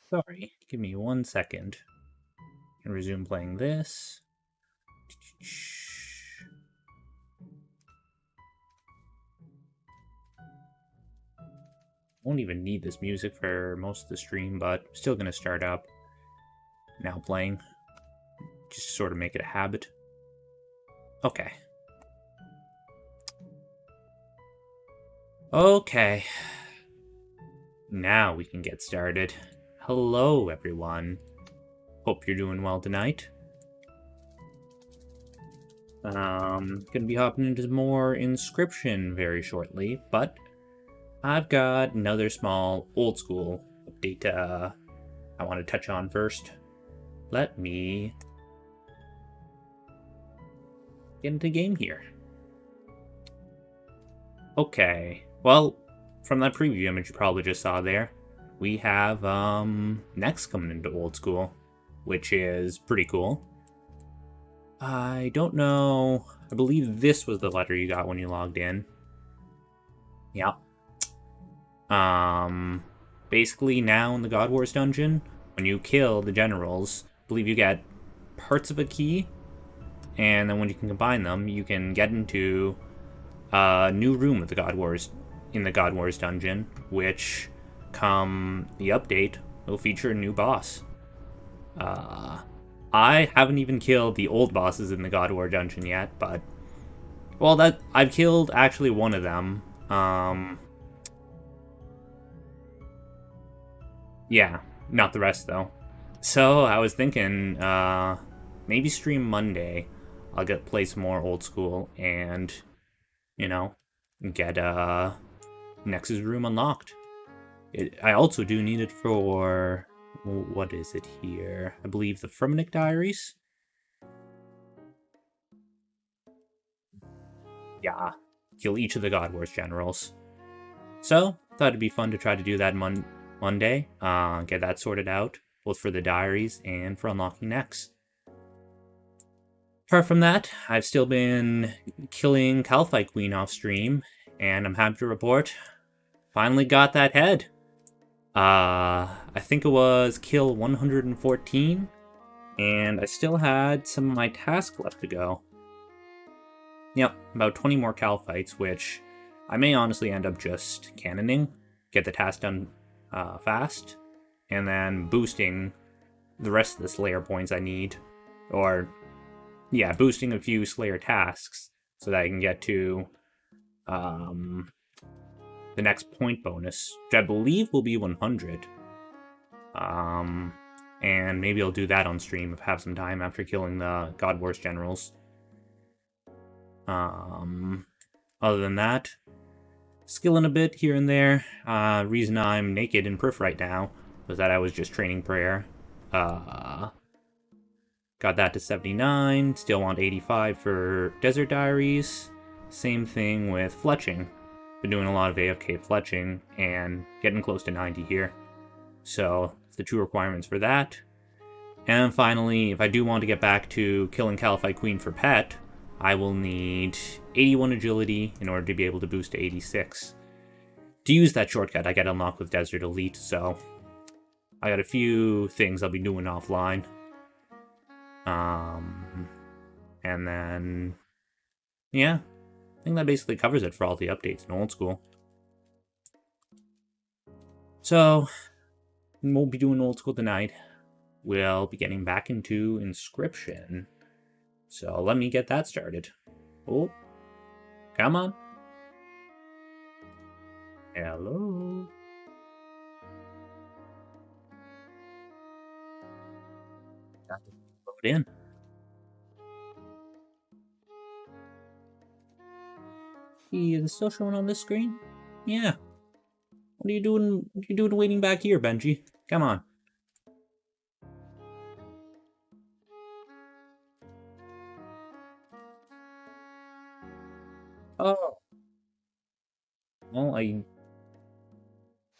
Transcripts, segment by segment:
Sorry, give me 1 second. And resume playing this. Won't even need this music for most of the stream, but still gonna start up. Now playing. Just sort of make it a habit. Okay. Okay. Now we can get started. Hello, everyone. Hope you're doing well tonight. Gonna be hopping into more Inscryption very shortly, but I've got another small old school update I want to touch on first. Let me get into the game here. Okay, well, from that preview image you probably just saw there, we have Next coming into old school, which is pretty cool. I don't know. I believe this was the letter you got when you logged in. Yep. Basically now in the God Wars dungeon, when you kill the generals, I believe you get parts of a key, and then when you can combine them, you can get into a new room of the God Wars in the God Wars dungeon, which, come the update, will feature a new boss. I haven't even killed the old bosses in the God War dungeon yet, but well, that I've killed actually one of them. Yeah, not the rest though. So I was thinking, maybe stream Monday. I'll play some more old school and, you know, get Nexus room unlocked. I also do need it for, what is it here? I believe the Fremennik Diaries. Yeah, kill each of the God Wars generals. So thought it'd be fun to try to do that Monday. Get that sorted out, both for the diaries and for unlocking Nex. Apart from that, I've still been killing Kalphite Queen off stream, and I'm happy to report, finally got that head. I think it was kill 114, and I still had some of my tasks left to go. Yep, about 20 more Kalphites, which I may honestly end up just cannoning, get the task done fast, and then boosting the rest of the Slayer points I need, or yeah, boosting a few Slayer tasks so that I can get to the next point bonus, which I believe will be 100. And maybe I'll do that on stream if I have some time after killing the God Wars generals. Other than that, skilling a bit here and there. Reason I'm naked in Perf right now was that I was just training prayer. Got that to 79. Still want 85 for Desert Diaries. Same thing with fletching. Been doing a lot of AFK fletching and getting close to 90 here. So the two requirements for that. And finally, if I do want to get back to killing Kalphite Queen for pet, I will need 81 agility in order to be able to boost to 86. To use that shortcut, I get unlocked with Desert Elite, so I got a few things I'll be doing offline. And then, yeah, I think that basically covers it for all the updates in old school. So, we'll be doing old school tonight. We'll be getting back into Inscryption. So let me get that started. Oh, come on. Hello. Got to load in. Is it still showing on this screen? Yeah. What are you doing? What are you doing waiting back here, Benji? Come on. Oh. Well, I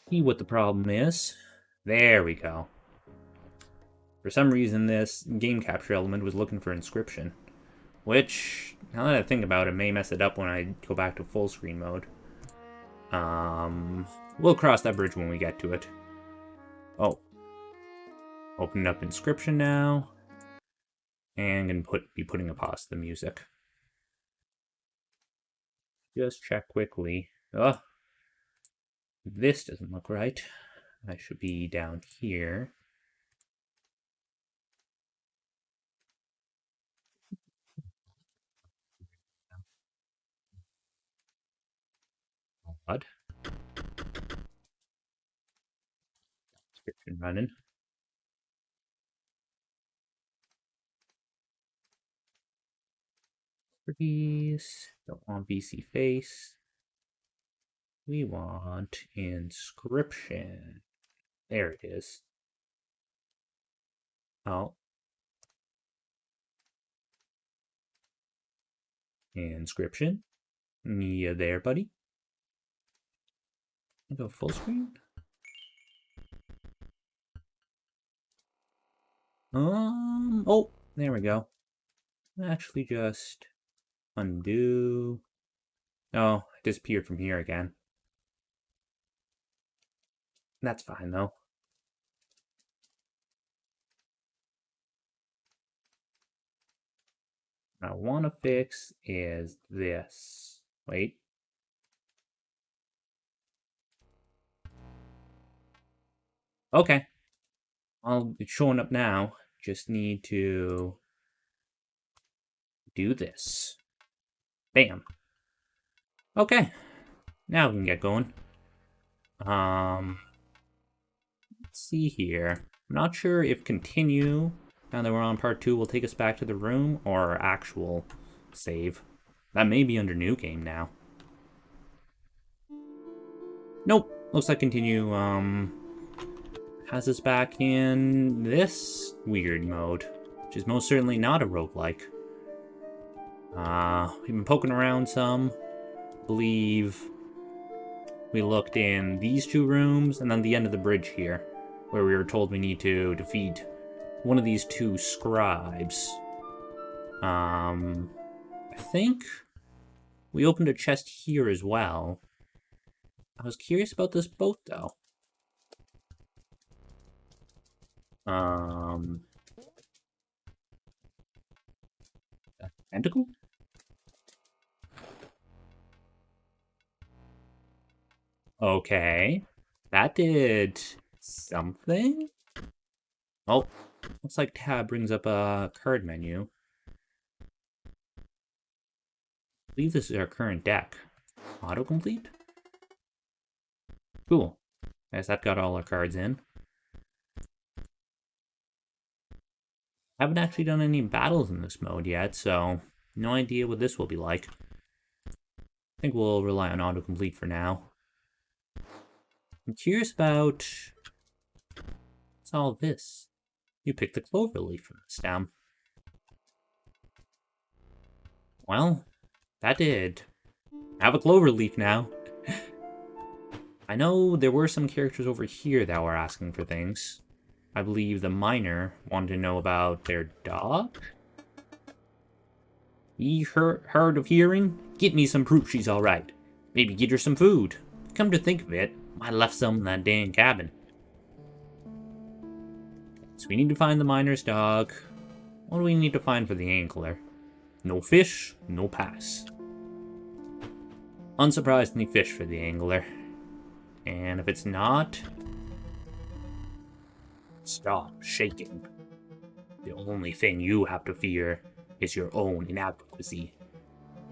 see what the problem is. There we go. For some reason, this game capture element was looking for Inscryption. Which, now that I think about it, may mess it up when I go back to full screen mode. We'll cross that bridge when we get to it. Oh. Open up Inscription now. And I'm going to be putting a pause to the music. Just check quickly. Ugh. This doesn't look right. I should be down here. Odd. Inscription running. Properties. Don't want VC face. We want inscription. There it is. Oh. Inscription. Yeah, there, buddy. Go full screen. Oh, there we go. Actually, just undo. Oh, it disappeared from here again. That's fine, though. What I want to fix is this. Wait. Okay. Well, it's showing up now. Just need to do this. Bam. Okay. Now we can get going. Let's see here. I'm not sure if continue, now that we're on part 2, will take us back to the room, or our actual save. That may be under new game now. Nope. Looks like continue, has us back in this weird mode, which is most certainly not a roguelike. We've been poking around some. I believe we looked in these 2 rooms, and then the end of the bridge here, where we were told we need to defeat one of these 2 scribes. I think we opened a chest here as well. I was curious about this boat, though. Tentacle? Okay. That did something? Oh, looks like tab brings up a card menu. I believe this is our current deck. Autocomplete? Cool. Guess that got all our cards in. Haven't actually done any battles in this mode yet, so no idea what this will be like. I think we'll rely on autocomplete for now. I'm curious about... what's all this? You picked the clover leaf from the stem. Well, that did. I have a clover leaf now. I know there were some characters over here that were asking for things. I believe the miner wanted to know about their dog? Ye hard of hearing? Get me some proof she's alright. Maybe get her some food. Come to think of it, I left some in that damn cabin. So we need to find the miner's dog. What do we need to find for the angler? No fish, no pass. Unsurprisingly, fish for the angler. And if it's not... stop shaking. The only thing you have to fear is your own inadequacy.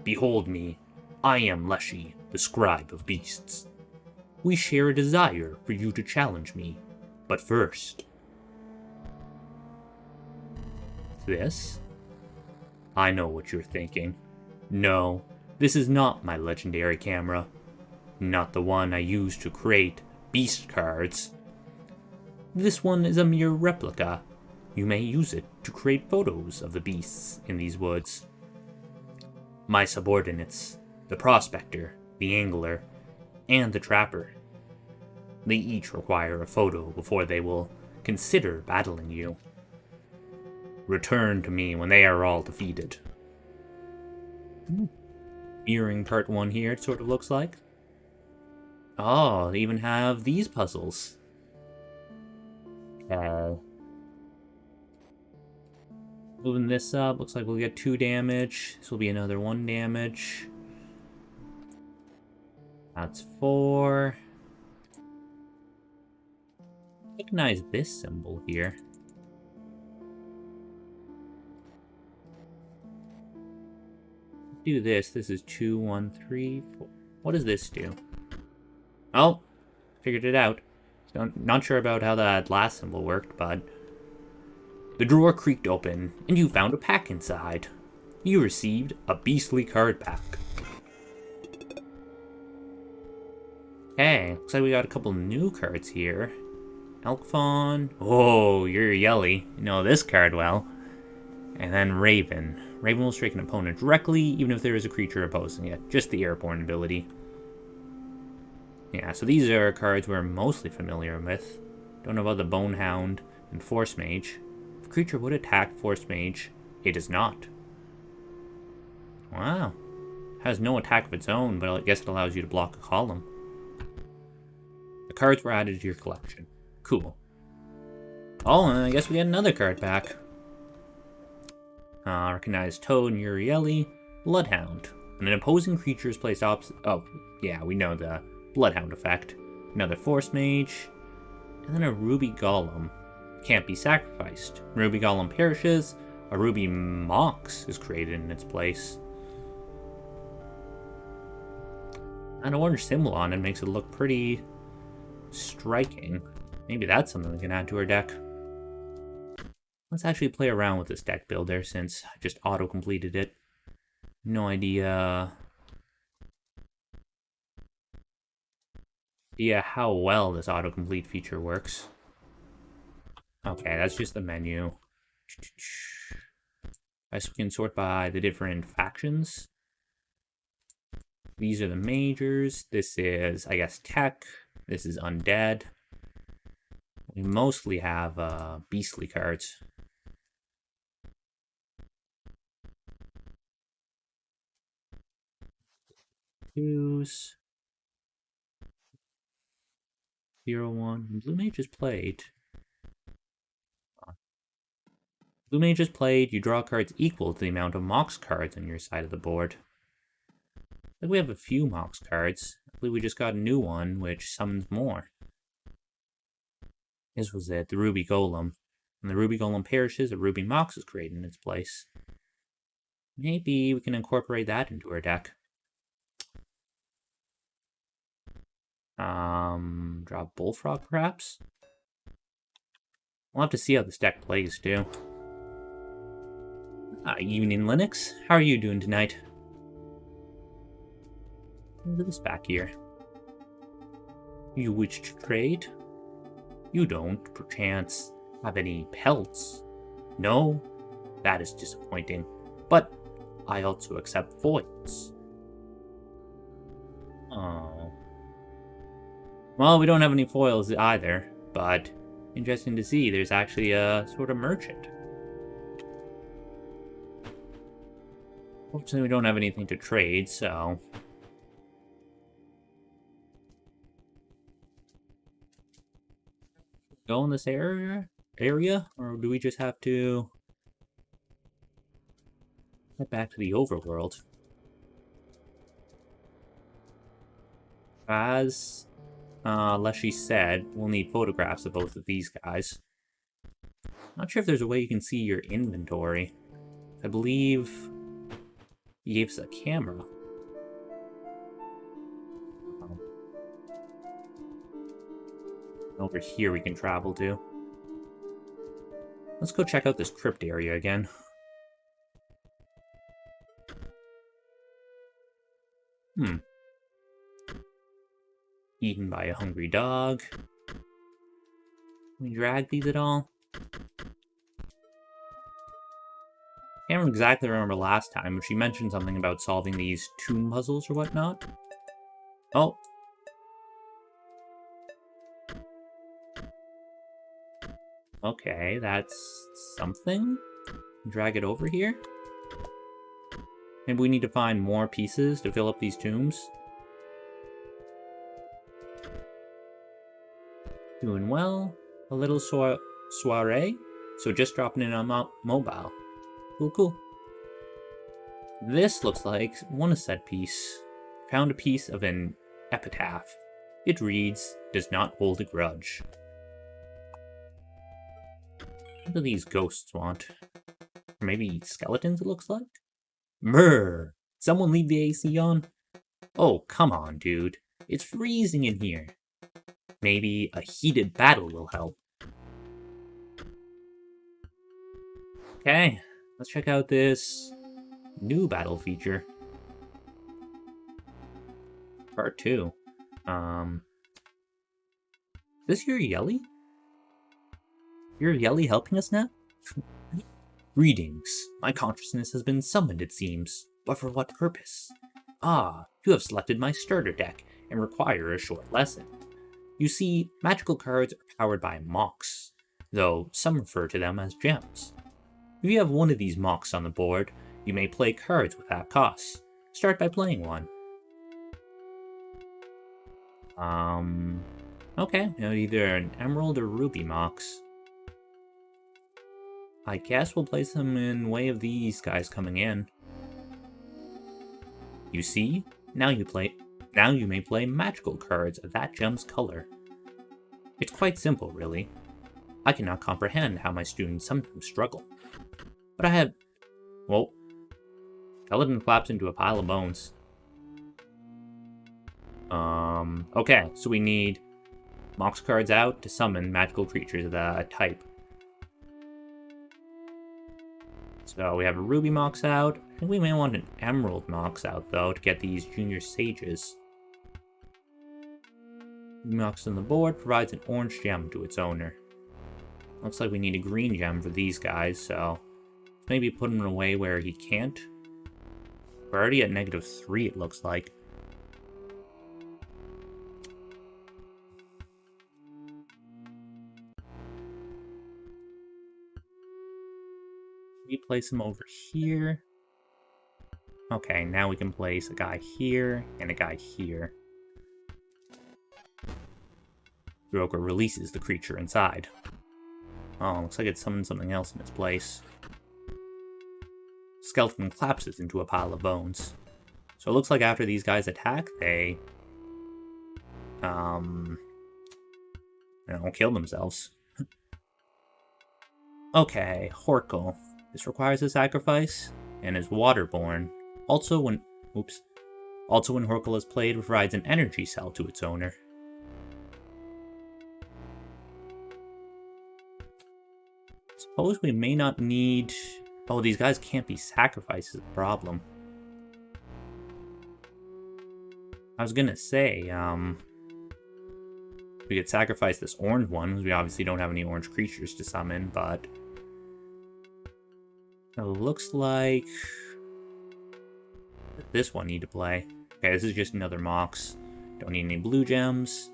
Behold me, I am Leshy, the scribe of beasts. We share a desire for you to challenge me, but first... this? I know what you're thinking. No, this is not my legendary camera. Not the one I use to create beast cards. This one is a mere replica. You may use it to create photos of the beasts in these woods. My subordinates, the prospector, the angler, and the trapper. They each require a photo before they will consider battling you. Return to me when they are all defeated. Mirroring part 1 here, it sort of looks like. Oh, they even have these puzzles. Moving this up, looks like we'll get 2 damage. This will be another 1 damage. That's 4. Recognize this symbol here. Do this. This is 2, 1, 3, 4. What does this do? Oh, figured it out. Not sure about how that last symbol worked, but... The drawer creaked open, and you found a pack inside. You received a beastly card pack. Hey, looks like we got a couple new cards here. Elk Fawn. Oh, you're Yelly. You know this card well. And then Raven. Raven will strike an opponent directly, even if there is a creature opposing it. Just the airborne ability. Yeah, so these are cards we're mostly familiar with. Don't know about the Bonehound and Force Mage. If a creature would attack Force Mage, it does not. Wow. Has no attack of its own, but I guess it allows you to block a column. The cards were added to your collection. Cool. Oh, and I guess we get another card back. Recognize Toad and Urieli. Bloodhound. When an opposing creature is placed opposite... Oh, yeah, we know the Bloodhound effect. Another Force Mage. And then a Ruby Golem. Can't be sacrificed. Ruby Golem perishes. A Ruby Mox is created in its place. An orange symbol on it makes it look pretty striking. Maybe that's something we can add to our deck. Let's actually play around with this deck builder since I just auto-completed it. No idea how well this autocomplete feature works. Okay, that's just the menu. I can sort by the different factions. These are the majors. This is, I guess, tech. This is undead. We mostly have beastly cards. Twos. 0-1. Blue Mage is played. Blue Mage is played. You draw cards equal to the amount of Mox cards on your side of the board. I think we have a few Mox cards. I believe we just got a new one, which summons more. This was it, the Ruby Golem. When the Ruby Golem perishes, a Ruby Mox is created in its place. Maybe we can incorporate that into our deck. Draw Bullfrog, perhaps? We'll have to see how this deck plays, too. Evening, Linux. How are you doing tonight? Look at this back here. You wish to trade? You don't, perchance, have any pelts? No? That is disappointing. But I also accept foils. Oh. Well, we don't have any foils either, but interesting to see there's actually a sort of merchant. Fortunately, we don't have anything to trade, so... Go in this area, or do we just have to head back to the overworld? As Leshy said, we'll need photographs of both of these guys. Not sure if there's a way you can see your inventory. I believe he gave us a camera. Over here we can travel to. Let's go check out this crypt area again. Eaten by a hungry dog. Can we drag these at all? Can't exactly remember last time, but she mentioned something about solving these tomb puzzles or whatnot. Oh. Okay, that's something. Drag it over here. Maybe we need to find more pieces to fill up these tombs. Doing well. A little soiree. So just dropping in on mobile. Cool, cool. This looks like one set piece. Found a piece of an epitaph. It reads, "Does not hold a grudge." What do these ghosts want? Or maybe skeletons, it looks like? Brr! Someone leave the AC on? Oh, come on, dude. It's freezing in here. Maybe a heated battle will help. Okay, let's check out this new battle feature. Part 2. Is this your Yelly? Your Yelly helping us now? Greetings. My consciousness has been summoned, it seems. But for what purpose? Ah, you have selected my starter deck and require a short lesson. You see, magical cards are powered by mocks, though some refer to them as gems. If you have one of these mocks on the board, you may play cards without costs. Start by playing one. Okay, either an emerald or ruby mocks. I guess we'll place them in way of these guys coming in. You see? Now you may play magical cards of that gem's color. It's quite simple, really. I cannot comprehend how my students sometimes struggle. But I have... Well, skeleton collapsed into a pile of bones. Okay, so we need Mox cards out to summon magical creatures of that type. So we have a Ruby Mox out. I think we may want an Emerald Mox out, though, to get these Junior Sages. Ruby Mox on the board provides an orange gem to its owner. Looks like we need a green gem for these guys, so maybe put him away where he can't. We're already at -3, it looks like. We place him over here. Okay, now we can place a guy here and a guy here. Joker releases the creature inside. Oh, looks like it summoned something else in its place. Skeleton collapses into a pile of bones. So it looks like after these guys attack, they kill themselves. Okay, Horkle. This requires a sacrifice and is waterborne. Also when Horkle is played, it provides an energy cell to its owner. Suppose we may not need... Oh, these guys can't be sacrificed is the problem. I was gonna say, we could sacrifice this orange one, because we obviously don't have any orange creatures to summon, but... It looks like... this one need to play. Okay, this is just another Mox. Don't need any blue gems.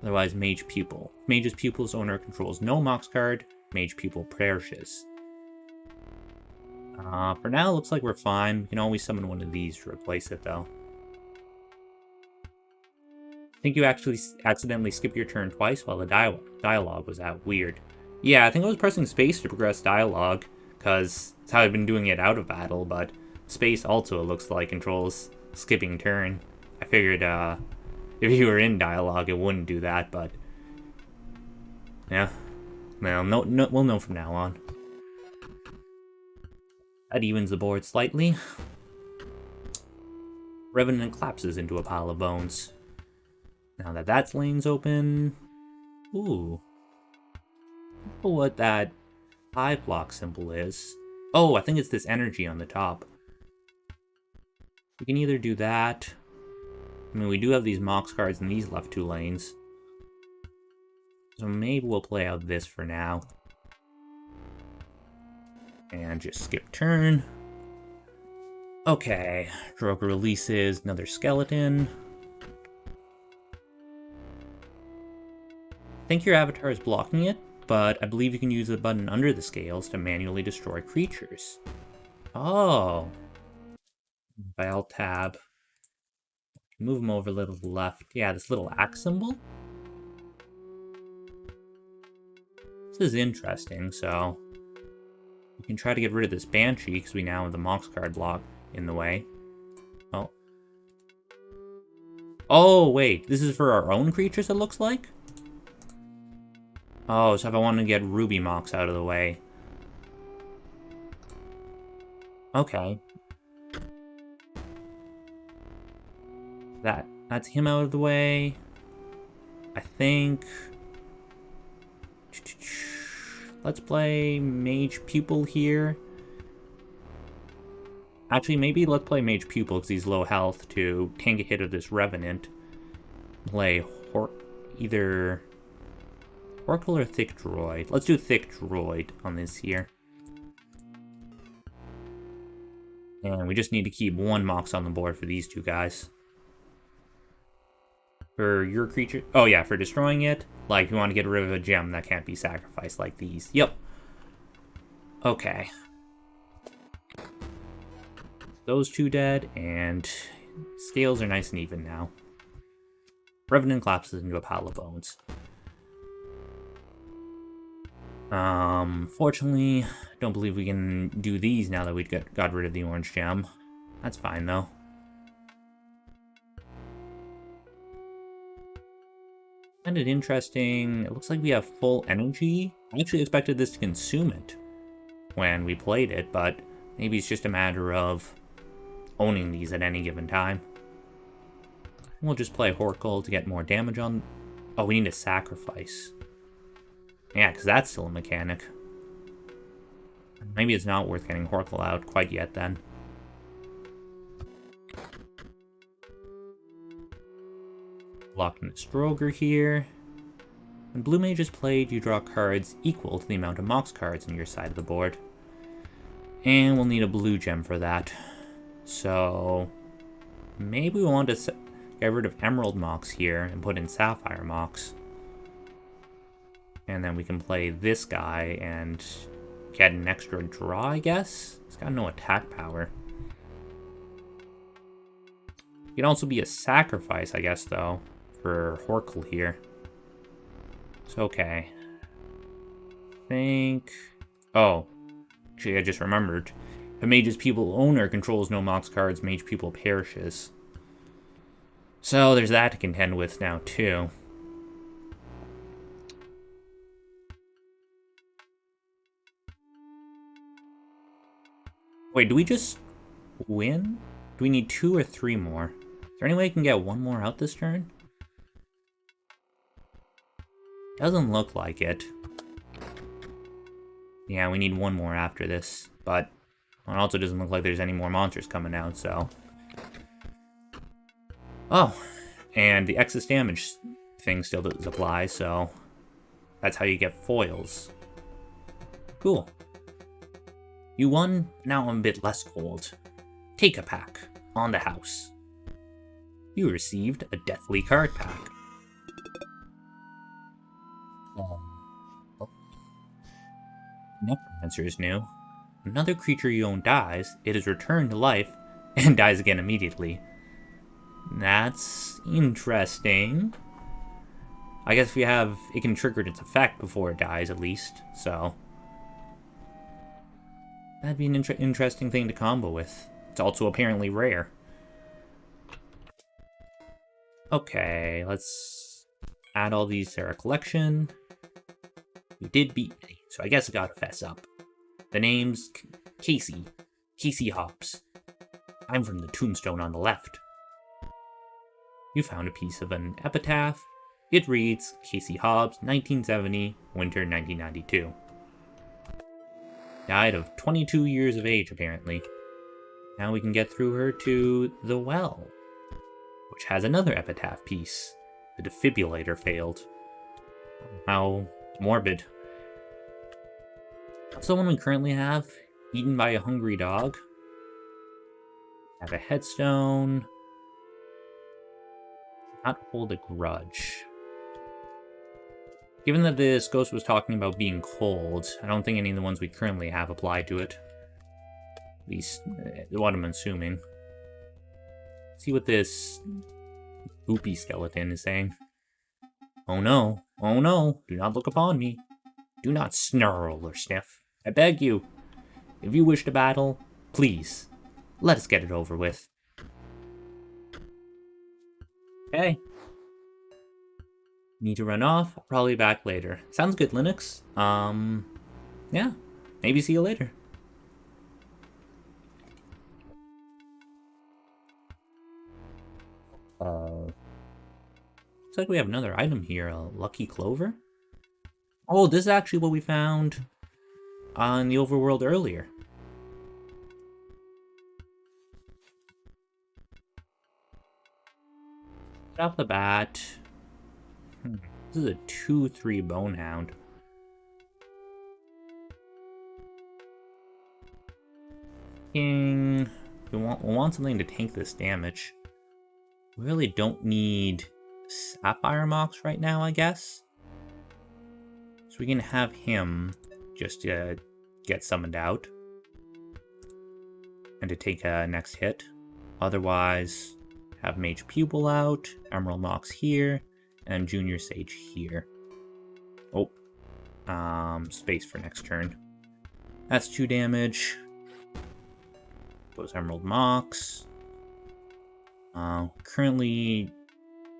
Otherwise, Mage Pupil. Mage's Pupil's owner controls no Mox card. Mage Pupil perishes. For now, it looks like we're fine. We can always summon one of these to replace it, though. I think you actually accidentally skipped your turn twice while the dialogue was out. Weird. Yeah, I think I was pressing space to progress dialogue, because that's how I've been doing it out of battle, but space also, it looks like, controls skipping turn. I figured, if you were in dialogue, it wouldn't do that, but... yeah. Well, we'll know from now on. That evens the board slightly. Revenant collapses into a pile of bones. Now that that's lanes open... Ooh. I don't know what that 5-block symbol is. Oh, I think it's this energy on the top. We can either do that... I mean, we do have these Mox cards in these left 2 lanes. So maybe we'll play out this for now. And just skip turn. Okay, Joker releases another skeleton. I think your avatar is blocking it, but I believe you can use the button under the scales to manually destroy creatures. Oh. By Alt-Tab. Move them over a little to the left. Yeah, this little axe symbol. This is interesting, so... We can try to get rid of this Banshee, because we now have the Mox card block in the way. Oh. Oh, wait. This is for our own creatures, it looks like? Oh, so if I want to get Ruby Mox out of the way. Okay. That's him out of the way. I think... Let's play Mage Pupil here. Actually, maybe let's play Mage Pupil because he's low health to tank a hit of this Revenant. Play either Oracle or Thick Droid. Let's do Thick Droid on this here. And we just need to keep one Mox on the board for these two guys. For your creature... Oh yeah, for destroying it. Like, you want to get rid of a gem that can't be sacrificed like these. Yep. Okay. Those two dead, and scales are nice and even now. Revenant collapses into a pile of bones. Fortunately, don't believe we can do these now that we got rid of the orange gem. That's fine, though. Kind of interesting. It looks like we have full energy. I actually expected this to consume it when we played it, but maybe it's just a matter of owning these at any given time. We'll just play Horkle to get more damage on... Oh, we need a sacrifice. Yeah, because that's still a mechanic. Maybe it's not worth getting Horkle out quite yet, then. Locked in a Stroger here. When Blue Mage is played, you draw cards equal to the amount of Mox cards on your side of the board. And we'll need a blue gem for that. So maybe we want to get rid of Emerald Mox here and put in Sapphire Mox. And then we can play this guy and get an extra draw, I guess? It's got no attack power. It can also be a sacrifice, I guess, though, for Horkle here. So, okay. I think... Oh. Actually, I just remembered. If a Mage's Pupil owner controls no Mox cards, Mage Pupil perishes. So, there's that to contend with now, too. Wait, do we just win? Do we need 2 or 3 more? Is there any way I can get 1 more out this turn? Doesn't look like it. Yeah, we need 1 more after this, but it also doesn't look like there's any more monsters coming out, so... Oh, and the excess damage thing still does apply, so that's how you get foils. Cool. You won, now I'm a bit less cold. Take a pack, on the house. You received a Deathly card pack. Necromancer is new. Another creature you own dies, it is returned to life, and dies again immediately. That's interesting. I guess if we have, it can trigger its effect before it dies at least, so... That'd be an interesting thing to combo with. It's also apparently rare. Okay, let's add all these to our collection. You did beat me, so I guess I gotta fess up. The name's Casey. Casey Hobbs. I'm from the tombstone on the left. You found a piece of an epitaph. It reads, Casey Hobbs, 1970, winter 1992. Died of 22 years of age, apparently. Now we can get through her to the well, which has another epitaph piece. The defibrillator failed. How morbid. What's the one we currently have? Eaten by a hungry dog. Have a headstone. Not hold a grudge. Given that this ghost was talking about being cold, I don't think any of the ones we currently have apply to it. At least, what I'm assuming. Let's see what this goopy skeleton is saying. Oh no, do not look upon me. Do not snarl or sniff. I beg you. If you wish to battle, please, let us get it over with. Okay. Need to run off. Probably back later. Sounds good, Linux. Yeah. Maybe see you later. Looks like we have another item here. A lucky clover? Oh, this is actually what we found on the overworld earlier. Right off the bat, this is a 2-3 Bonehound. We want something to tank this damage. We really don't need Sapphire Mox right now, I guess. So we can have him just get summoned out and to take a next hit. Otherwise, have Mage Pupil out, Emerald Mox here, and Junior Sage here. Oh, space for next turn. That's 2 damage. Goes Emerald Mox. Currently,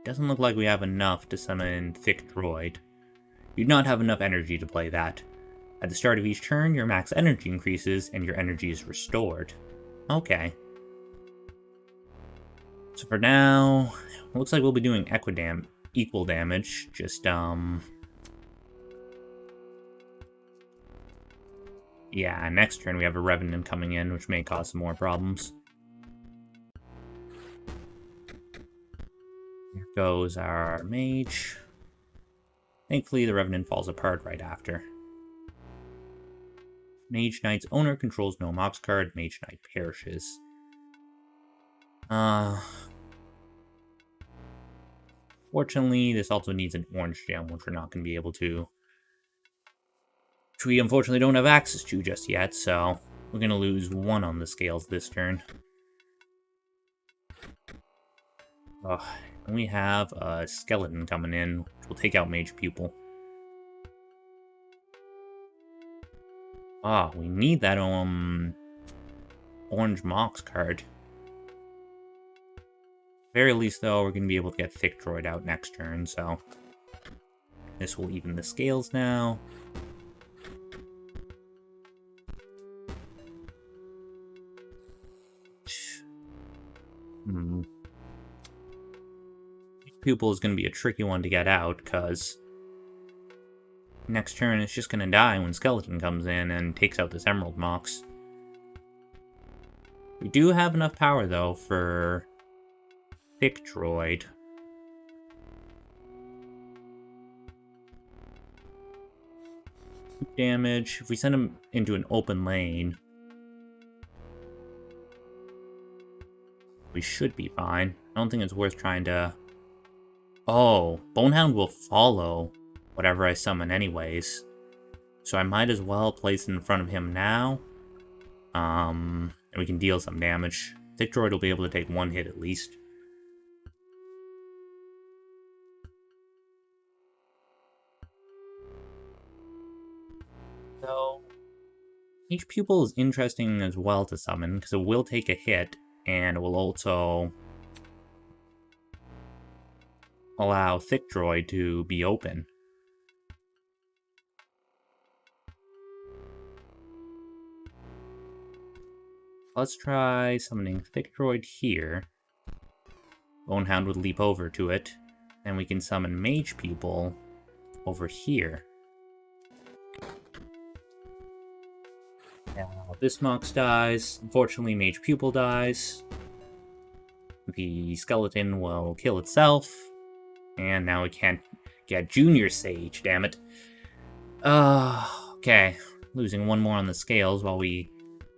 doesn't look like we have enough to summon Thick Droid. You do not have enough energy to play that. At the start of each turn, your max energy increases and your energy is restored. Okay. So for now, it looks like we'll be doing equal damage. Just, yeah, next turn we have a Revenant coming in, which may cause some more problems. Here goes our Mage. Thankfully, the Revenant falls apart right after. Mage Knight's owner controls no Mox card. Mage Knight perishes. Fortunately, this also needs an orange gem, which we're not going to be able to. Which we unfortunately don't have access to just yet, so we're going to lose 1 on the scales this turn. And we have a skeleton coming in, which will take out Mage Pupil. We need that orange Mox card. Very least, though, we're going to be able to get Thick Droid out next turn, so this will even the scales now. Pupil is going to be a tricky one to get out, because next turn it's just going to die when Skeleton comes in and takes out this Emerald Mox. We do have enough power, though, for Thick Droid. Damage. If we send him into an open lane, we should be fine. I don't think it's worth trying to... Oh, Bonehound will follow whatever I summon anyways. So I might as well place it in front of him now. And we can deal some damage. Thick Droid will be able to take 1 hit at least. So, each pupil is interesting as well to summon, because it will take a hit, and it will also allow Thick Droid to be open. Let's try summoning Thick Droid here. Bonehound would leap over to it, and we can summon Mage Pupil over here. Now, this Mox dies. Unfortunately, Mage Pupil dies. The skeleton will kill itself. And now we can't get Junior Sage, damn it. Okay. Losing 1 more on the scales while we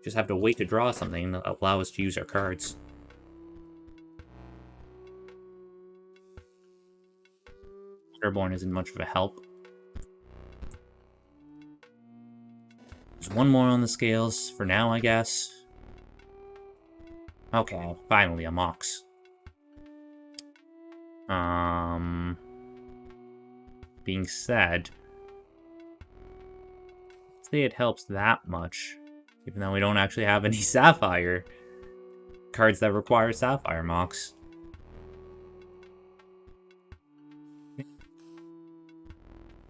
just have to wait to draw something that allow us to use our cards. Airborne isn't much of a help. There's 1 more on the scales for now, I guess. Okay, finally a Mox. Being said, say it helps that much. Even though we don't actually have any Sapphire cards that require Sapphire mocks.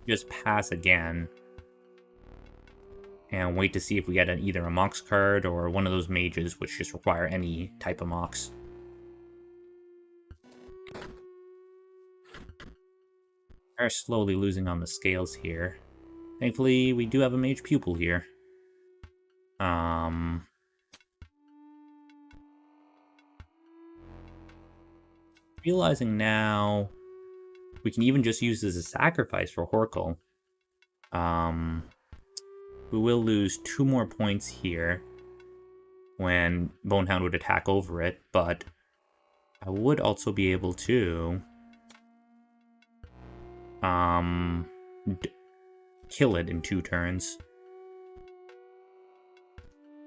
Just pass again. And wait to see if we get either a Mox card or one of those mages, which just require any type of Mox. We are slowly losing on the scales here. Thankfully, we do have a mage pupil here. Realizing now, we can even just use this as a sacrifice for Horkle. We will lose 2 more points here when Bonehound would attack over it, but I would also be able to kill it in 2 turns.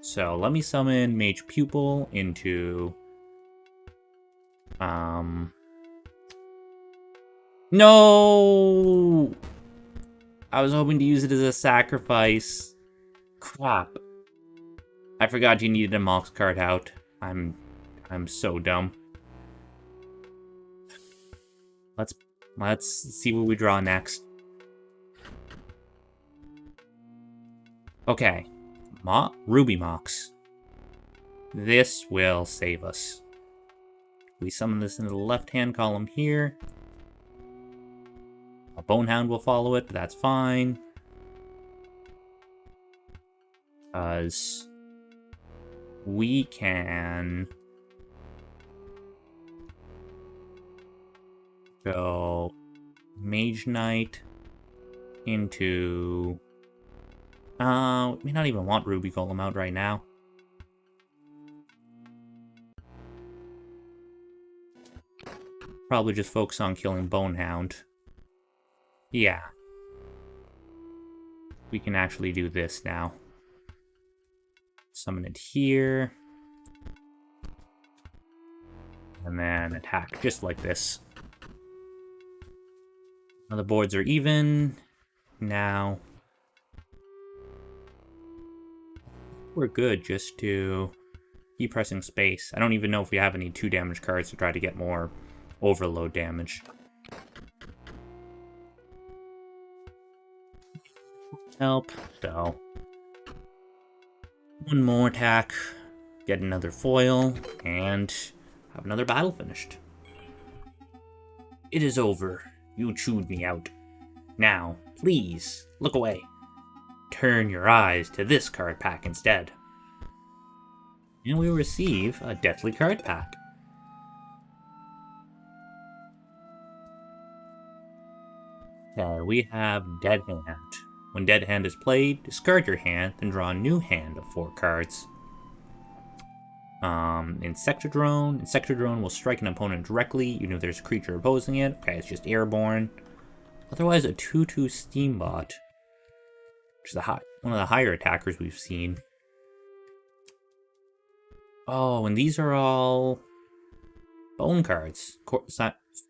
So let me summon Mage Pupil into no! I was hoping to use it as a sacrifice. Crap. I forgot you needed a Mox card out. I'm so dumb. Let's see what we draw next. Okay. Ruby Mox. This will save us. We summon this into the left-hand column here. A Bonehound will follow it, but that's fine. Because we can go Mage Knight into... we may not even want Ruby Golem out right now. Probably just focus on killing Bonehound. Yeah. We can actually do this now. Summon it here. And then attack just like this. Now the boards are even. Now we're good just to keep pressing space. I don't even know if we have any 2 damage cards to try to get more overload damage. Help, so. 1 more attack, get another foil, and have another battle finished. It is over. You chewed me out. Now, please, look away. Turn your eyes to this card pack instead. And we receive a Deathly card pack. Okay, we have Dead Hand. When Dead Hand is played, discard your hand, then draw a new hand of 4 cards. Insectodrone. Insectodrone will strike an opponent directly, even if there's a creature opposing it. Okay, it's just airborne. Otherwise, a 2/2 Steambot, which is one of the higher attackers we've seen. Oh, and these are all bone cards,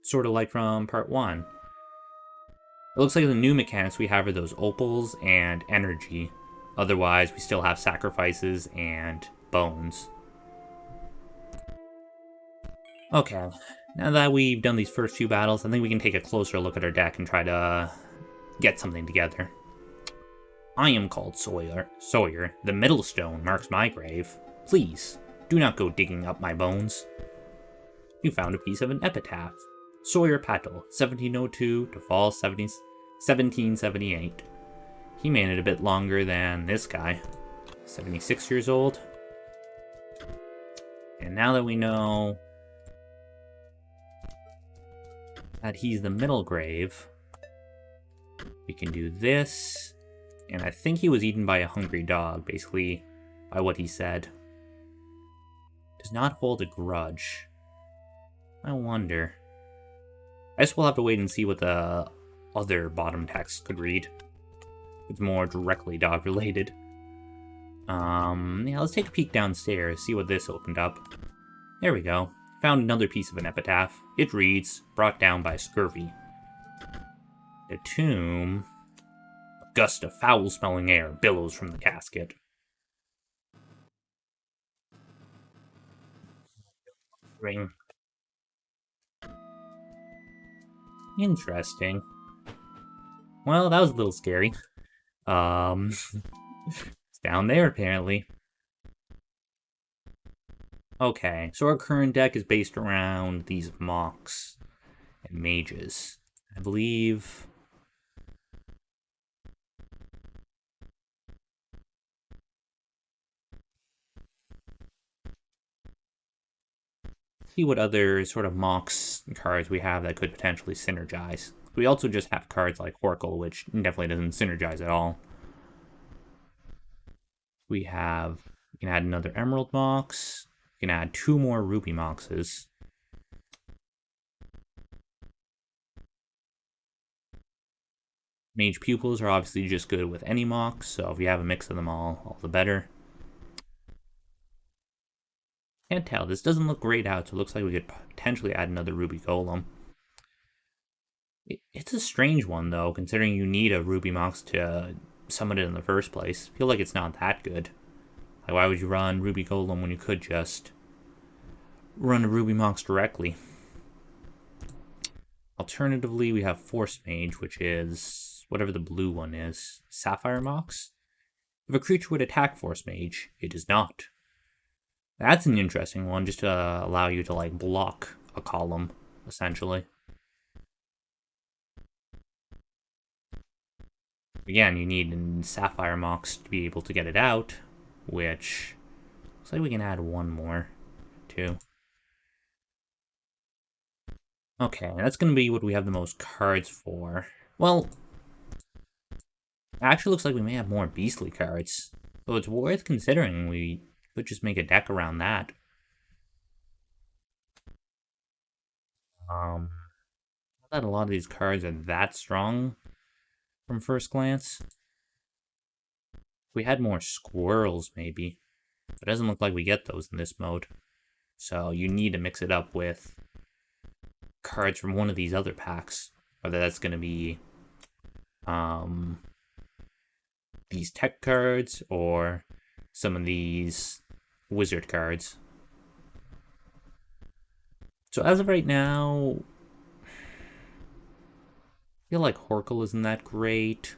sort of like from part 1. It looks like the new mechanics we have are those opals and energy. Otherwise, we still have sacrifices and bones. Okay, now that we've done these first few battles, I think we can take a closer look at our deck and try to get something together. I am called Sawyer. The middle stone marks my grave. Please, do not go digging up my bones. You found a piece of an epitaph. Sawyer Patel, 1702 to fall 1778. He made it a bit longer than this guy. 76 years old. And now that we know that he's the middle grave, we can do this. And I think he was eaten by a hungry dog, basically, by what he said. Does not hold a grudge. I wonder. I guess we'll have to wait and see what the other bottom text could read. It's more directly dog related. Yeah, let's take a peek downstairs, see what this opened up. There we go. Found another piece of an epitaph. It reads, brought down by scurvy. The tomb. A gust of foul-smelling air billows from the casket. Ring. Interesting. Well, that was a little scary. Um, it's down there apparently. Okay, so our current deck is based around these mocks and mages. I believe. See what other sort of mocks cards we have that could potentially synergize. We also just have cards like Horkle, which definitely doesn't synergize at all. We can add another Emerald Mox. We can add 2 more Ruby Moxes. Mage Pupils are obviously just good with any Mox, so if you have a mix of them all the better. Can't tell, this doesn't look grayed out, so it looks like we could potentially add another Ruby Golem. It's a strange one, though, considering you need a Ruby Mox to summon it in the first place. I feel like it's not that good. Like, why would you run Ruby Golem when you could just run a Ruby Mox directly? Alternatively, we have Force Mage, which is whatever the blue one is. Sapphire Mox? If a creature would attack Force Mage, it does not. That's an interesting one, just to allow you to, like, block a column, essentially. Again, you need a Sapphire Mox to be able to get it out, which looks like we can add 1 more, too. Okay, that's going to be what we have the most cards for. Well, it actually looks like we may have more beastly cards. So it's worth considering we could just make a deck around that. Not that a lot of these cards are that strong from first glance. If we had more squirrels, maybe. But it doesn't look like we get those in this mode. So you need to mix it up with cards from one of these other packs. Whether that's going to be these tech cards or some of these wizard cards. So as of right now, I feel like Horkle isn't that great.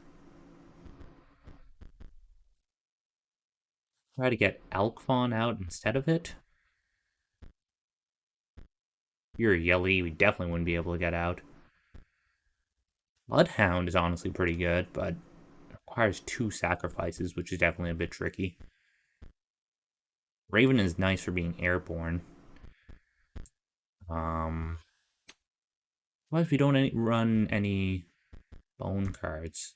Try to get Elkfawn out instead of it. You're Yelly, we definitely wouldn't be able to get out. Bloodhound is honestly pretty good, but requires 2 sacrifices, which is definitely a bit tricky. Raven is nice for being airborne. What if we don't run any bone cards?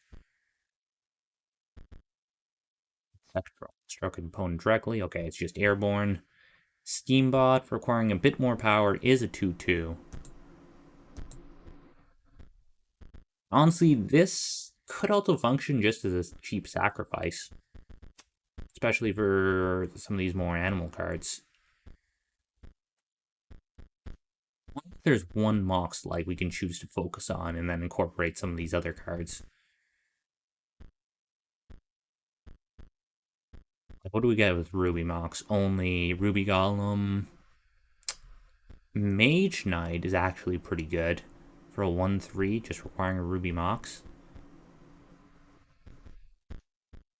Struck an opponent directly. Okay, it's just airborne. Steambot, requiring a bit more power, is a 2/2. Honestly, this could also function just as a cheap sacrifice. Especially for some of these more animal cards. There's 1 Mox like we can choose to focus on and then incorporate some of these other cards. What do we get with Ruby Mox? Only Ruby Golem. Mage Knight is actually pretty good for a 1/3, just requiring a Ruby Mox.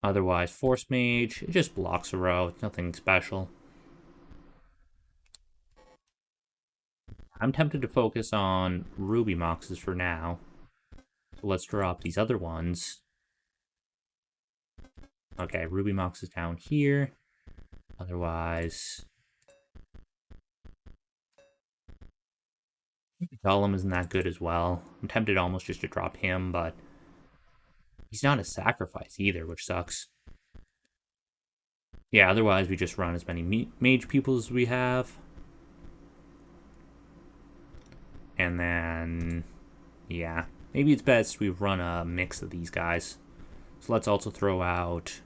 Otherwise, Force Mage, it just blocks a row. It's nothing special. I'm tempted to focus on Ruby Moxes for now. So let's drop these other ones. Okay, Ruby Mox is down here. Otherwise, Golem isn't that good as well. I'm tempted almost just to drop him, but he's not a sacrifice either, which sucks. Yeah, otherwise we just run as many mage pupils as we have. And then, yeah, maybe it's best we run a mix of these guys. So let's also throw out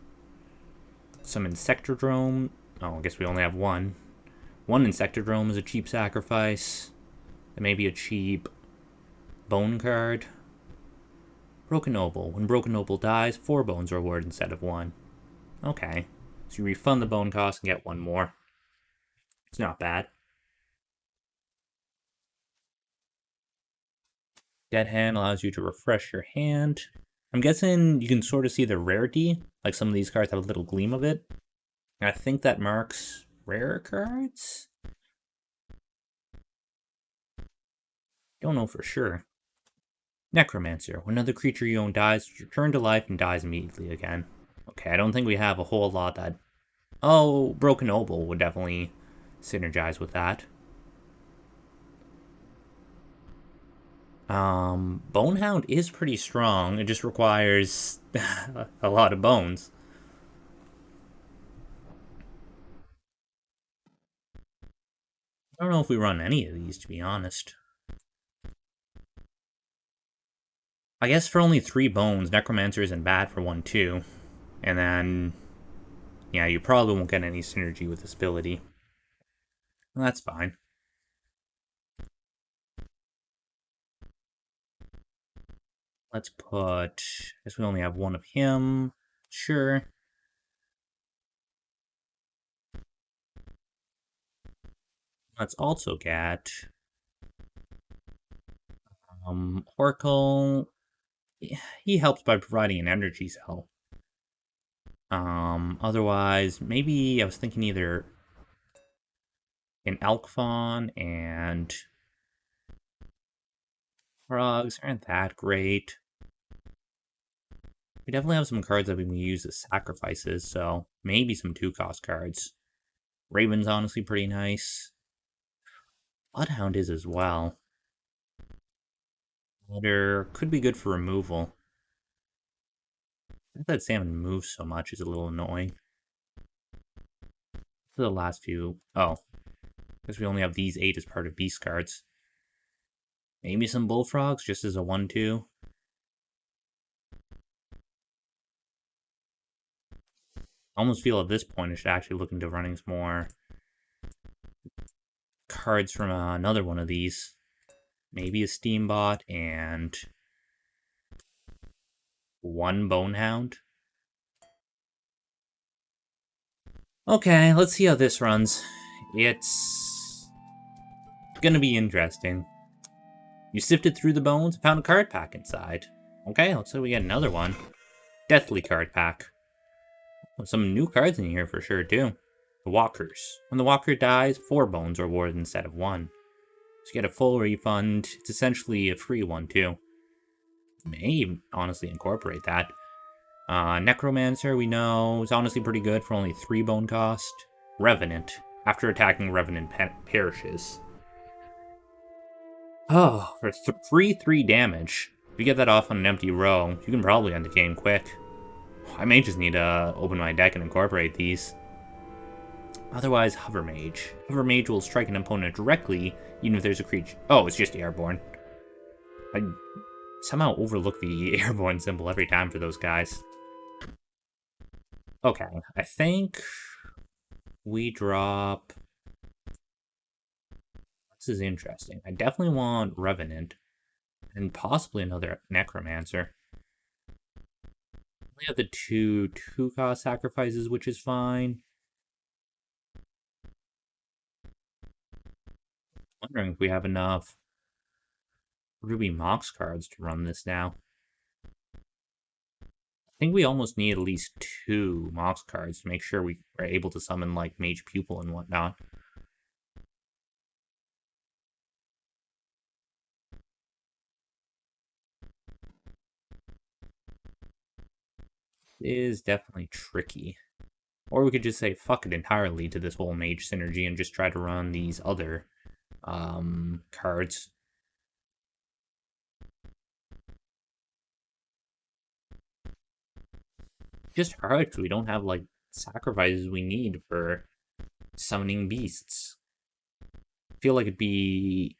some Insectodrome. Oh, I guess we only have 1. 1 Insectodrome is a cheap sacrifice. It may be a cheap bone card. Broken Noble. When Broken Noble dies, 4 bones are awarded instead of 1. Okay. So you refund the bone cost and get 1 more. It's not bad. Dead Hand allows you to refresh your hand. I'm guessing you can sort of see the rarity. Like some of these cards have a little gleam of it. I think that marks rare cards? Don't know for sure. Necromancer. When another creature you own dies, return to life and dies immediately again. Okay, I don't think we have a whole lot that... Oh, Broken Obol would definitely synergize with that. Bonehound is pretty strong. It just requires a lot of bones. I don't know if we run any of these, to be honest. I guess for only 3 bones, Necromancer isn't bad for 1, too. And then, yeah, you probably won't get any synergy with this ability. Well, that's fine. Let's put... I guess we only have 1 of him. Sure. Let's also get... Oracle... He helps by providing an energy cell. Otherwise, maybe I was thinking either an Alkfon and frogs aren't that great. We definitely have some cards that we can use as sacrifices, so maybe some 2-cost cards. Raven's honestly pretty nice. Bloodhound is as well. Letter could be good for removal. I think that salmon moves so much is a little annoying. For the last few... Oh. Because we only have these 8 as part of beast cards. Maybe some bullfrogs just as a 1-2. I almost feel at this point I should actually look into running some more cards from another one of these. Maybe a Steambot and 1 Bonehound. Okay, let's see how this runs. It's gonna be interesting. You sifted through the bones and found a card pack inside. Okay, looks like we get another one. Deathly card pack. With some new cards in here for sure, too. The Walkers. When the Walker dies, 4 bones are awarded instead of 1. So you get a full refund. It's essentially a free one, too. May honestly incorporate that. Necromancer, we know, is honestly pretty good for only 3 bone cost. Revenant. After attacking, Revenant perishes. Oh, for 3 damage. If you get that off on an empty row, you can probably end the game quick. I may just need to open my deck and incorporate these. Otherwise, Hover Mage. Hover Mage will strike an opponent directly, even if there's a creature. Oh, it's just airborne. I somehow overlook the airborne symbol every time for those guys. Okay, I think we drop... This is interesting. I definitely want Revenant, and possibly another Necromancer. We have the 2-cost sacrifices, which is fine. Wondering if we have enough Ruby Mox cards to run this now. I think we almost need at least 2 Mox cards to make sure we are able to summon, like, Mage Pupil and whatnot. It is definitely tricky. Or we could just say fuck it entirely to this whole Mage synergy and just try to run these other cards. Just hard because we don't have, like, sacrifices we need for summoning beasts. I feel like it'd be...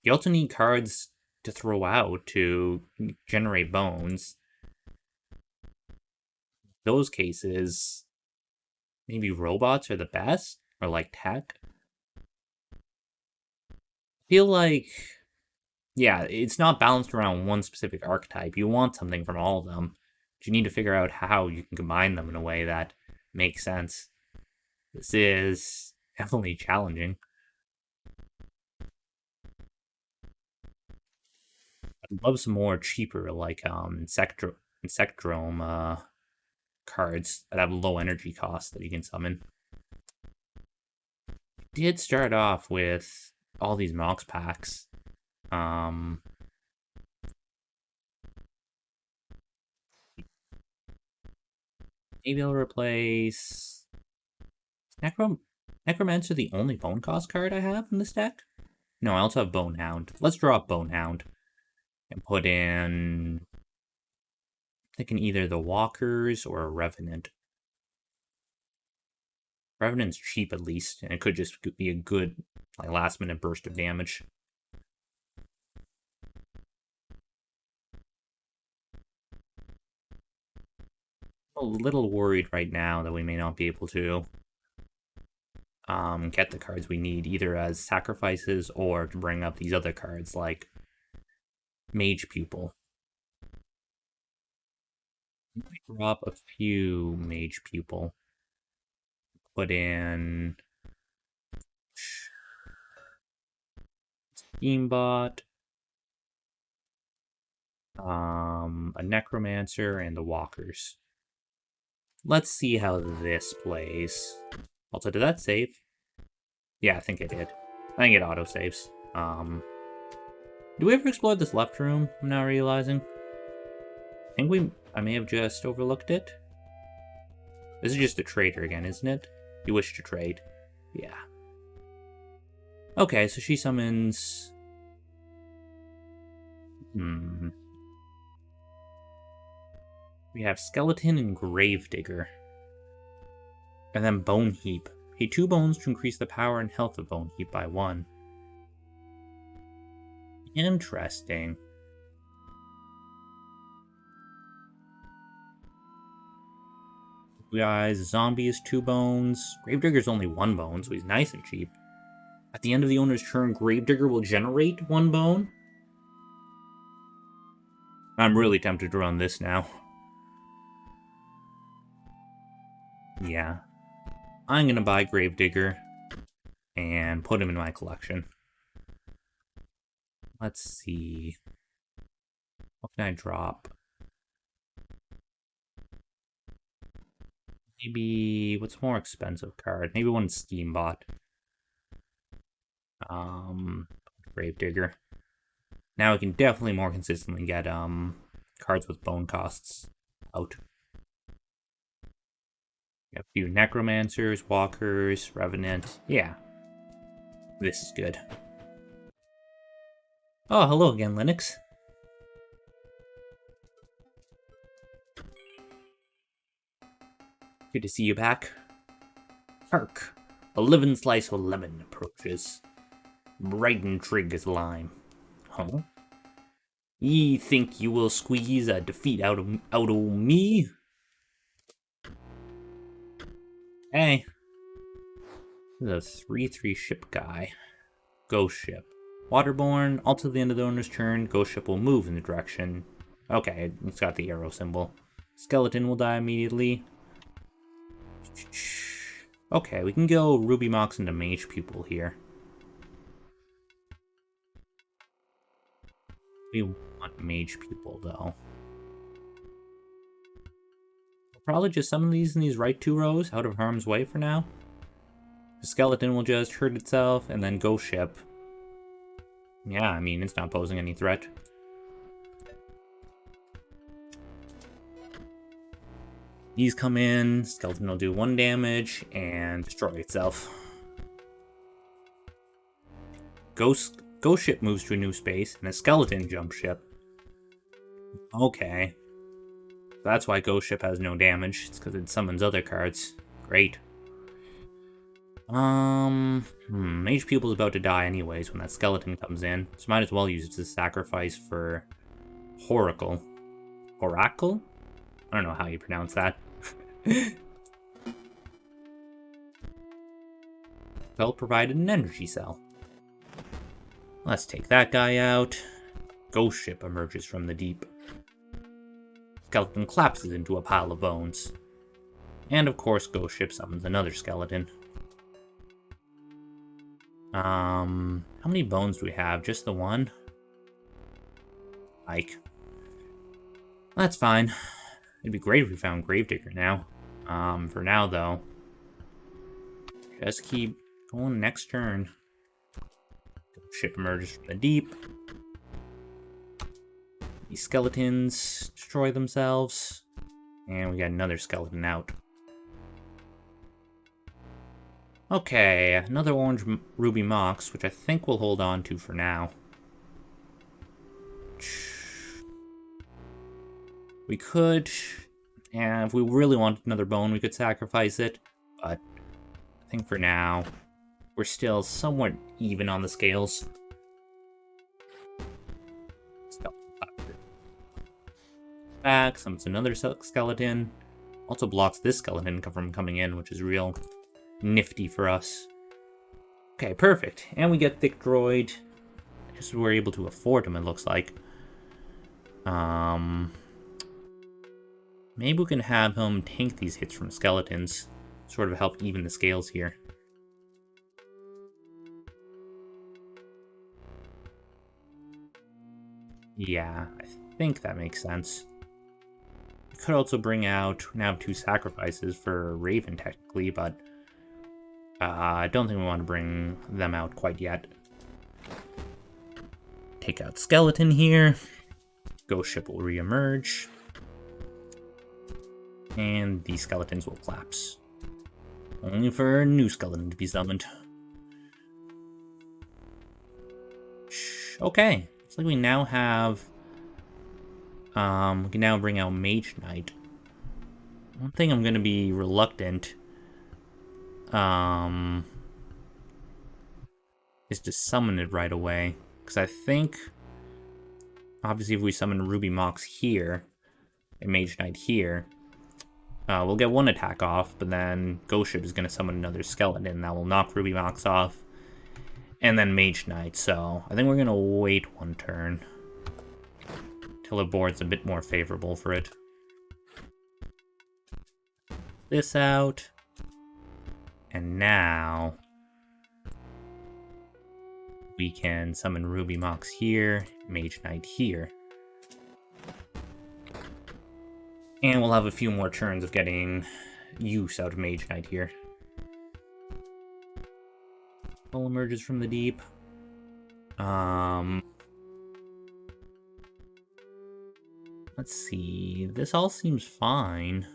You also need cards to throw out to generate bones. Those cases, maybe robots are the best? Or, like, tech? I feel like... Yeah, it's not balanced around one specific archetype. You want something from all of them. But you need to figure out how you can combine them in a way that makes sense. This is definitely challenging. Love some more cheaper, like, Insectdrome, cards that have low energy costs that you can summon. Did start off with all these Mox packs. Maybe I'll replace Necromancer, the only bone cost card I have in this deck. No, I also have Bonehound. Let's draw up Bonehound and put in, thinking either the Walkers or a Revenant. Revenant's cheap at least, and it could just be a good, like, last-minute burst of damage. A little worried right now that we may not be able to get the cards we need, either as sacrifices or to bring up these other cards like Mage Pupil. Drop a few Mage Pupil. Put in Steambot, a Necromancer, and the Walkers. Let's see how this plays. Also, did that save? Yeah, I think it did. I think it auto-saves. Do we ever explore this left room? I'm now realizing. I may have just overlooked it. This is just a trader again, isn't it? You wish to trade. Yeah. Okay, so she summons... We have Skeleton and Gravedigger. And then Bone Heap. Pay 2 bones to increase the power and health of Bone Heap by 1. Interesting. Guys, Zombie is 2 bones. Gravedigger's only 1 bone, so he's nice and cheap. At the end of the owner's turn, Gravedigger will generate 1 bone. I'm really tempted to run this now. Yeah. I'm gonna buy Gravedigger and put him in my collection. Let's see. What can I drop? Maybe, what's a more expensive card? Maybe one Steambot. Gravedigger. Now we can definitely more consistently get cards with bone costs out. A few Necromancers, Walkers, Revenant. Yeah. This is good. Oh, hello again, Linux. Good to see you back. Hark! A living slice of lemon approaches. Bright and trig as lime. Huh? Ye think you will squeeze a defeat out of me? Hey. This is a 3/3 ship guy. Ghost ship. Waterborne, all to the end of the owner's turn, ghost ship will move in the direction. Okay, it's got the arrow symbol. Skeleton will die immediately. Okay, we can go Ruby Mox into Mage Pupil here. We want Mage Pupil, though. We'll probably just summon these in these right 2 rows, out of harm's way for now. The skeleton will just hurt itself, and then Ghost Ship. Yeah, I mean, it's not posing any threat. These come in, skeleton will do 1 damage, and destroy itself. Ghost Ship moves to a new space, and a skeleton jumps ship. Okay. That's why Ghost Ship has no damage. It's because it summons other cards. Great. Mage Pupil's about to die anyways when that skeleton comes in, so might as well use it as a sacrifice for Horacle. Oracle? I don't know how you pronounce that. Spell provided an energy cell. Let's take that guy out. Ghost Ship emerges from the deep. Skeleton collapses into a pile of bones. And of course, Ghost Ship summons another skeleton. How many bones do we have? Just the 1? Like, that's fine. It'd be great if we found Gravedigger now. For now, though, just keep going next turn. Ship emerges from the deep. These skeletons destroy themselves. And we got another skeleton out. Okay, another orange ruby mox, which I think we'll hold on to for now. We could, and if we really wanted another bone, we could sacrifice it, but I think for now, we're still somewhat even on the scales. Back, summons another skeleton. Also blocks this skeleton from coming in, which is real nifty for us. Okay, perfect. And we get Thick Droid. I guess we're able to afford him, it looks like. Maybe we can have him tank these hits from skeletons. Sort of help even the scales here. Yeah, I think that makes sense. We could also bring out, now 2 sacrifices for Raven technically, but I don't think we want to bring them out quite yet. Take out skeleton here. Ghost ship will re-emerge. And these skeletons will collapse. Only for a new skeleton to be summoned. Okay. Looks like we now have... we can now bring out Mage Knight. One thing I'm going to be reluctant... is to summon it right away. Because I think... obviously if we summon Ruby Mox here, and Mage Knight here... we'll get 1 attack off, but then Ghost Ship is going to summon another skeleton that will knock Ruby Mox off. And then Mage Knight, so I think we're going to wait 1 turn. Till the board's a bit more favorable for it. This out. And now... we can summon Ruby Mox here, Mage Knight here. And we'll have a few more turns of getting use out of Mage Knight here. Soul emerges from the deep. Let's see. This all seems fine.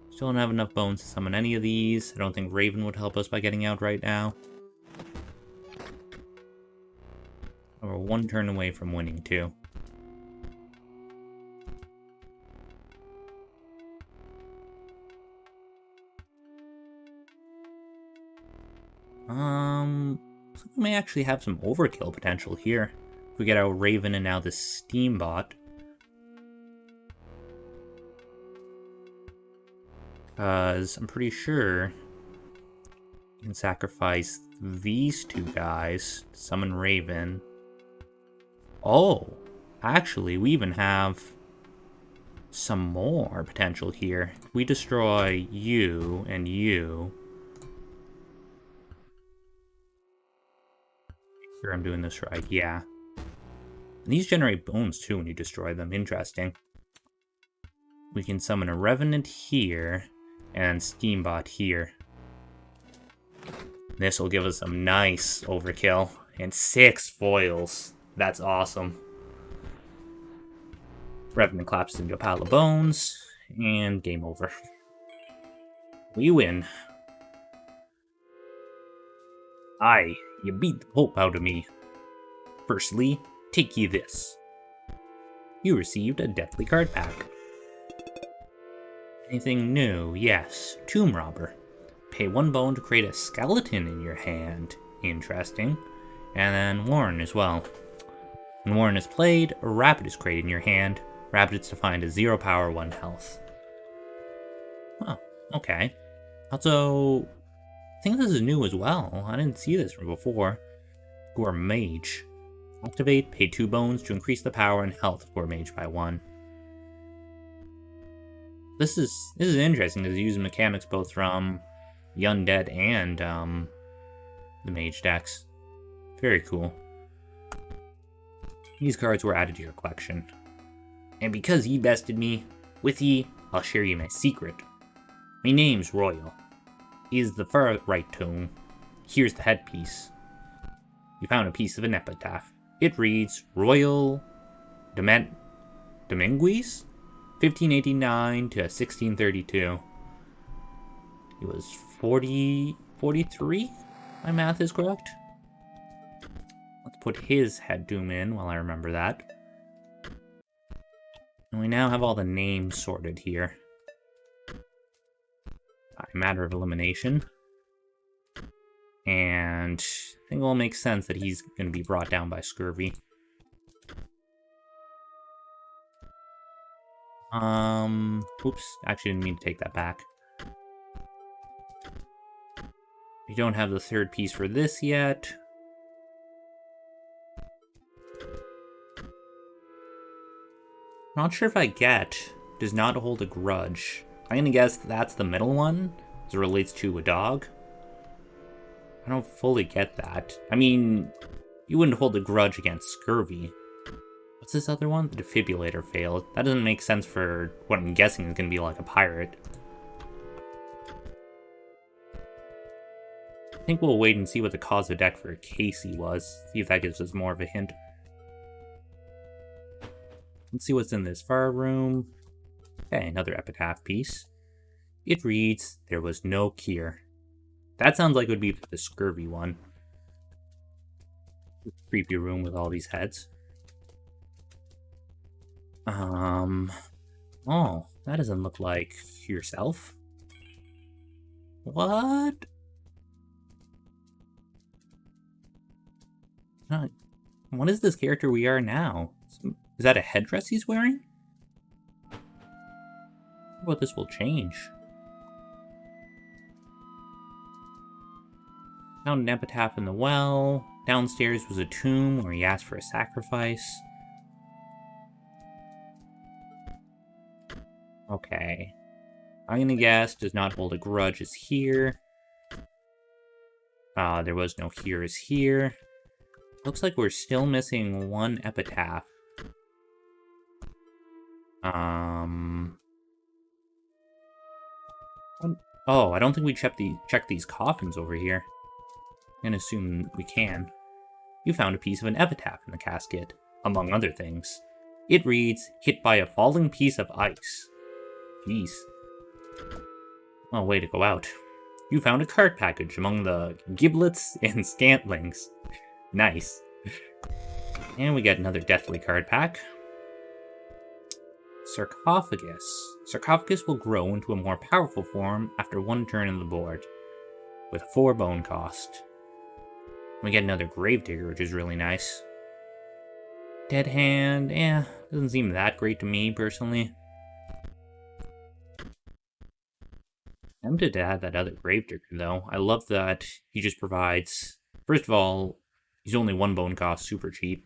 Still don't have enough bones to summon any of these. I don't think Raven would help us by getting out right now. We're 1 turn away from winning, too. We may actually have some overkill potential here. If we get our Raven and now this Steambot. Because I'm pretty sure we can sacrifice these 2 guys to summon Raven. Oh, actually, we even have some more potential here. If we destroy you and you... sure I'm doing this right, yeah. And these generate bones too when you destroy them, interesting. We can summon a Revenant here, and Steambot here. This will give us some nice overkill, and 6 foils. That's awesome. Revenant collapses into a pile of bones, and game over. We win. Aye, you beat the pulp out of me. Firstly, take ye this. You received a deathly card pack. Anything new? Yes. Tomb Robber. Pay 1 bone to create a skeleton in your hand. Interesting. And then Warren as well. When Warren is played, a Rapid is created in your hand. Rapid is defined as 0 power, 1 health. Oh, okay. Also, I think this is new as well. I didn't see this from before. Gourmage. Activate, pay 2 bones to increase the power and health of Gourmage by 1. This is interesting because it uses mechanics both from the Undead and the Mage decks. Very cool. These cards were added to your collection. And because ye bested me, with ye, I'll share ye my secret. My name's Royal. Is the far right tone. Here's the headpiece. You found a piece of an epitaph. It reads, Royal Dominguez? 1589 to 1632. He was 43? My math is correct. Let's put his head doom in while I remember that. And we now have all the names sorted here. By matter of elimination. And I think it will make sense that he's going to be brought down by scurvy. Oops, actually didn't mean to take that back. We don't have the third piece for this yet. Not sure if I get does not hold a grudge. I'm gonna guess that's the middle one, as it relates to a dog. I don't fully get that. I mean, you wouldn't hold a grudge against scurvy. What's this other one? The defibrillator failed. That doesn't make sense for what I'm guessing is gonna be like a pirate. I think we'll wait and see what the cause of deck for Casey was. See if that gives us more of a hint. Let's see what's in this far room. Okay, another epitaph piece. It reads, there was no cure. That sounds like it would be the scurvy one. Creepy room with all these heads. Oh, that doesn't look like yourself. What? What is this character we are now? Is that a headdress he's wearing? What this will change. Found an epitaph in the well. Downstairs was a tomb where he asked for a sacrifice. Okay. I'm gonna guess does not hold a grudge is here. There was no here is here. Looks like we're still missing one epitaph. Oh, I don't think we checked these coffins over here. I'm gonna assume we can. You found a piece of an epitaph in the casket, among other things. It reads, hit by a falling piece of ice. Jeez. Oh, way to go out. You found a card package among the giblets and scantlings. Nice. And we get another deathly card pack. Sarcophagus. Sarcophagus will grow into a more powerful form after one turn on the board, with 4 bone cost. We get another Gravedigger, which is really nice. Dead Hand, doesn't seem that great to me, personally. I'm tempted to add that other Gravedigger, though. I love that he just provides... First of all, he's only 1 bone cost, super cheap.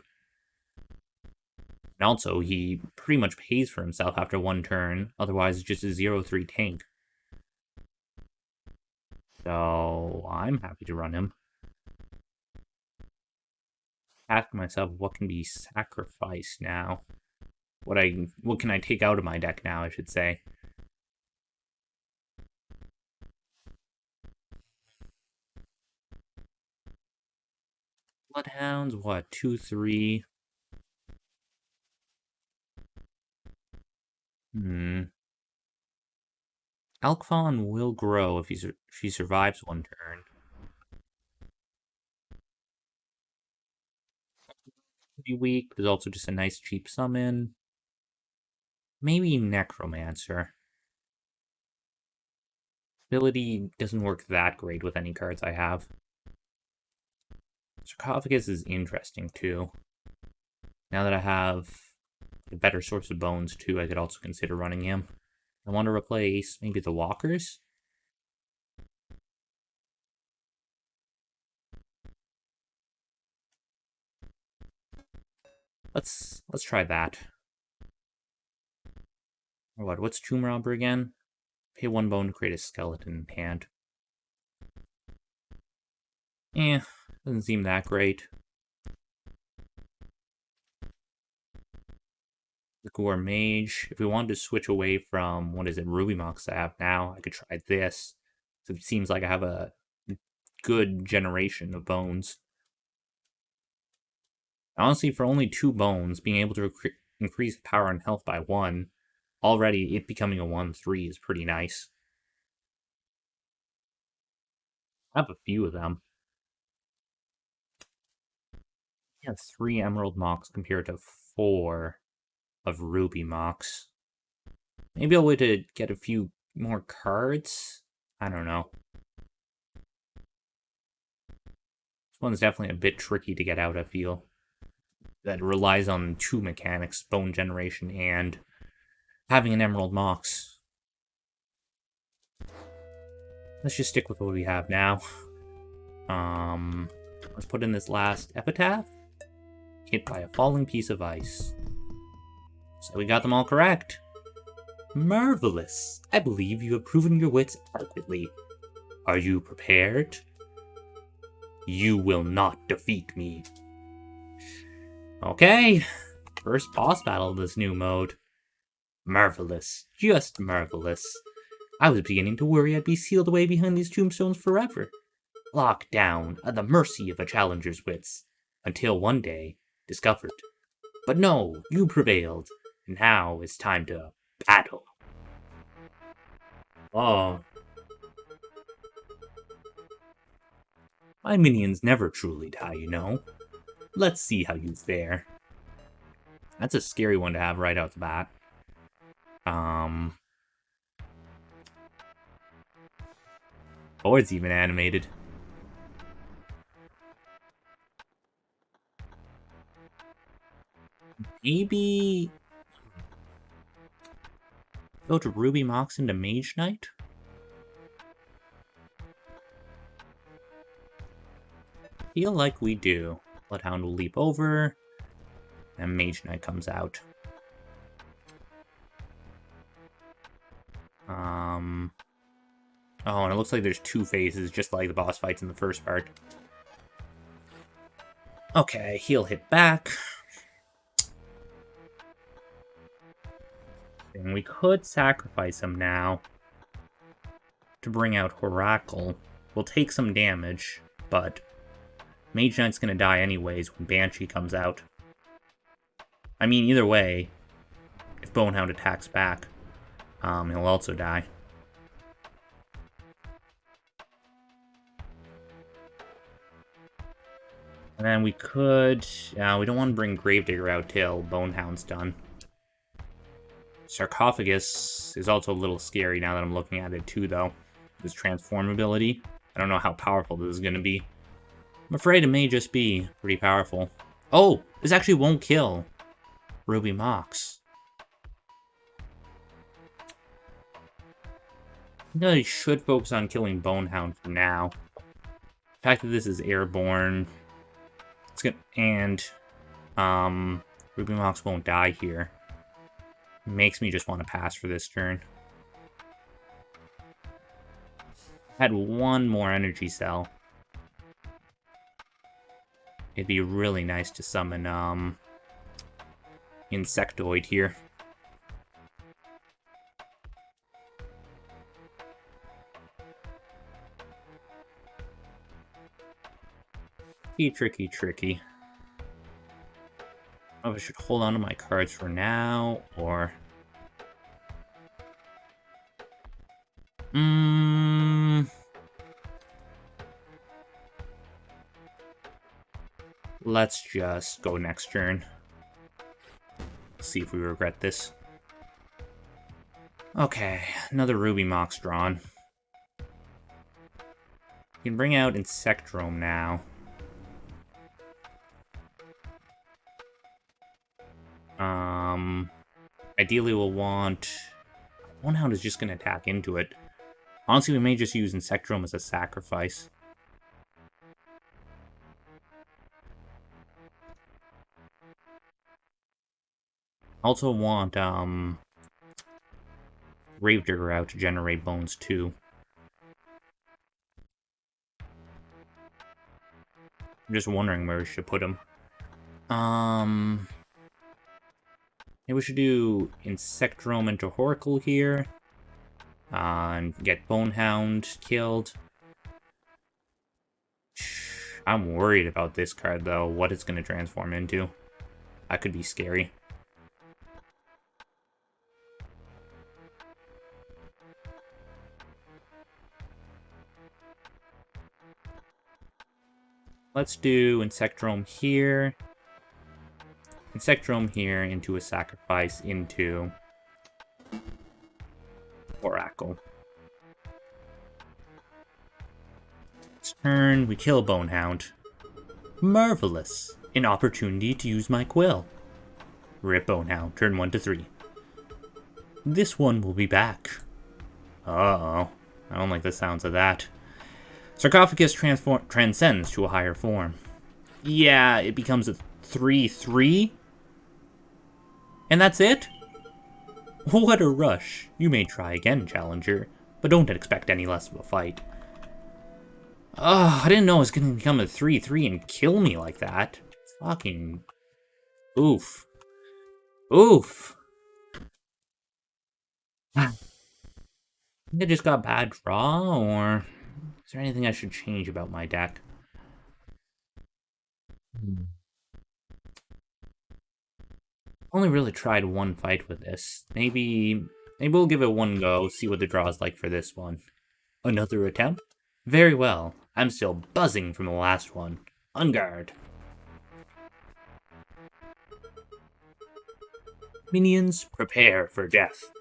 And also, he pretty much pays for himself after 1 turn. Otherwise, it's just a 0-3 tank. So, I'm happy to run him. Ask myself, what can be sacrificed now? What can I take out of my deck now, I should say. Bloodhounds, what, 2-3? Alkfawn will grow if she survives 1 turn. Pretty weak, but there's also just a nice cheap summon. Maybe Necromancer. Ability doesn't work that great with any cards I have. Sarcophagus is interesting too. Now that I have a better source of bones too, I could also consider running him. I want to replace maybe the Walkers. Let's try that. Or what's Tomb Robber again? Pay 1 bone to create a skeleton hand. Doesn't seem that great. The Gore Mage. If we wanted to switch away from, what is it, Ruby Mox I have now, I could try this. So it seems like I have a good generation of bones. Honestly, for only 2 bones, being able to increase power and health by 1, already it becoming a 1-3 is pretty nice. I have a few of them. Yeah, 3 Emerald Mox compared to 4 of Ruby Mox. Maybe I'll wait to get a few more cards? I don't know. This one's definitely a bit tricky to get out, I feel. That relies on 2 mechanics, bone generation and having an Emerald Mox. Let's just stick with what we have now. Let's put in this last epitaph. Hit by a falling piece of ice. So we got them all correct. Marvelous! I believe you have proven your wits adequately. Are you prepared? You will not defeat me. Okay, first boss battle of this new mode. Marvelous. Just marvelous. I was beginning to worry I'd be sealed away behind these tombstones forever. Locked down at the mercy of a challenger's wits. Until one day, discovered. But no, you prevailed. Now it's time to battle. Oh. My minions never truly die, you know. Let's see how you fare. That's a scary one to have right out the bat. Oh, it's even animated. Maybe go to Ruby Mox into Mage Knight? Feel like we do. Bloodhound will leap over, and Mage Knight comes out. Oh, and it looks like there's 2 phases, just like the boss fights in the first part. Okay, he'll hit back. And we could sacrifice him now to bring out Horacle. We'll take some damage, but Mage Knight's gonna die anyways when Banshee comes out. I mean, either way, if Bonehound attacks back, he'll also die. And then we could... we don't want to bring Gravedigger out till Bonehound's done. Sarcophagus is also a little scary now that I'm looking at it too, though. This transform ability. I don't know how powerful this is going to be. I'm afraid it may just be pretty powerful. Oh! This actually won't kill Ruby Mox. I think I should focus on killing Bonehound for now. The fact that this is airborne... It's gonna... And... Ruby Mox won't die here. Makes me just want to pass for this turn. Had 1 more energy cell. It'd be really nice to summon, Insectoid here. Tricky. Oh, I should hold on to my cards for now, or... Let's just go next turn. See if we regret this. Okay, another Ruby Mox drawn. You can bring out Insectdrome now. Ideally we'll want... Bonehound is just going to attack into it. Honestly, we may just use Insectdrome as a sacrifice. Also want, Gravedigger out to generate bones too. I'm just wondering where we should put him. Maybe we should do Insectdrome into Horacle here. And get Bonehound killed. I'm worried about this card, though. What it's going to transform into. That could be scary. Let's do Insectdrome here. Insectdrome here into a sacrifice into Oracle. Next turn, we kill Bonehound. Marvelous! An opportunity to use my quill. Rip Bonehound, turn 1 to 3. This one will be back. Uh-oh. I don't like the sounds of that. Sarcophagus transcends to a higher form. Yeah, it becomes a 3/3? And that's it? What a rush. You may try again, Challenger, but don't expect any less of a fight. I didn't know it was going to become a 3/3 and kill me like that. Fucking... Oof. Oof. I think I just got bad draw, or... Is there anything I should change about my deck? Only really tried one fight with this. Maybe we'll give it one go, see what the draw is like for this one. Another attempt? Very well. I'm still buzzing from the last one. On guard. Minions, prepare for death.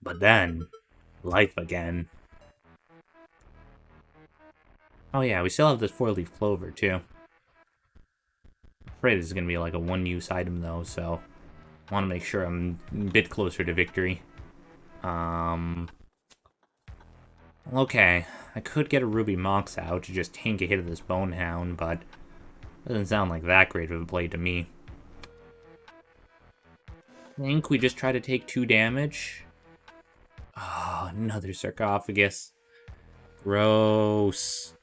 But then, life again. Oh yeah, we still have this 4-leaf clover, too. I'm afraid this is going to be like a one-use item, though, so... I want to make sure I'm a bit closer to victory. Okay, I could get a Ruby Mox out to just tank a hit of this Bonehound, but... It doesn't sound like that great of a play to me. I think we just try to take 2 damage. Oh, another sarcophagus. Gross.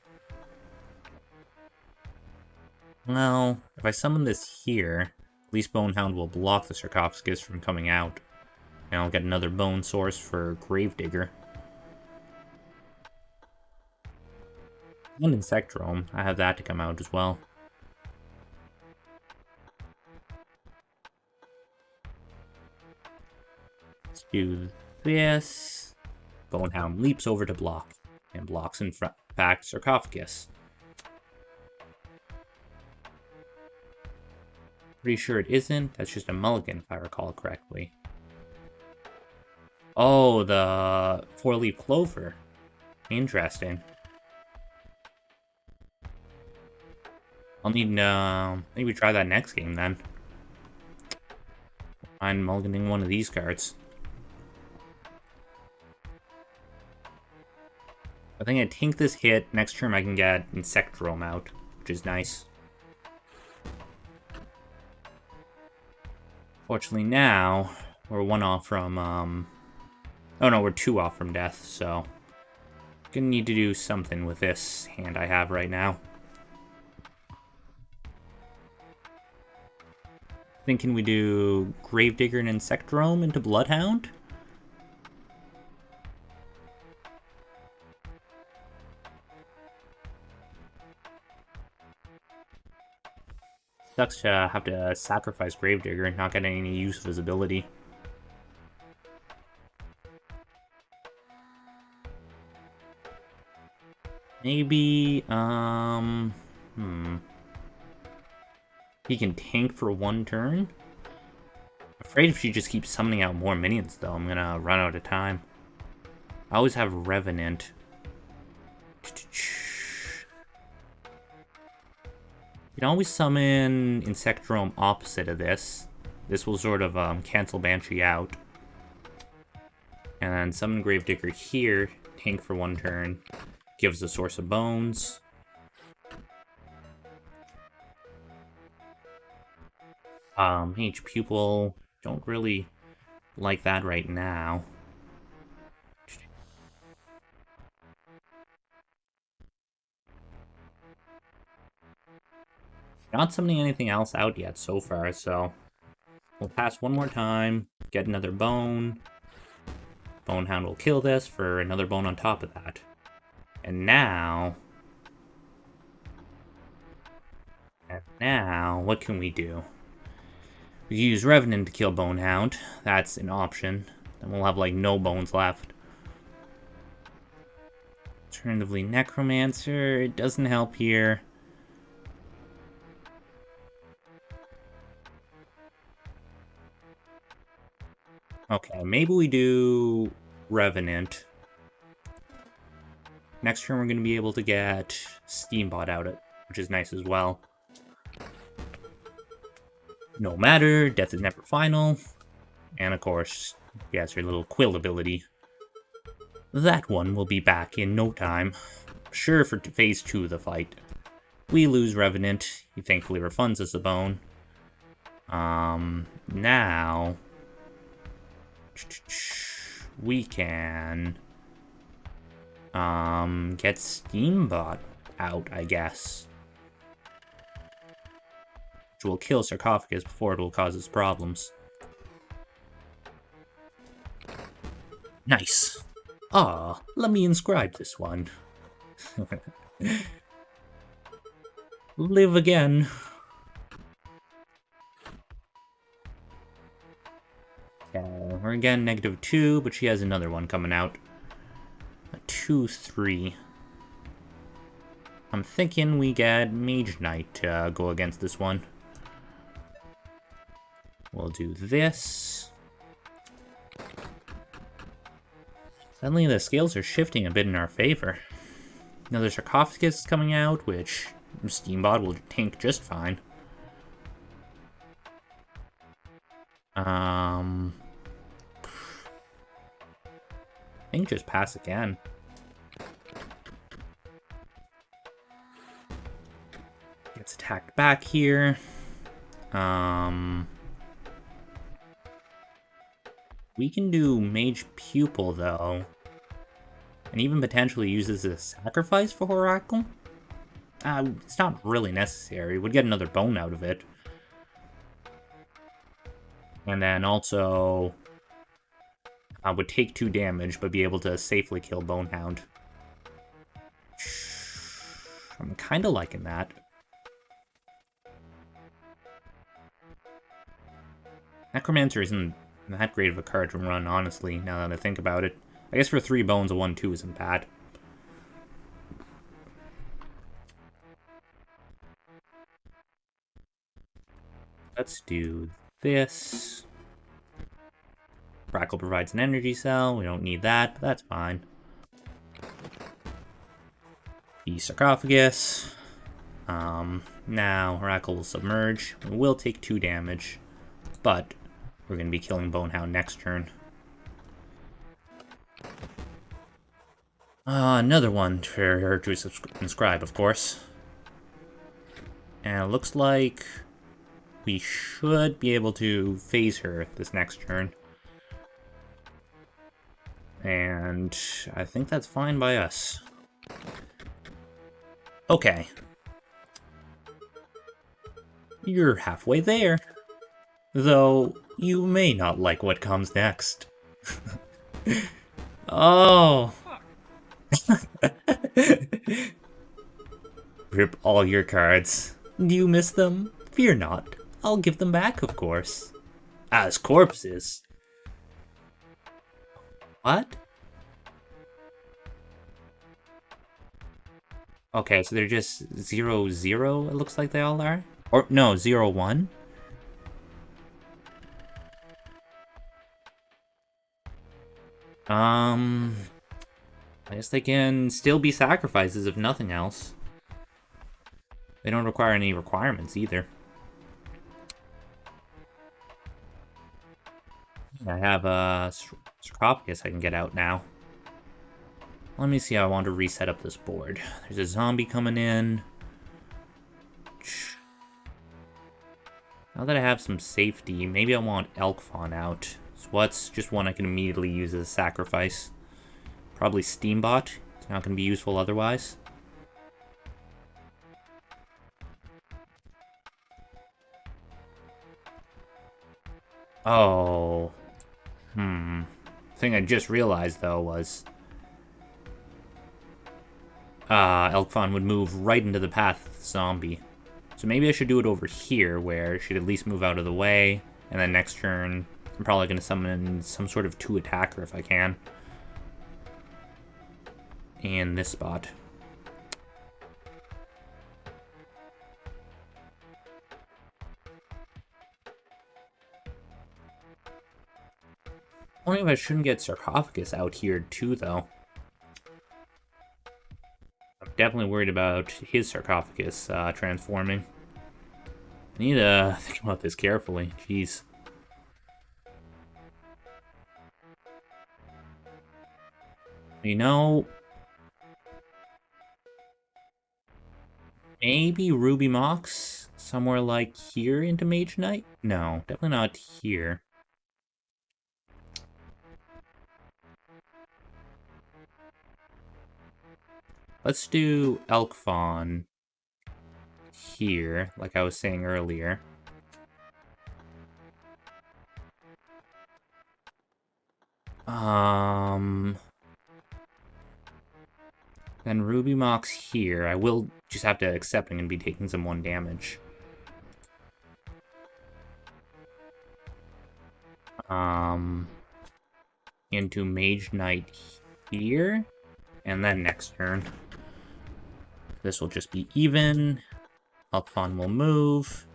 Well, if I summon this here, at least Bonehound will block the sarcophagus from coming out. And I'll get another bone source for Gravedigger. And Insectdrome. I have that to come out as well. Let's do this. Bonehound leaps over to block. And blocks in fact sarcophagus. Pretty sure it isn't. That's just a mulligan, if I recall correctly. Oh, the 4-leaf clover. Interesting. I'll need, maybe try that next game, then. I'm mulliganing one of these cards. I think I tank this hit. Next turn I can get Insectdrome out, which is nice. Fortunately now, we're 1 off from, oh no, we're 2 off from death, so... Gonna need to do something with this hand I have right now. Thinking we do Gravedigger and Insectdrome into Bloodhound? Sucks to have to sacrifice Gravedigger and not get any use of his ability. Maybe, He can tank for 1 turn? Afraid if she just keeps summoning out more minions, though, I'm gonna run out of time. I always have Revenant. You can always summon Insectdrome opposite of this. This will sort of cancel Banshee out. And then summon Gravedigger here, tank for 1 turn. Gives a source of bones. Mage Pupil, don't really like that right now. Not summoning anything else out yet so far, so We'll pass one more time, get another bone. Bonehound will kill this for another bone on top of that. And now, what can we do? We use Revenant to kill Bonehound. That's an option. Then we'll have, like, no bones left. Alternatively, Necromancer. It doesn't help here. Okay, maybe we do Revenant. Next turn we're going to be able to get Steambot out it, which is nice as well. No matter, death is never final. And of course, he has her little quill ability. That one will be back in no time. Sure, for phase 2 of the fight. We lose Revenant. He thankfully refunds us a bone. Now we can get Steambot out, I guess. Which will kill Sarcophagus before it will cause us problems. Nice. Ah, let me inscribe this one. Live again. Okay, we're again -2, but she has another one coming out. A 2-3. I'm thinking we get Mage Knight to go against this one. We'll do this. Suddenly the scales are shifting a bit in our favor. Another Sarcophagus is coming out, which Steambot will tank just fine. I think just pass again. Gets attacked back here. We can do Mage Pupil, though. And even potentially use this as a sacrifice for Oracle. It's not really necessary. We'd get another bone out of it. And then also would take 2 damage, but be able to safely kill Bonehound. I'm kind of liking that. Necromancer isn't that great of a card to run, honestly, now that I think about it. I guess for 3 bones, a 1-2 isn't bad. Let's do this. Crackle provides an energy cell. We don't need that, but that's fine. The Sarcophagus. Now, Oracle will submerge. We will take 2 damage, but we're going to be killing Bonehound next turn. Another one for her to inscribe, of course. And it looks like we should be able to phase her this next turn. And I think that's fine by us. Okay. You're halfway there. Though, you may not like what comes next. Oh! Rip all your cards. Do you miss them? Fear not. I'll give them back, of course. As corpses. What? Okay, so they're just 0-0, it looks like they all are? Or, no, 0-1? I guess they can still be sacrifices if nothing else. They don't require any requirements either. I have a Sarcophagus I can get out now. Let me see how I want to reset up this board. There's a zombie coming in. Now that I have some safety, maybe I want Elk Fawn out. So what's just one I can immediately use as a sacrifice? Probably Steambot. It's not going to be useful otherwise. Oh. Thing I just realized, though, was... Elkfon would move right into the path of the zombie. So maybe I should do it over here, where she'd at least move out of the way, and then next turn, I'm probably going to summon some sort of 2-attacker if I can. In this spot. Only if I shouldn't get Sarcophagus out here too, though. I'm definitely worried about his Sarcophagus transforming. I need to think about this carefully. Jeez. You know, maybe Ruby Mox somewhere like here into Mage Knight? No, definitely not here. Let's do Elkfon here, like I was saying earlier. Then Ruby Mox here. I will just have to accept I'm going to be taking some 1 damage. Into Mage Knight here. And then next turn. This will just be even. Elkfon will move.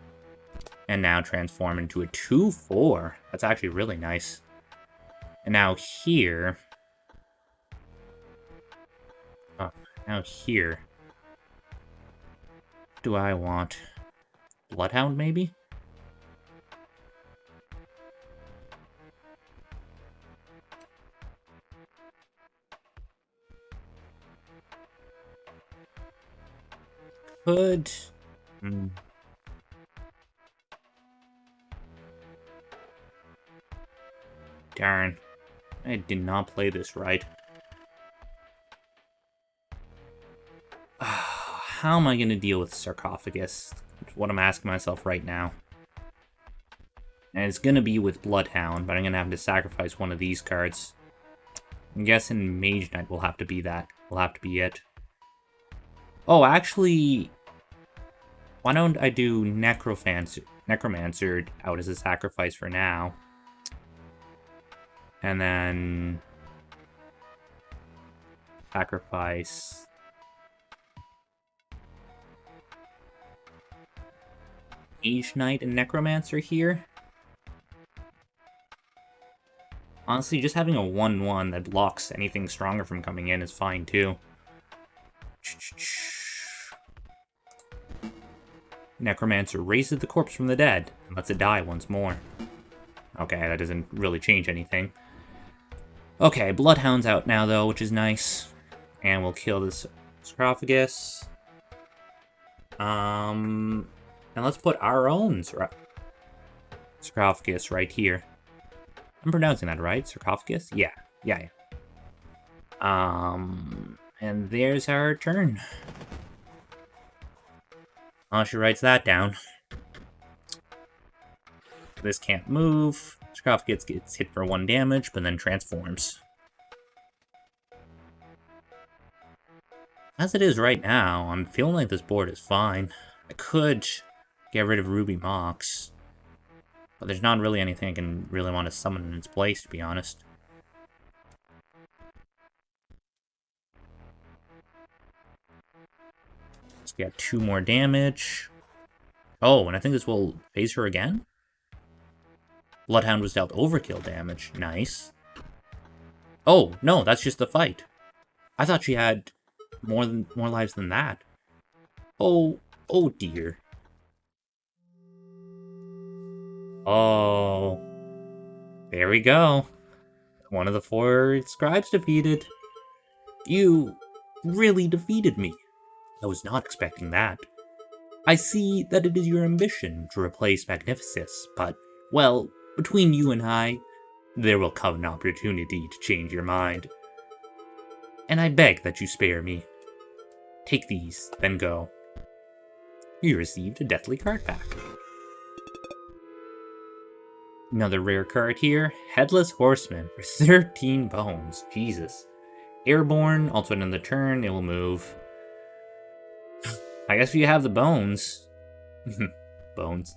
And now transform into a 2/4. That's actually really nice. And now here... Oh, now here. What do I want? Bloodhound, maybe? Could... Darn. I did not play this right. How am I going to deal with Sarcophagus? That's what I'm asking myself right now. And it's going to be with Bloodhound, but I'm going to have to sacrifice one of these cards. I'm guessing Mage Knight will have to be that. Will have to be it. Oh, actually... Why don't I do Necromancer out as a sacrifice for now? And then... sacrifice... Mage Knight and Necromancer here. Honestly, just having a 1/1 that blocks anything stronger from coming in is fine too. Necromancer raises the corpse from the dead and lets it die once more. Okay, that doesn't really change anything. Okay, Bloodhound's out now though, which is nice. And we'll kill this Sarcophagus. And let's put our own Sarcophagus right here. I'm pronouncing that right? Sarcophagus? Yeah. And there's our turn. Oh, she writes that down. This can't move. Sarcophagus gets hit for 1 damage, but then transforms. As it is right now, I'm feeling like this board is fine. I could get rid of Ruby Mox, but there's not really anything I can really want to summon in its place, to be honest. Let's get 2 more damage. Oh, and I think this will phase her again? Bloodhound was dealt overkill damage. Nice. Oh, no, that's just the fight. I thought she had more lives than that. Oh dear. Oh. There we go. One of the 4 scribes defeated. You really defeated me. I was not expecting that. I see that it is your ambition to replace Magnificus, but, well, between you and I, there will come an opportunity to change your mind. And I beg that you spare me. Take these, then go. You received a Deathly card pack. Another rare card here. Headless Horseman for 13 bones. Jesus. Airborne, also another turn, it will move. I guess if you have the bones. Bones.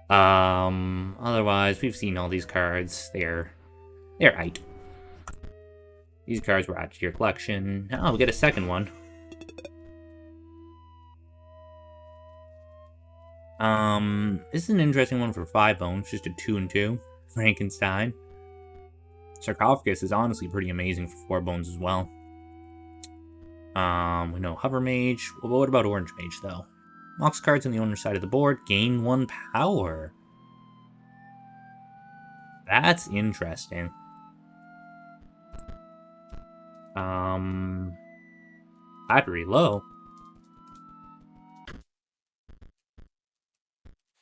Otherwise, we've seen all these cards. They're right. These cards were added to your collection. Oh, we get a second one. This is an interesting one for 5 bones, just a 2 and 2. Frankenstein. Sarcophagus is honestly pretty amazing for 4 bones as well. We know Hover Mage. Well, what about Orange Mage, though? Mox cards on the owner's side of the board gain 1 power. That's interesting. Battery low.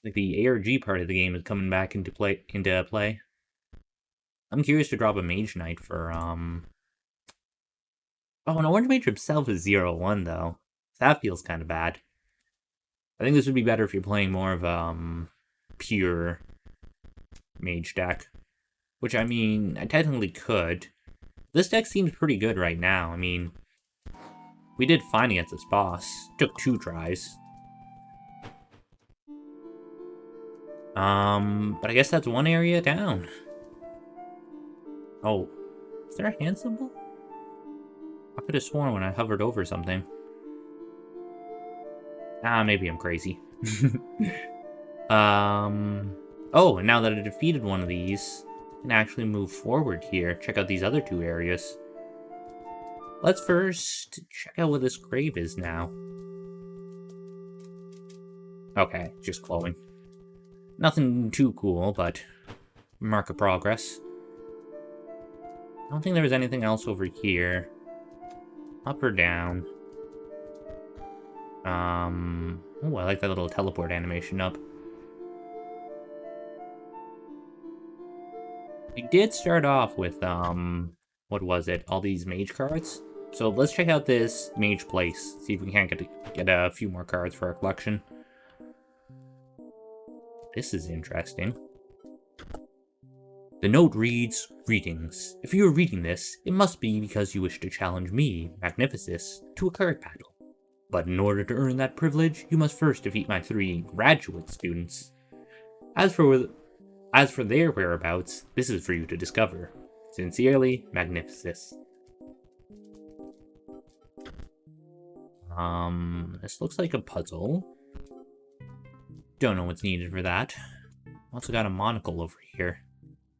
Like the ARG part of the game is coming back into play. I'm curious to drop a Mage Knight for Oh, an Orange Mage himself is 0-1 though. That feels kind of bad. I think this would be better if you're playing more of pure Mage deck, which I mean I technically could. This deck seems pretty good right now. I mean, we did fine against this boss. Took 2 tries. But I guess that's 1 area down. Oh, is there a hand symbol? I could have sworn when I hovered over something. Maybe I'm crazy. Oh, and now that I defeated one of these, I can actually move forward here. Check out these other 2 areas. Let's first check out what this grave is now. Okay, just glowing. Nothing too cool, but mark of progress. I don't think there was anything else over here. Up or down? Oh, I like that little teleport animation up. We did start off with, what was it? All these mage cards. So let's check out this mage place. See if we can't get a few more cards for our collection. This is interesting. The note reads, "Greetings. If you are reading this, it must be because you wish to challenge me, Magnificus, to a card battle. But in order to earn that privilege, you must first defeat my 3 graduate students. As for their whereabouts, this is for you to discover. Sincerely, Magnificus." This looks like a puzzle. Don't know what's needed for that. Also got a monocle over here.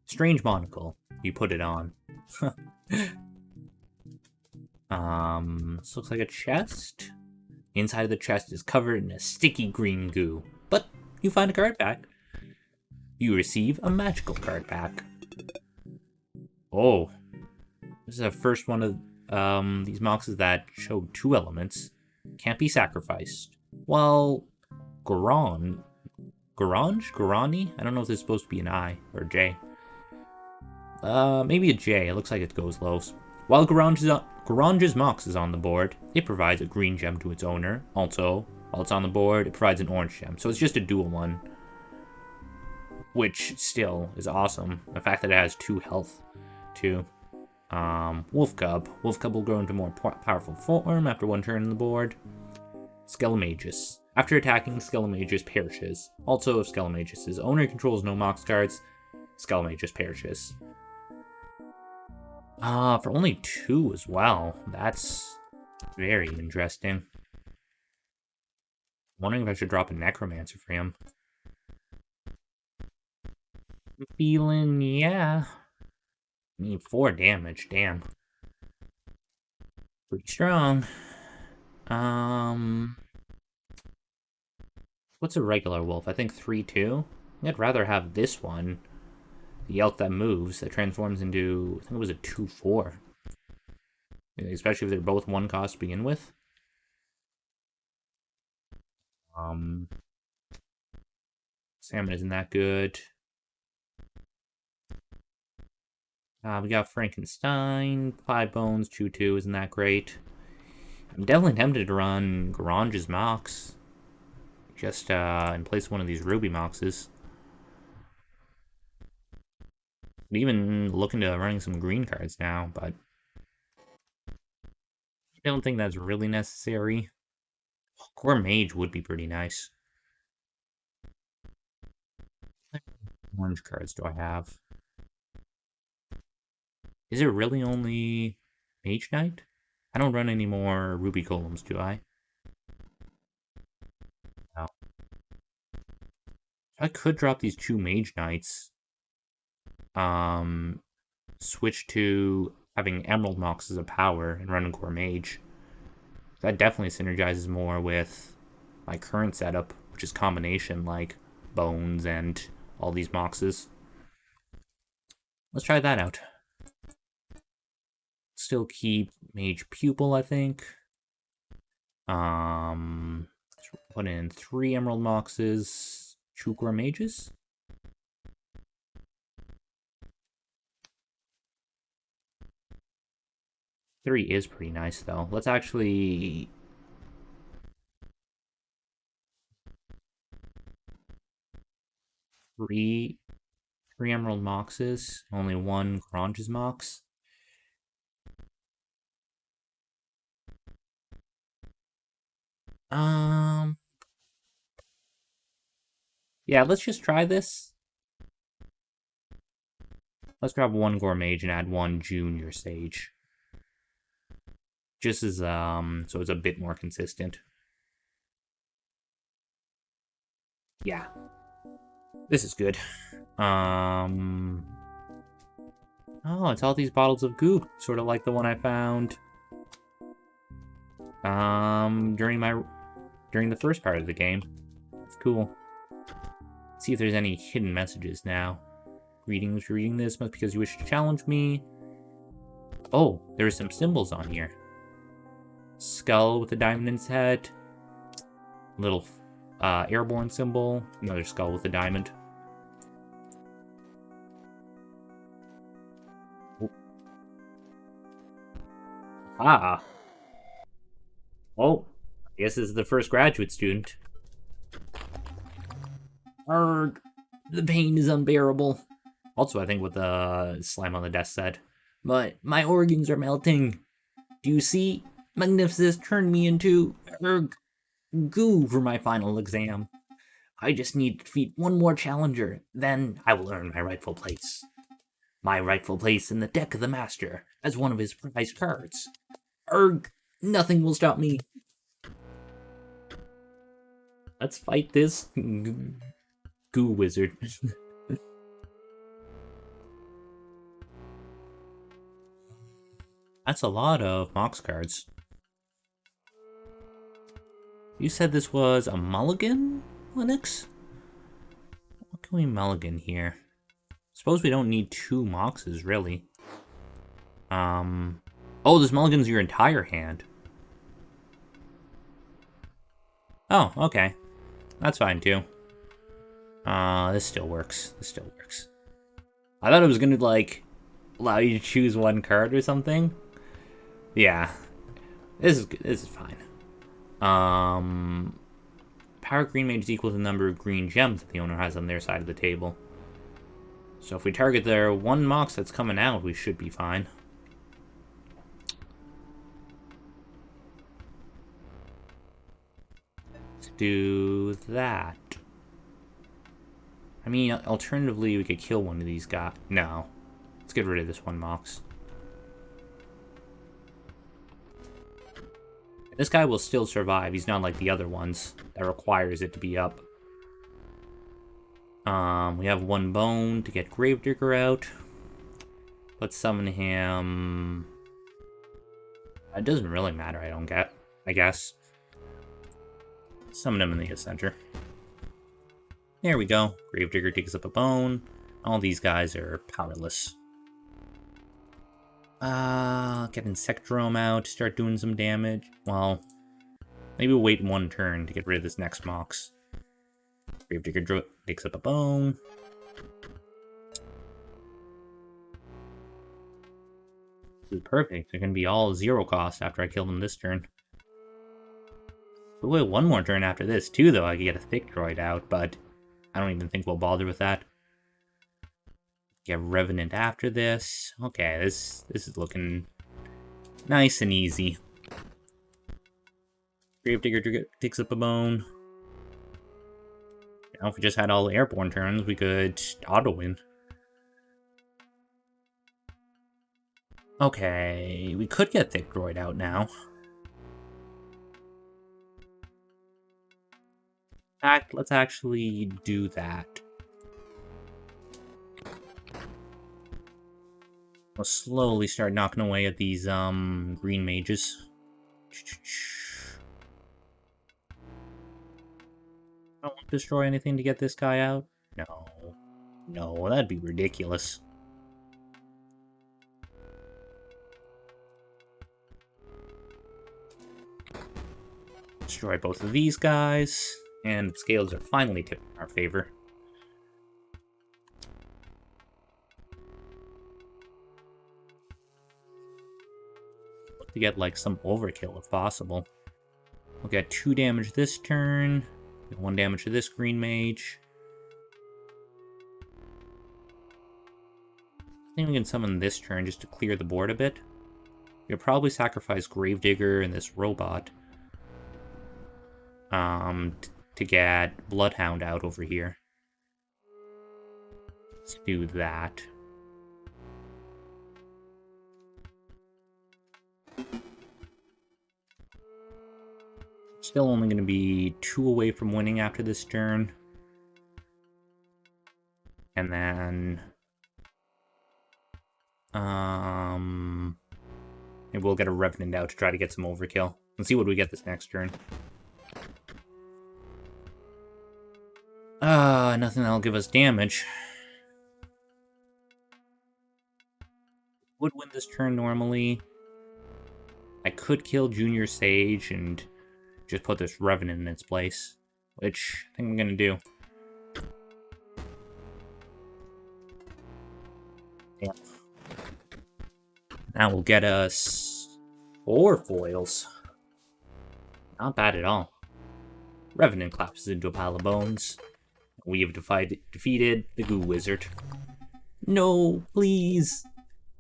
Strange monocle. You put it on. This looks like a chest. Inside of the chest is covered in a sticky green goo. But you find a card pack. You receive a magical card pack. Oh. This is the first one of these moxes that show 2 elements. Can't be sacrificed. Well, Garani? I don't know if this is supposed to be an I or a J. Maybe a J. It looks like it goes low. While Garange's Mox is on the board, it provides a green gem to its owner. Also, while it's on the board, it provides an orange gem. So it's just a dual one. Which still is awesome. The fact that it has 2 health, too. Wolf Cub. Wolf Cub will grow into more powerful form after 1 turn on the board. Skelemagus. After attacking, Skelemagus perishes. Also, if Skelemagus' owner controls no Mox cards, Skelemagus perishes. For only 2 as well. That's very interesting. Wondering if I should drop a Necromancer for him. I'm feeling, yeah. Need 4 damage, damn. Pretty strong. What's a regular wolf? I think 3-2. I'd rather have this one. The elk that moves, that transforms into, I think it was a 2-4. Especially if they're both 1 cost to begin with. Salmon isn't that good. We got Frankenstein, 5 bones, 2-2, isn't that great? I'm definitely tempted to run Garange's Mox. Just in place of one of these Ruby Moxes. I'm even looking to running some green cards now, but I don't think that's really necessary. Core Mage would be pretty nice. What orange cards do I have? Is it really only Mage Knight? I don't run any more Ruby Golems, do I? No. I could drop these 2 Mage Knights. Switch to having Emerald Mox as a power and run a Core Mage. That definitely synergizes more with my current setup, which is combination like Bones and all these Moxes. Let's try that out. Still keep Mage Pupil, I think. Put in 3 Emerald Moxes, 2 Core Mages. Three is pretty nice, though. Let's actually... Three Emerald Moxes, only 1 Grange's Mox. Yeah, let's just try this. Let's grab 1 Core Mage and add 1 Junior Sage. Just as, so it's a bit more consistent. Yeah. This is good. Oh, it's all these bottles of goo. Sort of like the one I found during the first part of the game. It's cool. Let's see if there's any hidden messages now. Greetings, reading this must because you wish to challenge me. Oh, there's some symbols on here. Skull with a diamond in its head. Little airborne symbol. Another skull with a diamond. Oh. Ah. Oh, I guess this is the first graduate student. Arrgh. The pain is unbearable. Also, I think what the slime on the desk said. But my organs are melting. Do you see? Magnificus turned me into goo for my final exam. I just need to defeat one more challenger, then I will earn my rightful place. My rightful place in the deck of the master as one of his prized cards. Nothing will stop me. Let's fight this goo wizard. That's a lot of Mox cards. You said this was a mulligan, Linux? What can we mulligan here? Suppose we don't need 2 Moxes, really. Oh, this mulligans your entire hand. Oh, okay. That's fine, too. This still works. This still works. I thought it was gonna, like, allow you to choose 1 card or something. Yeah. This is fine. Power green mage is equal to the number of green gems that the owner has on their side of the table. So if we target their 1 Mox that's coming out, we should be fine. Let's do that. I mean, alternatively, we could kill one of these guys. No. Let's get rid of this 1 Mox. This guy will still survive. He's not like the other ones that requires it to be up. We have 1 bone to get Gravedigger out. Let's summon him. It doesn't really matter, I guess. Summon him in the center. There we go. Gravedigger digs up a bone. All these guys are powerless. Get Insectrome out, start doing some damage. Well, maybe we'll wait 1 turn to get rid of this next Mox. Gravedigger digs up a bone. This is perfect. They're gonna be all 0 cost after I kill them this turn. We'll wait 1 more turn after this too, though. I could get a Thick Droid out, but I don't even think we'll bother with that. Get Revenant after this. Okay, this is looking nice and easy. Gravedigger digs up a bone. Now, if we just had all airborne turns, we could auto-win. Okay, we could get Thick Droid out now. In fact, let's actually do that. We'll slowly start knocking away at these, green mages. I don't want to destroy anything to get this guy out. No. No, that'd be ridiculous. Destroy both of these guys. And the scales are finally tipped in our favor. To get, like, some overkill if possible. We'll get 2 damage this turn. 1 damage to this green mage. I think we can summon this turn just to clear the board a bit. We'll probably sacrifice Gravedigger and this robot. To get Bloodhound out over here. Let's do that. Still only going to be 2 away from winning after this turn. And then... maybe we'll get a Revenant out to try to get some overkill. Let's see what we get this next turn. Nothing that'll give us damage. Would win this turn normally. I could kill Junior Sage and just put this Revenant in its place, which I think I'm gonna do. Yeah. That will get us 4 foils. Not bad at all. Revenant collapses into a pile of bones. We have defeated the Goo Wizard. No, please.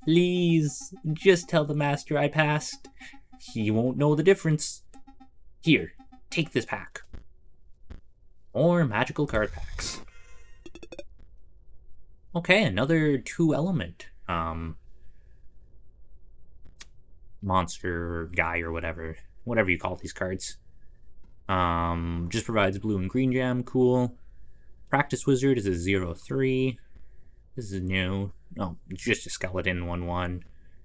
Please. Just tell the Master I passed. He won't know the difference. Here, take this pack. More magical card packs. Okay, another 2-element. Monster guy or whatever you call these cards. Just provides blue and green gem, cool. Practice Wizard is a 0/3. This is new. Oh, it's just a skeleton 1/1.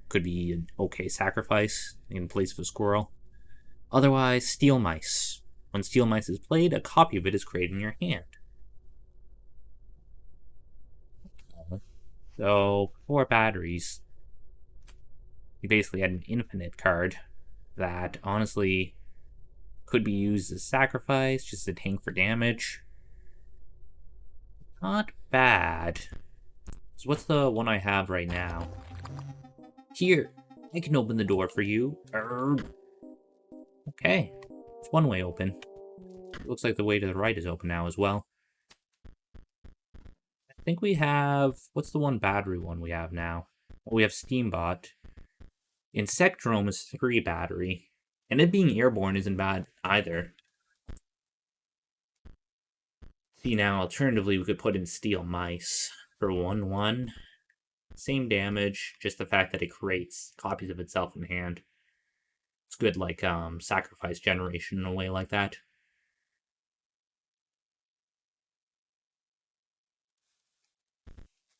Could be an okay sacrifice in place of a squirrel. Otherwise, Steel Mice. When Steel Mice is played, a copy of it is created in your hand. So, 4 batteries. You basically had an infinite card that, honestly, could be used as sacrifice, just to tank for damage. Not bad. So what's the one I have right now? Here, I can open the door for you. Okay, it's one way open. It looks like the way to the right is open now as well. I think we have... what's the one battery one we have now? Well, we have Steambot. Insectrome is 3 battery. And it being airborne isn't bad either. See, now, alternatively, we could put in Steel Mice for 1/1. Same damage, just the fact that it creates copies of itself in hand. It's good, like, sacrifice generation in a way like that.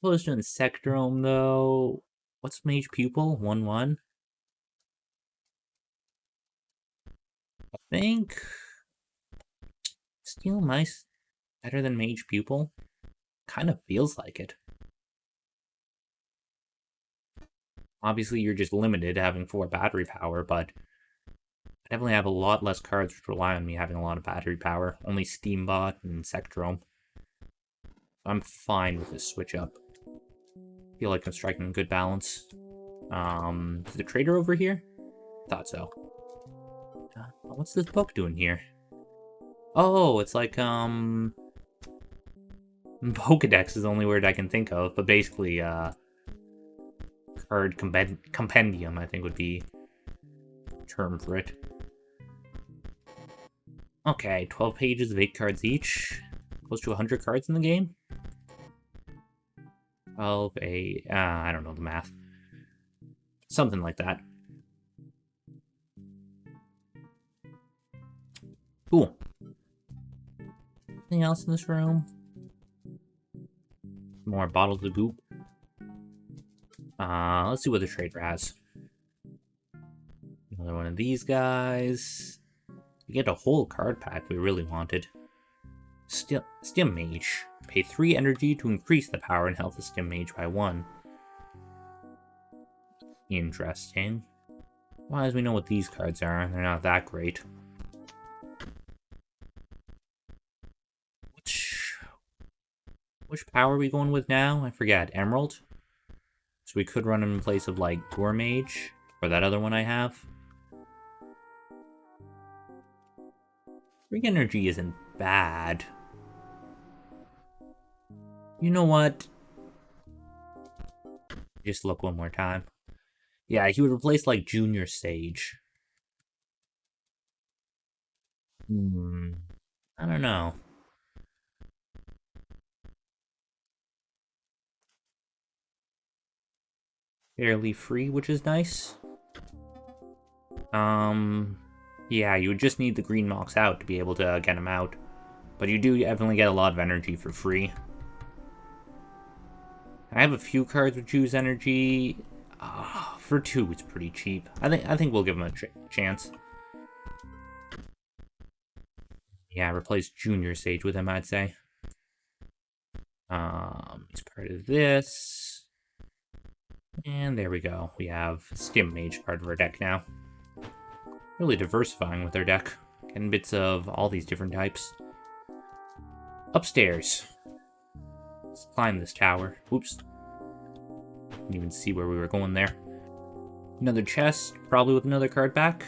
Opposed to Insectrome, though... what's Mage Pupil? 1/1? I think... Steel Mice better than Mage Pupil? Kind of feels like it. Obviously, you're just limited to having 4 battery power, but I definitely have a lot less cards which rely on me having a lot of battery power. Only Steambot and Insectrome. I'm fine with this switch up. Feel like I'm striking a good balance. Is the trader over here? Thought so. What's this book doing here? Oh, it's like, Pokedex is the only word I can think of, but basically, card compendium, I think would be the term for it. Okay, 12 pages of 8 cards each. Close to 100 cards in the game. 12, 8, I don't know the math. Something like that. Cool. Anything else in this room? More bottles of goop. Let's see what the trader has. Another one of these guys. We get a whole card pack we really wanted. Stim Mage. Pay 3 energy to increase the power and health of Stim Mage by 1. Interesting. Well, as we know what these cards are, they're not that great. Which power are we going with now? I forget. Emerald? So we could run him in place of, like, Gourmage, or that other one I have. Ring Energy isn't bad. You know what? Just look one more time. Yeah, he would replace, like, Junior Sage. I don't know. Fairly free, which is nice. Yeah, you would just need the green mocks out to be able to get them out. But you do definitely get a lot of energy for free. I have a few cards with Choose Energy. For 2, it's pretty cheap. I think we'll give him a chance. Yeah, replace Junior Sage with him, I'd say. He's part of this. And there we go. We have Stim Mage part of our deck now. Really diversifying with our deck. Getting bits of all these different types. Upstairs. Let's climb this tower. Oops. Didn't even see where we were going there. Another chest, probably with another card back.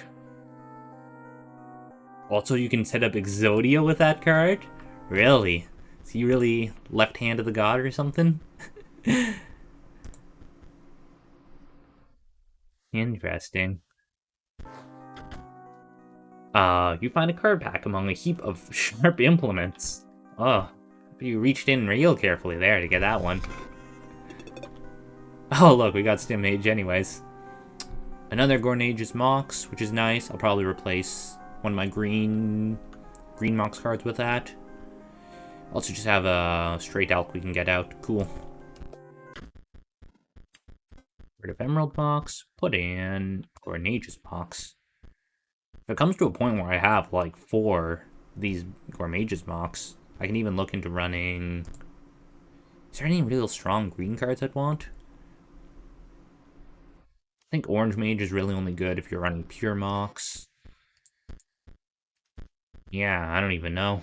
Also, you can set up Exodia with that card? Really? Is he really left hand of the god or something? Interesting. You find a card pack among a heap of sharp implements. Oh, you reached in real carefully there to get that one. Oh, look, we got Stim Mage anyways. Another Gourmage's Mox, which is nice. I'll probably replace one of my green Mox cards with that. Also just have a straight Elk we can get out. Cool. Rid of Emerald Mox, put in Gourmage's Mox. If it comes to a point where I have like 4 these Gourmage's Mox, I can even look into running... Is there any real strong green cards I'd want? I think Orange Mage is really only good if you're running pure Mox. Yeah, I don't even know.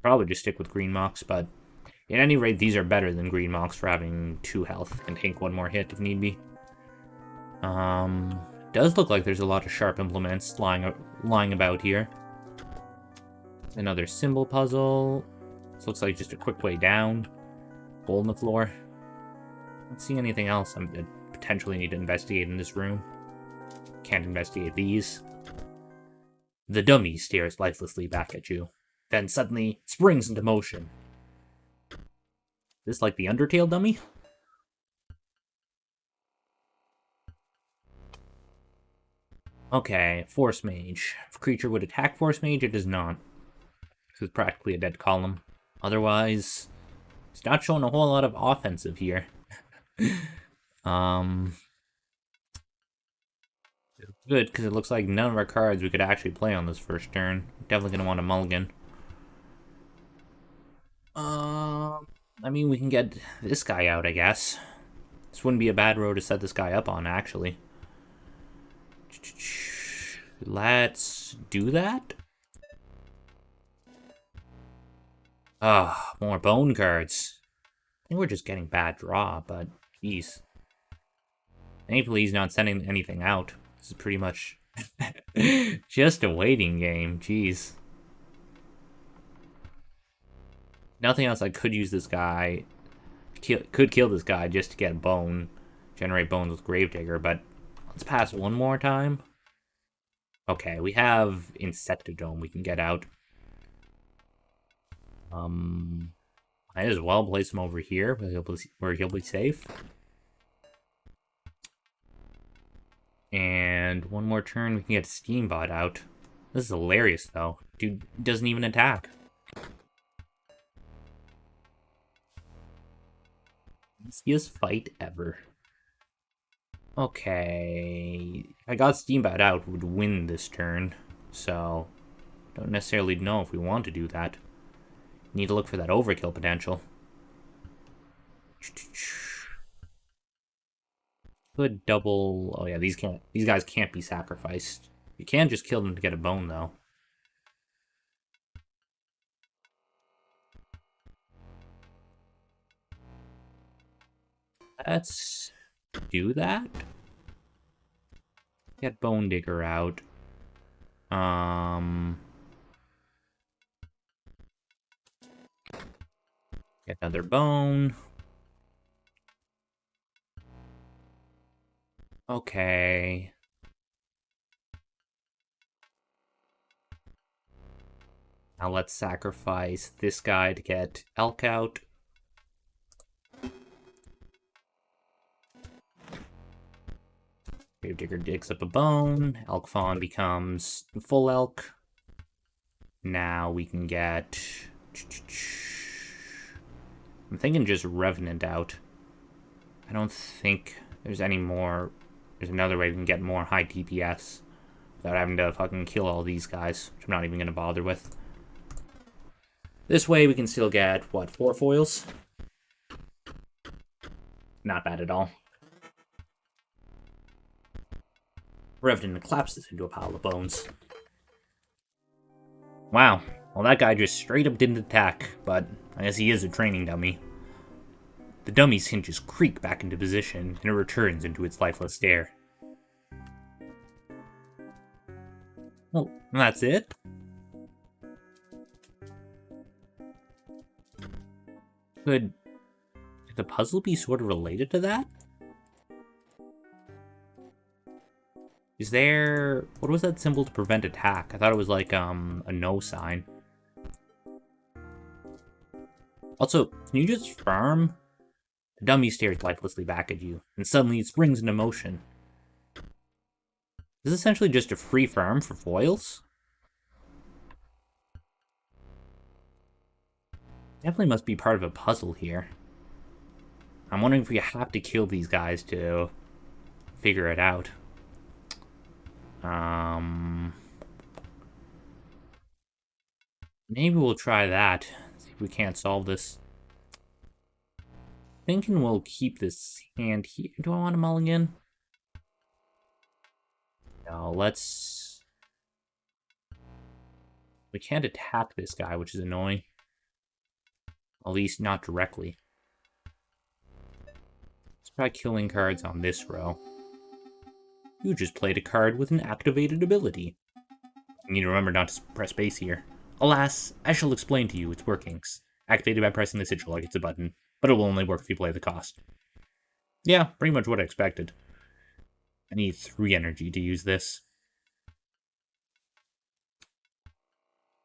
Probably just stick with Green Mox, but at any rate, these are better than Green Mox for having 2 health and take 1 more hit if need be. Does look like there's a lot of sharp implements lying about here. Another symbol puzzle. This looks like just a quick way down. Hole in the floor. Don't see anything else I potentially need to investigate in this room. Can't investigate these. The dummy stares lifelessly back at you, then suddenly springs into motion. This like the Undertale dummy? Okay, Force Mage. If a creature would attack Force Mage, it does not. This is practically a dead column. Otherwise, it's not showing a whole lot of offensive here. Good, because it looks like none of our cards we could actually play on this first turn. Definitely going to want a mulligan. I mean, we can get this guy out, I guess. This wouldn't be a bad road to set this guy up on, actually. Let's do that. More bone cards. I think we're just getting bad draw, but jeez. Thankfully he's not sending anything out. This is pretty much Just a waiting game, jeez. Nothing else. I could use this guy. Could kill this guy just to get a bone. Generate bones with Gravedigger, but let's pass one more time. Okay, we have Insectodome we can get out. Might as well place him over here where he'll be safe. And one more turn, we can get Steambot out. This is hilarious, though. Dude doesn't even attack. Easiest fight ever. Okay. If I got Steambot out, we would win this turn. So, don't necessarily know if we want to do that. Need to look for that overkill potential. Could double. Oh yeah, these guys can't be sacrificed. You can just kill them to get a bone though. Let's do that. Get Bone Digger out. Get another bone. Okay. Now let's sacrifice this guy to get Elk out. Gravedigger digs up a bone. Elk Fawn becomes full elk. Now we can get... I'm thinking just Revenant out. I don't think there's any more... There's another way we can get more high DPS without having to fucking kill all these guys, which I'm not even going to bother with. This way we can still get, what, 4 foils? Not bad at all. Revenant collapses into a pile of bones. Wow. Well, that guy just straight up didn't attack, but I guess he is a training dummy. The dummy's hinges creak back into position, and it returns into its lifeless stare. Well, that's it? Could the puzzle be sort of related to that? Is there... What was that symbol to prevent attack? I thought it was like, a no sign. Also, can you just farm? The dummy stares lifelessly back at you, and suddenly it springs into motion. Is this essentially just a free farm for foils? Definitely must be part of a puzzle here. I'm wondering if we have to kill these guys to figure it out. Maybe we'll try that. See if we can't solve this. Thinking we'll keep this hand here. Do I want to mulligan? No, let's... We can't attack this guy, which is annoying. At least not directly. Let's try killing cards on this row. You just played a card with an activated ability. You need to remember not to press space here. Alas, I shall explain to you its workings. Activated by pressing the sigil like it's a button, but it will only work if you play the cost. Yeah, pretty much what I expected. I need 3 energy to use this.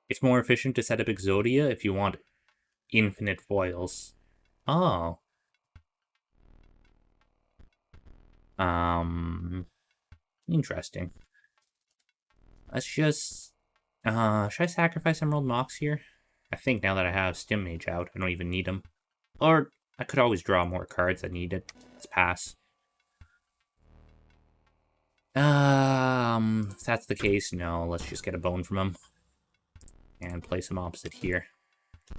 It's more efficient to set up Exodia if you want infinite foils. Oh. Interesting. Let's just... should I sacrifice Emerald Mox here? I think now that I have Stim Mage out, I don't even need him. Or, I could always draw more cards I needed. Let's pass. If that's the case, no. Let's just get a bone from him. And place him opposite here.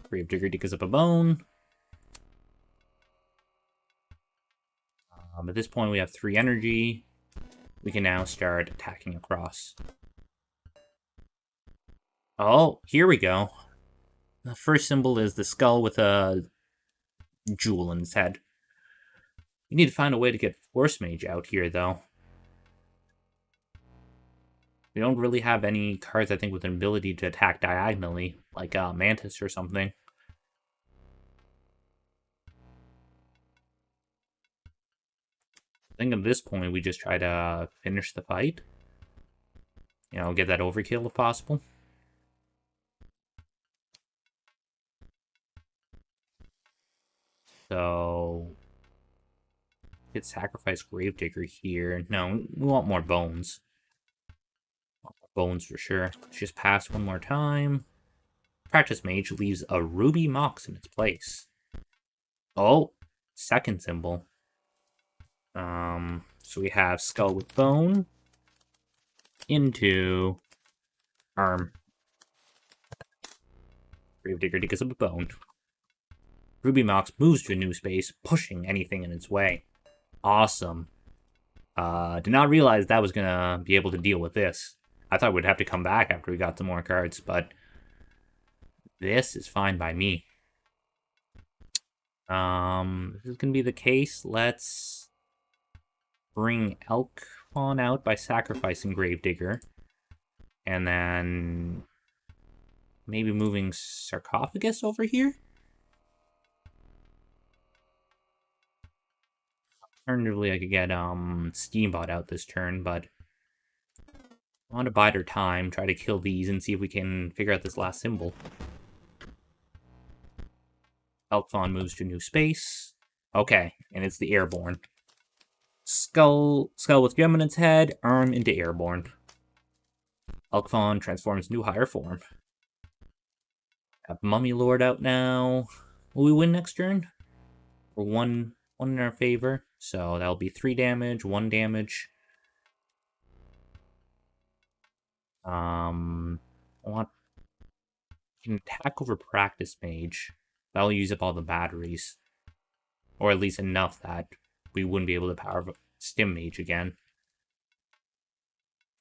Gravedigger digs up a bone. At this point, we have 3 energy. We can now start attacking across. Oh, here we go. The first symbol is the skull with a jewel in its head. We need to find a way to get Force Mage out here, though. We don't really have any cards, I think, with an ability to attack diagonally, like Mantis or something. I think at this point, we just try to finish the fight. You know, get that overkill if possible. So, could sacrifice Gravedigger here. No, we want more bones. Bones for sure. Let's just pass one more time. Practice Mage leaves a Ruby Mox in its place. Oh, second symbol. So we have Skull with Bone into Arm. Gravedigger digs up a bone. Ruby Mox moves to a new space, pushing anything in its way. Awesome. Did not realize that was gonna be able to deal with this. I thought we'd have to come back after we got some more cards, but this is fine by me. This is gonna be the case. Let's bring Elk Fawn out by sacrificing Gravedigger. And then maybe moving Sarcophagus over here? Alternatively, I could get Steambot out this turn, but I want to bide our time, try to kill these, and see if we can figure out this last symbol. Elk Fawn moves to new space. Okay, and it's the Airborne. Skull with gem in its head, arm into Airborne. Elk Fawn transforms into higher form. Have Mummy Lord out now. Will we win next turn? Or one in our favor. So that'll be 3 damage, 1 damage. I want can attack over Practice Mage. That'll use up all the batteries. Or at least enough that we wouldn't be able to power Stim Mage again.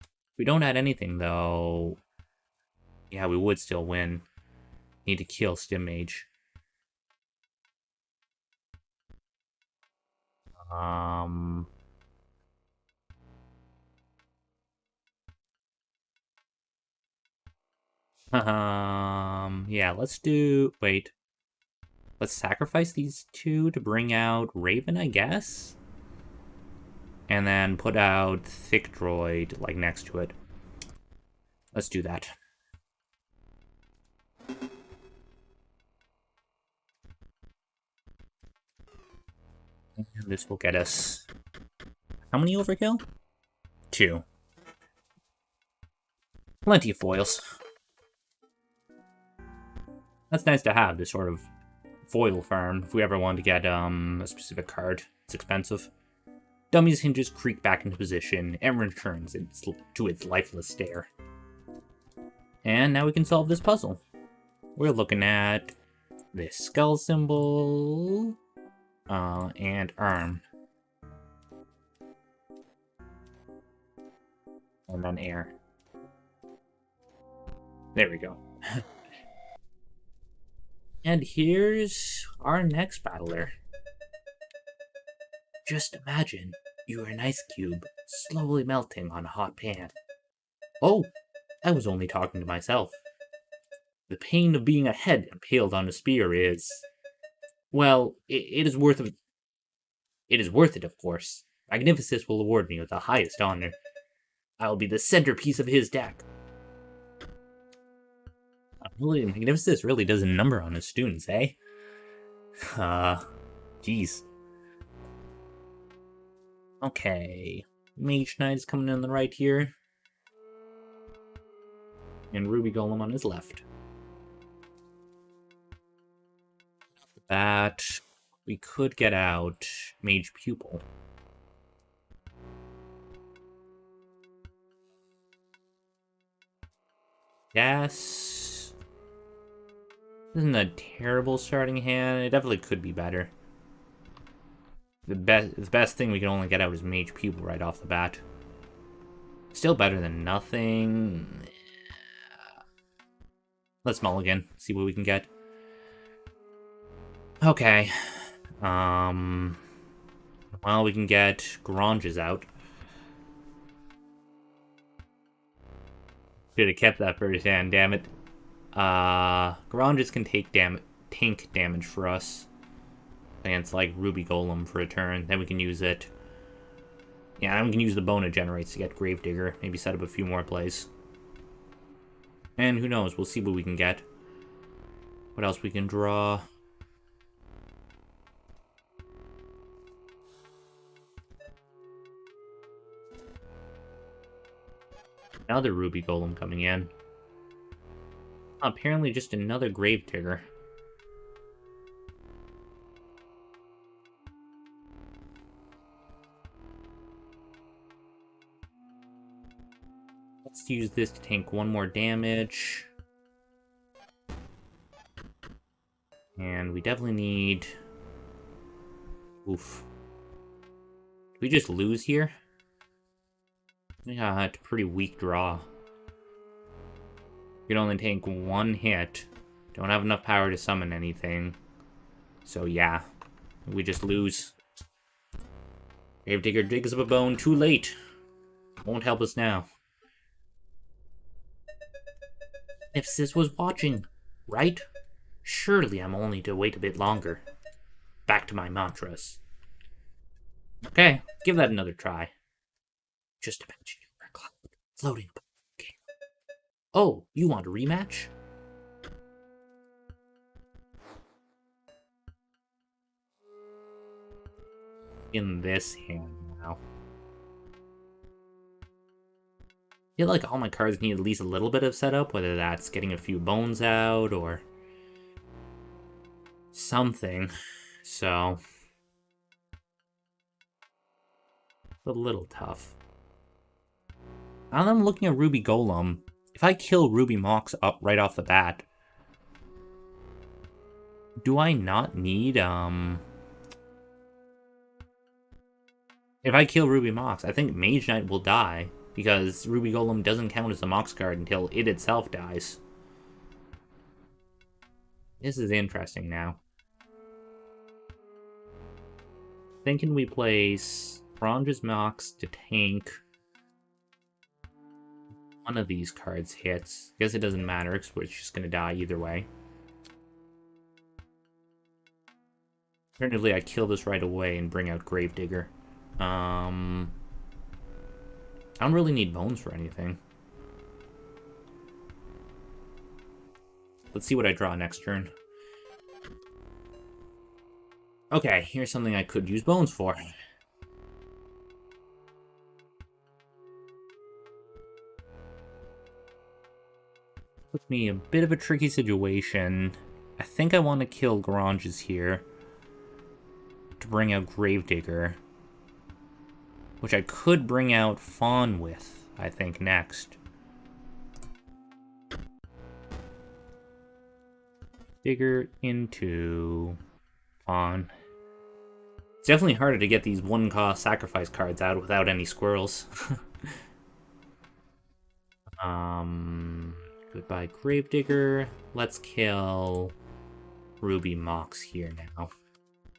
If we don't add anything, though, yeah, we would still win. Need to kill Stim Mage. Yeah, let's do... Wait. Let's sacrifice these 2 to bring out Raven, I guess? And then put out Thick Droid, like, next to it. Let's do that. And this will get us... How many overkill? 2. Plenty of foils. That's nice to have, this sort of foil farm, if we ever wanted to get a specific card. It's expensive. Dummy's hinges creak back into position and returns to its lifeless stare. And now we can solve this puzzle. We're looking at this skull symbol and arm. And then air. There we go. And here's our next battler. Just imagine you're an ice cube slowly melting on a hot pan. Oh, I was only talking to myself. The pain of being a head impaled on a spear is... Well, it is worth it. It is worth it, of course. Magnificus will award me with the highest honor. I will be the centerpiece of his deck. Really, Magnificus really does a number on his students, eh? Jeez. Okay. Mage Knight is coming in on the right here. And Ruby Golem on his left. That we could get out Mage Pupil. Yes. Isn't a terrible starting hand. It definitely could be better. The best thing we can only get out is Mage Pupil right off the bat. Still better than nothing. Let's mulligan. See what we can get. Okay. Well, we can get Granges out. Should have kept that first hand, damn it. Garages can take tank damage for us. Against, like, Ruby Golem for a turn. Then we can use it. Yeah, then we can use the Bona Generates to get Gravedigger. Maybe set up a few more plays. And who knows, we'll see what we can get. What else we can draw? Another Ruby Golem coming in. Apparently just another Gravedigger. Let's use this to tank one more damage. And we definitely need... Oof. Did we just lose here? Yeah, it's a pretty weak draw. You can only tank one hit. Don't have enough power to summon anything. So yeah, we just lose. Gravedigger digs up a bone too late. Won't help us now. If Sis was watching, right? Surely I'm only to wait a bit longer. Back to my mantras. Okay, give that another try. Just imagine you're a cloud floating above the game. Oh, you want a rematch? In this hand now. I feel like all my cards need at least a little bit of setup, whether that's getting a few bones out or something. So, a little tough. Now that I'm looking at Ruby Golem, if I kill Ruby Mox up right off the bat, do I not need, if I kill Ruby Mox, I think Mage Knight will die, because Ruby Golem doesn't count as a Mox card until it itself dies. This is interesting now. Thinking we place Franja's Mox to tank one of these cards hits. Guess it doesn't matter, because we're just going to die either way. Alternatively, I kill this right away and bring out Gravedigger. I don't really need bones for anything. Let's see what I draw next turn. Okay, here's something I could use bones for. Puts me in a bit of a tricky situation. I think I want to kill Garages here to bring out Gravedigger, which I could bring out Fawn with, I think, next. Digger into Fawn. It's definitely harder to get these one-cost sacrifice cards out without any squirrels. Goodbye, Gravedigger. Let's kill Ruby Mox here now.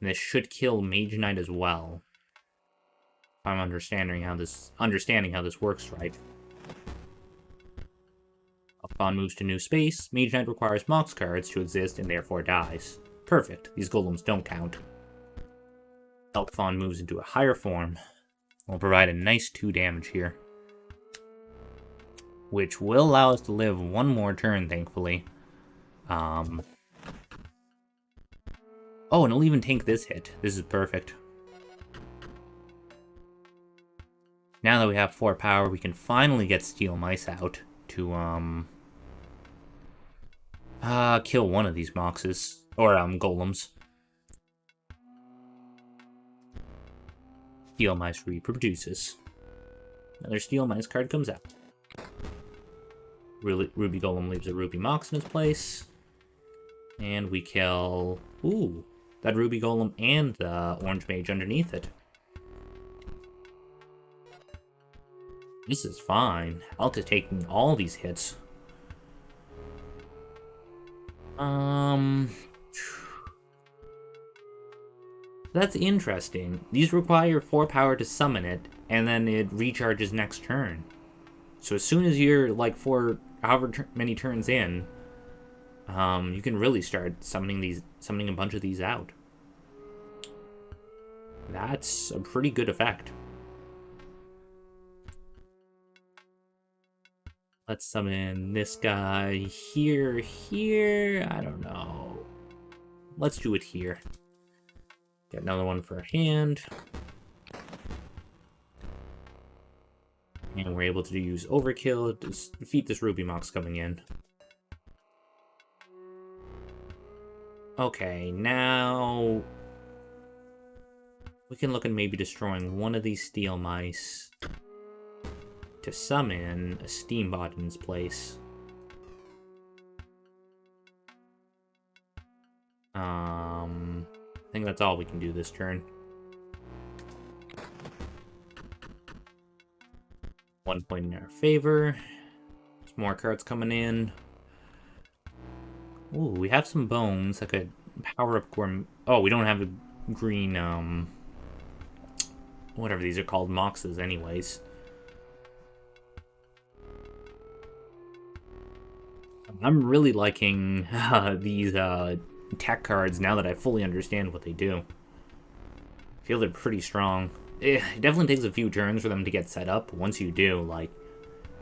And this should kill Mage Knight as well. I'm understanding how this works right. Fawn moves to new space. Mage Knight requires Mox cards to exist and therefore dies. Perfect. These golems don't count. Fawn moves into a higher form. Will provide a nice 2 damage here, which will allow us to live one more turn, thankfully. Oh, and it'll even tank this hit. This is perfect. Now that we have 4 power, we can finally get Steel Mice out to, kill one of these Moxes. Or, Golems. Steel Mice reproduces. Another Steel Mice card comes out. Ruby Golem leaves a Ruby Mox in its place. And we kill... Ooh, that Ruby Golem and the Orange Mage underneath it. This is fine. Alta taking all these hits. That's interesting. These require 4 power to summon it, and then it recharges next turn. So as soon as you're, like, 4 however many turns in, you can really start summoning a bunch of these out. That's a pretty good effect. Let's summon this guy here. I don't know. Let's do it here. Get another one for a hand. And we're able to use Overkill to defeat this Ruby Mox coming in. Okay, now we can look at maybe destroying one of these Steel Mice to summon a Steambot in its place. I think that's all we can do this turn. 1 point in our favor. There's more cards coming in. Ooh, we have some bones that could power up Oh, we don't have a green, whatever these are called, Moxes anyways. I'm really liking these tech cards now that I fully understand what they do. I feel they're pretty strong. It definitely takes a few turns for them to get set up. Once you do, like,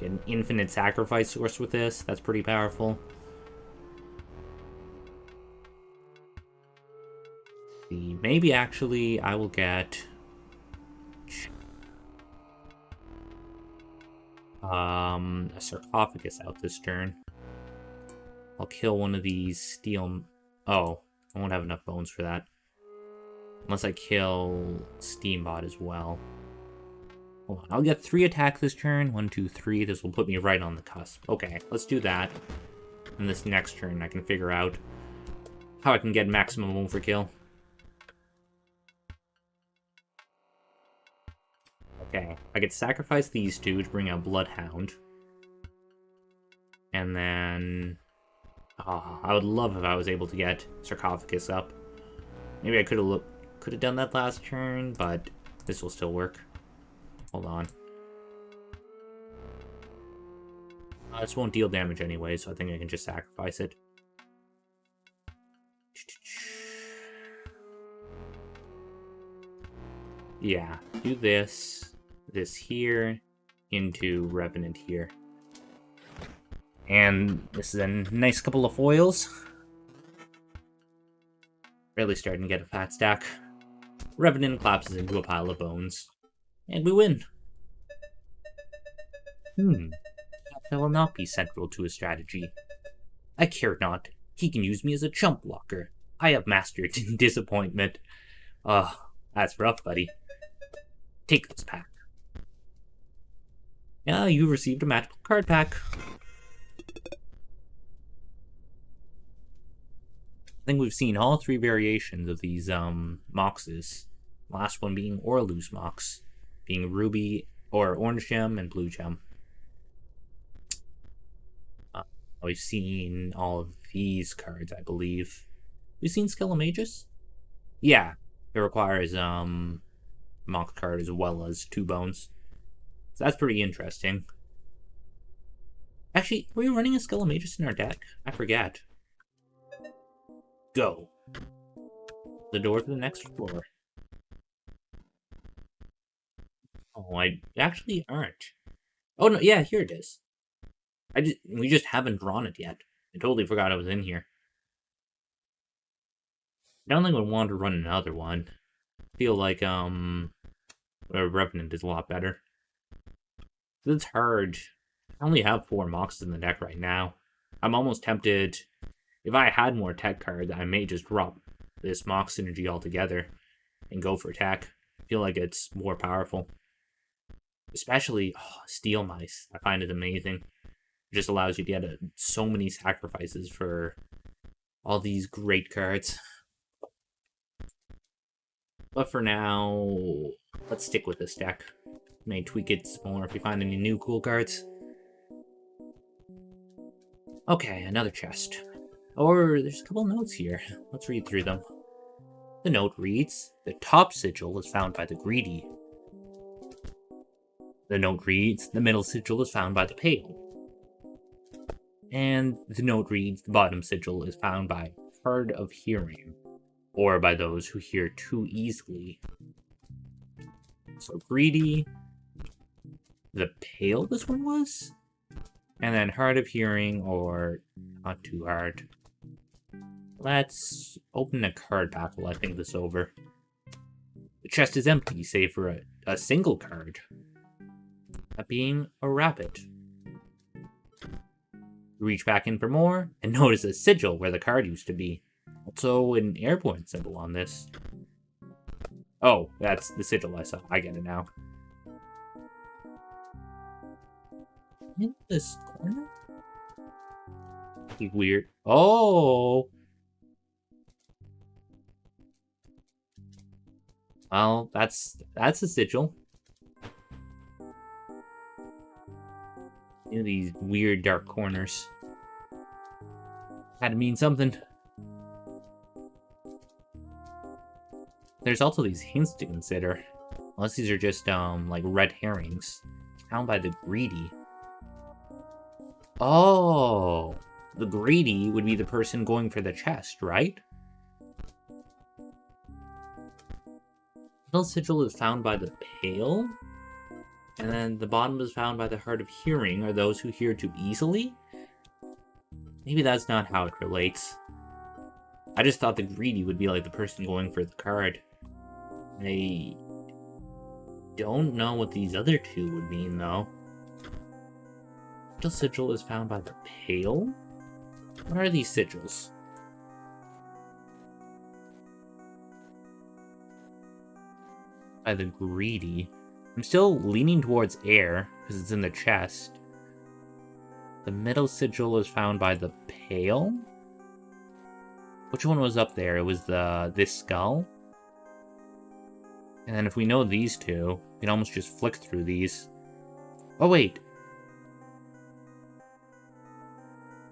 get an infinite sacrifice source with this, that's pretty powerful. See, maybe actually I will get a sarcophagus out this turn. I'll kill one of these steel... Oh, I won't have enough bones for that. Unless I kill Steambot as well. Hold on, I'll get 3 attack this turn. 1, 2, 3. This will put me right on the cusp. Okay, let's do that. And this next turn I can figure out how I can get maximum overkill. Okay, I could sacrifice these two to bring out Bloodhound. And then... Oh, I would love if I was able to get Sarcophagus up. Maybe I could have done that last turn, but this will still work. Hold on. This won't deal damage anyway, so I think I can just sacrifice it. Yeah, do this here, into Revenant here. And this is a nice couple of foils. Really starting to get a fat stack. Revenant collapses into a pile of bones. And we win. That will not be central to his strategy. I care not. He can use me as a chump blocker. I have mastered disappointment. That's rough, buddy. Take this pack. Yeah, you received a magical card pack. I think we've seen all 3 variations of these Moxes. Last one being Orlu's Mox, being Ruby or Orange Gem and Blue Gem. We've seen all of these cards, I believe. We've seen Skelemagus? Yeah, it requires Mox card as well as 2 bones. So that's pretty interesting. Actually, were we running a Skelemagus in our deck? I forget. Go. The door to the next floor. Oh, I actually aren't. Oh, no, yeah, here it is. We just haven't drawn it yet. I totally forgot it was in here. I don't think I would want to run another one. I feel like, Revenant is a lot better. It's hard. I only have 4 Moxes in the deck right now. I'm almost tempted... If I had more tech cards, I may just drop this Mox synergy altogether and go for tech. I feel like it's more powerful. Especially Steel Mice. I find it amazing. It just allows you to get so many sacrifices for all these great cards. But for now, let's stick with this deck. May tweak it some more if we find any new cool cards. Okay, another chest. Or there's a couple notes here. Let's read through them. The note reads, "The top sigil is found by the greedy." The note reads, "The middle sigil is found by the pale." And the note reads, the bottom sigil is found by hard of hearing, or by those who hear too easily. So greedy, the pale this one was, and then hard of hearing, or not too hard. Let's open a card pack while I think this over. The chest is empty, save for a single card. That being a rabbit. Reach back in for more, and notice a sigil where the card used to be. Also an airborne symbol on this. Oh, that's the sigil I saw. I get it now. In this corner? Weird. Oh! Well, that's a sigil. These weird dark corners. Had to mean something. There's also these hints to consider. Unless these are just, like red herrings. Found by the greedy. Oh! The greedy would be the person going for the chest, right? Middle sigil is found by the pale? And then the bottom is found by the hard of hearing, are those who hear too easily? Maybe that's not how it relates. I just thought the greedy would be like the person going for the card. I don't know what these other two would mean, though. The sigil is found by the pale? What are these sigils? By the greedy. I'm still leaning towards air, because it's in the chest. The middle sigil is found by the pale? Which one was up there? It was this skull? And then if we know these two, we can almost just flick through these. Oh, wait.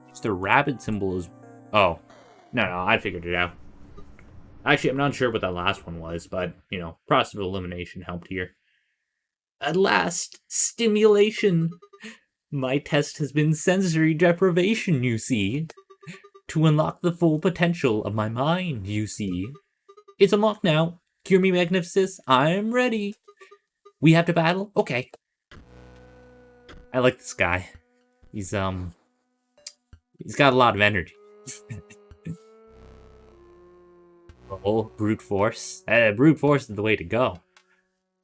It's the rabbit symbol is... Oh. No, I figured it out. Actually, I'm not sure what that last one was, but, you know, process of elimination helped here. At last, stimulation. My test has been sensory deprivation, you see. To unlock the full potential of my mind, you see. It's unlocked now. Cure me, Magnificus. I'm ready. We have to battle? Okay. I like this guy. He's got a lot of energy. Oh, brute force. Brute force is the way to go.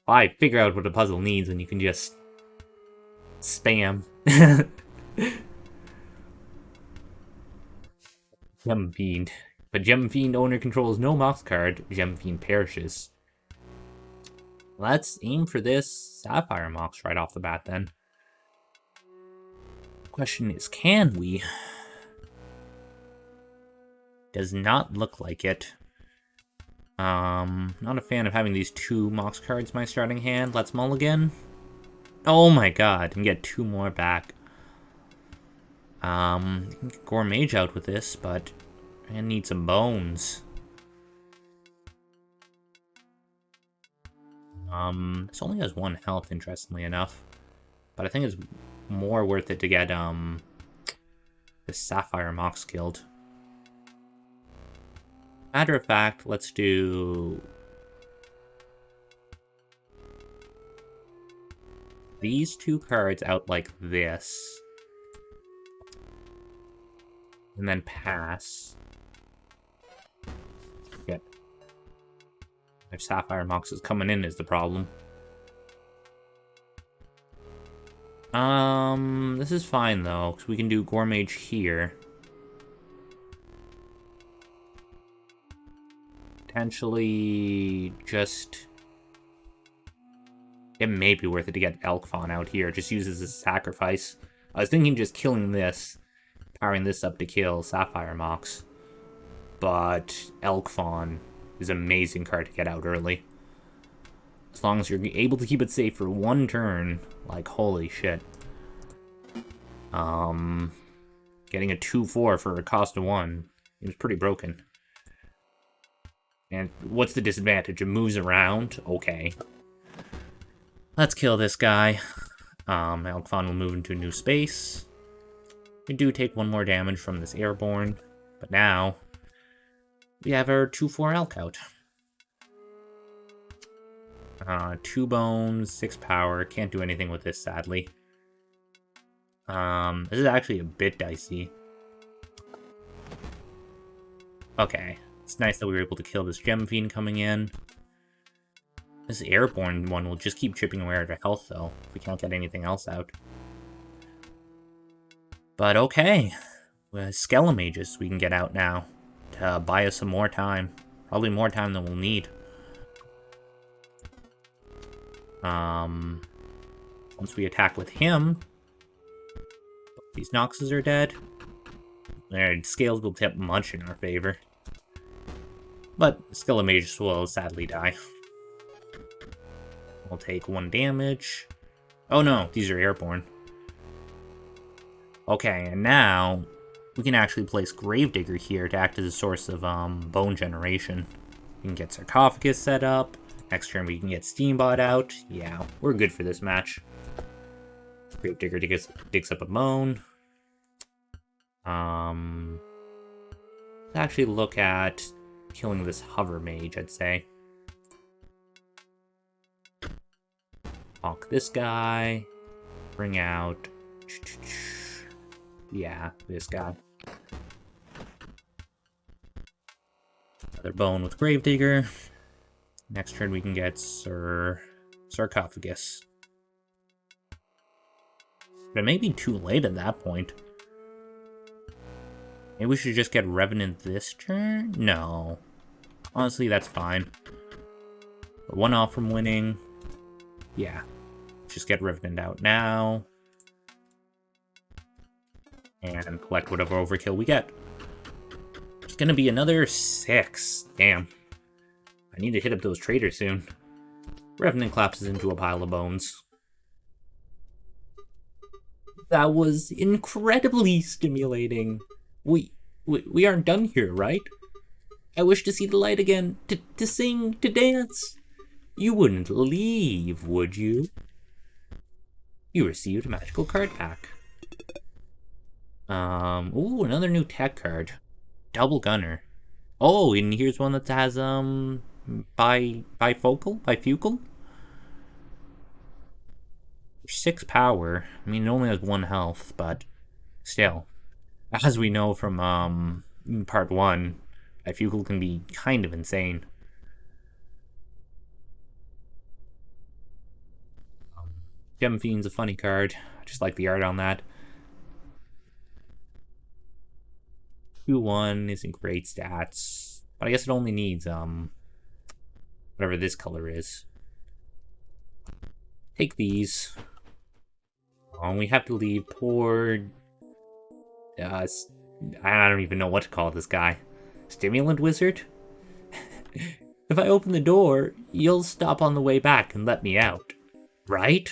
Why figure out what a puzzle needs when you can just spam. Gem Fiend. If a Gem Fiend owner controls no mox card, Gem Fiend perishes. Let's aim for this Sapphire Mox right off the bat then. Question is, can we? Does not look like it. Not a fan of having these two Mox cards in my starting hand. Let's mulligan. Oh my god, and get two more back. You can get Gore Mage out with this, but I need some bones. This only has 1 health, interestingly enough. But I think it's more worth it to get, this Sapphire Mox killed. Matter of fact, let's do these two cards out like this. And then pass. Yep. If Sapphire Mox is coming in is the problem. This is fine though, because we can do Gore Mage here. Potentially just... It may be worth it to get Elk Fawn out here. Just use as a sacrifice. I was thinking just killing this, powering this up to kill Sapphire Mox. But Elk Fawn is an amazing card to get out early. As long as you're able to keep it safe for 1 turn, like holy shit. Getting a 2/4 for a cost of 1 is pretty broken. And what's the disadvantage? It moves around? Okay. Let's kill this guy. Elk Fawn will move into a new space. We do take 1 more damage from this airborne, but now we have our 2/4 elk out. 2 bones, 6 power. Can't do anything with this, sadly. This is actually a bit dicey. Okay, it's nice that we were able to kill this Gem Fiend coming in. This airborne one will just keep chipping away at our health, though, if we can't get anything else out. But okay, with Skelemages we can get out now to buy us some more time. Probably more time than we'll need. Once we attack with him, these Noxes are dead. Their scales will tip much in our favor. But Skelemages will sadly die. We'll take 1 damage. Oh no, these are airborne. Okay, and now we can actually place Gravedigger here to act as a source of bone generation. We can get Sarcophagus set up. Next turn we can get Steambot out. Yeah, we're good for this match. Gravedigger digs up a bone. Let's actually look at killing this Hover Mage, I'd say. Bonk this guy. Bring out... Yeah, this guy. Another bone with Gravedigger. Next turn we can get Sarcophagus. But it may be too late at that point. Maybe we should just get Revenant this turn? No. Honestly, that's fine. We're 1 off from winning. Yeah. Just get Revenant out now. And collect whatever overkill we get. It's gonna be another 6. Damn. I need to hit up those traders soon. Revenant collapses into a pile of bones. That was incredibly stimulating. We aren't done here, right? I wish to see the light again, to sing, to dance. You wouldn't leave, would you? You received a magical card pack. Ooh, another new tech card. Double Gunner. Oh, and here's one that has, bifocal? 6 power. I mean, it only has 1 health, but still. As we know from, part 1, bifocal can be kind of insane. Gem Fiend's a funny card. I just like the art on that. 2/1 isn't great stats, but I guess it only needs, whatever this color is. Take these. Oh, and we have to leave poor... I don't even know what to call this guy. Stimulant Wizard? If I open the door, you'll stop on the way back and let me out. Right?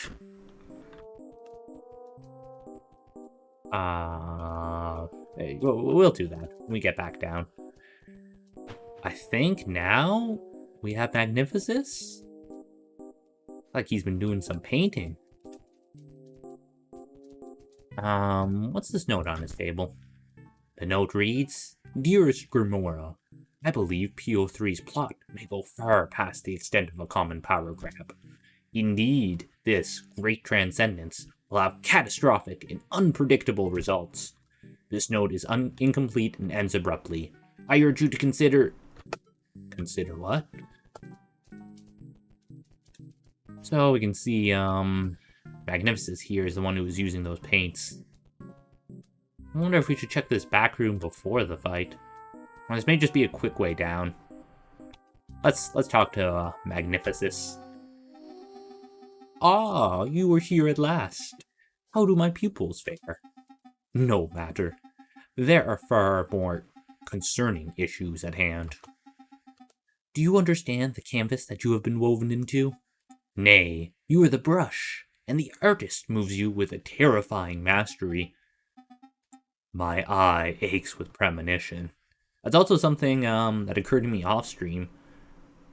Hey, we'll do that when we get back down. I think now we have Magnificus? Like he's been doing some painting. What's this note on his table? The note reads, Dearest Grimora, I believe PO3's plot may go far past the extent of a common power grab. Indeed, this great transcendence will have catastrophic and unpredictable results. This note is incomplete and ends abruptly. I urge you to consider... Consider what? So we can see, Magnificus here is the one who was using those paints. I wonder if we should check this back room before the fight. Well, this may just be a quick way down. Let's talk to Magnificus. Ah, you are here at last. How do my pupils fare? No matter. There are far more concerning issues at hand. Do you understand the canvas that you have been woven into? Nay, you are the brush, and the artist moves you with a terrifying mastery. My eye aches with premonition. That's also something that occurred to me off-stream.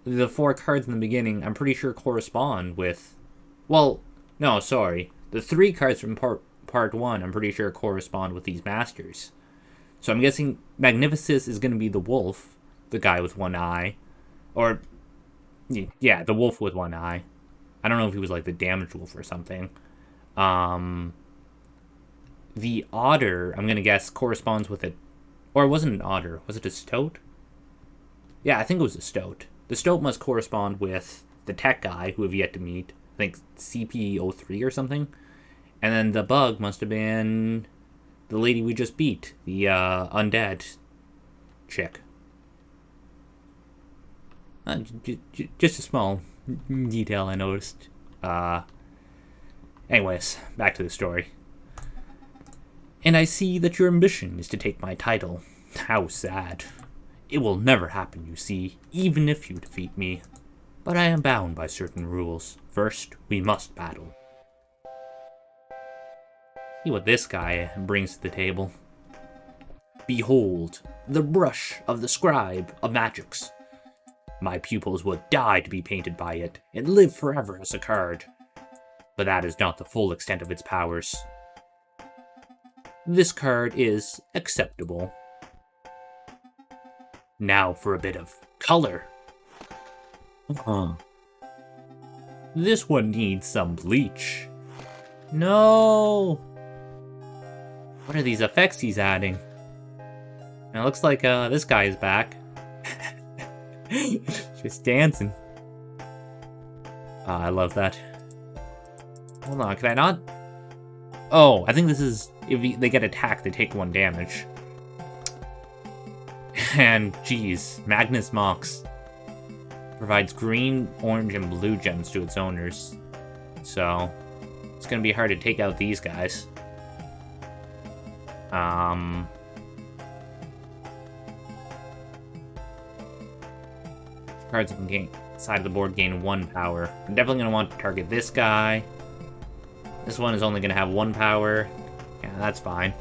The 4 cards in the beginning, I'm pretty sure correspond with... Well, no, sorry. The 3 cards from part part 1, I'm pretty sure correspond with these masters. So I'm guessing Magnificus is going to be the wolf, the guy with one eye. Or, yeah, the wolf with one eye. I don't know if he was like the damaged wolf or something. The otter, I'm going to guess, corresponds with it. Or it wasn't an otter. Was it a stoat? Yeah, I think it was a stoat. The stoat must correspond with the tech guy, who have yet to meet. I think CP03 or something. And then the bug must have been the lady we just beat. The undead chick. Just a small detail I noticed. Anyways, back to the story. And I see that your ambition is to take my title. How sad. It will never happen, you see, even if you defeat me. But I am bound by certain rules. First, we must battle. See what this guy brings to the table. Behold, the brush of the scribe of magics. My pupils would die to be painted by it, and live forever as a card. But that is not the full extent of its powers. This card is acceptable. Now for a bit of color. This one needs some bleach. No! What are these effects he's adding? And it looks like this guy is back. Just dancing. I love that. Hold on, can I not? Oh, I think this is... If they get attacked, they take 1 damage. And, geez, Magnus Mox provides green, orange, and blue gems to its owners. So, it's gonna be hard to take out these guys. Cards on the side of the board gain 1 power. I'm definitely gonna want to target this guy. This one is only gonna have 1 power. Yeah, that's fine.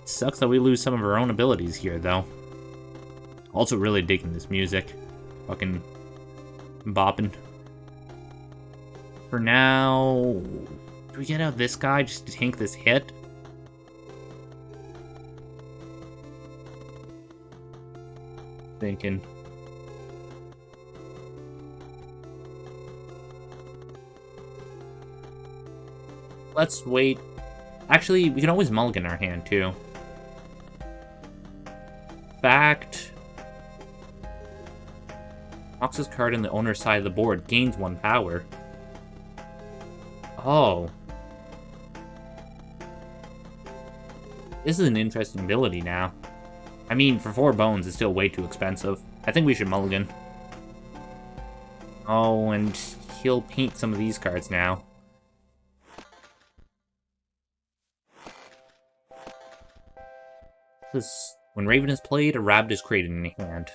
Sucks that we lose some of our own abilities here, though. Also really digging this music. Fucking bopping. For now... Do we get out this guy just to tank this hit? Thinking. Let's wait. Actually, we can always mulligan our hand, too. Fact. Mox's card on the owner's side of the board gains 1 power. Oh. This is an interesting ability now. I mean, for 4 bones, it's still way too expensive. I think we should mulligan. Oh, and he'll paint some of these cards now. When Raven is played, a rabbit is created in your hand.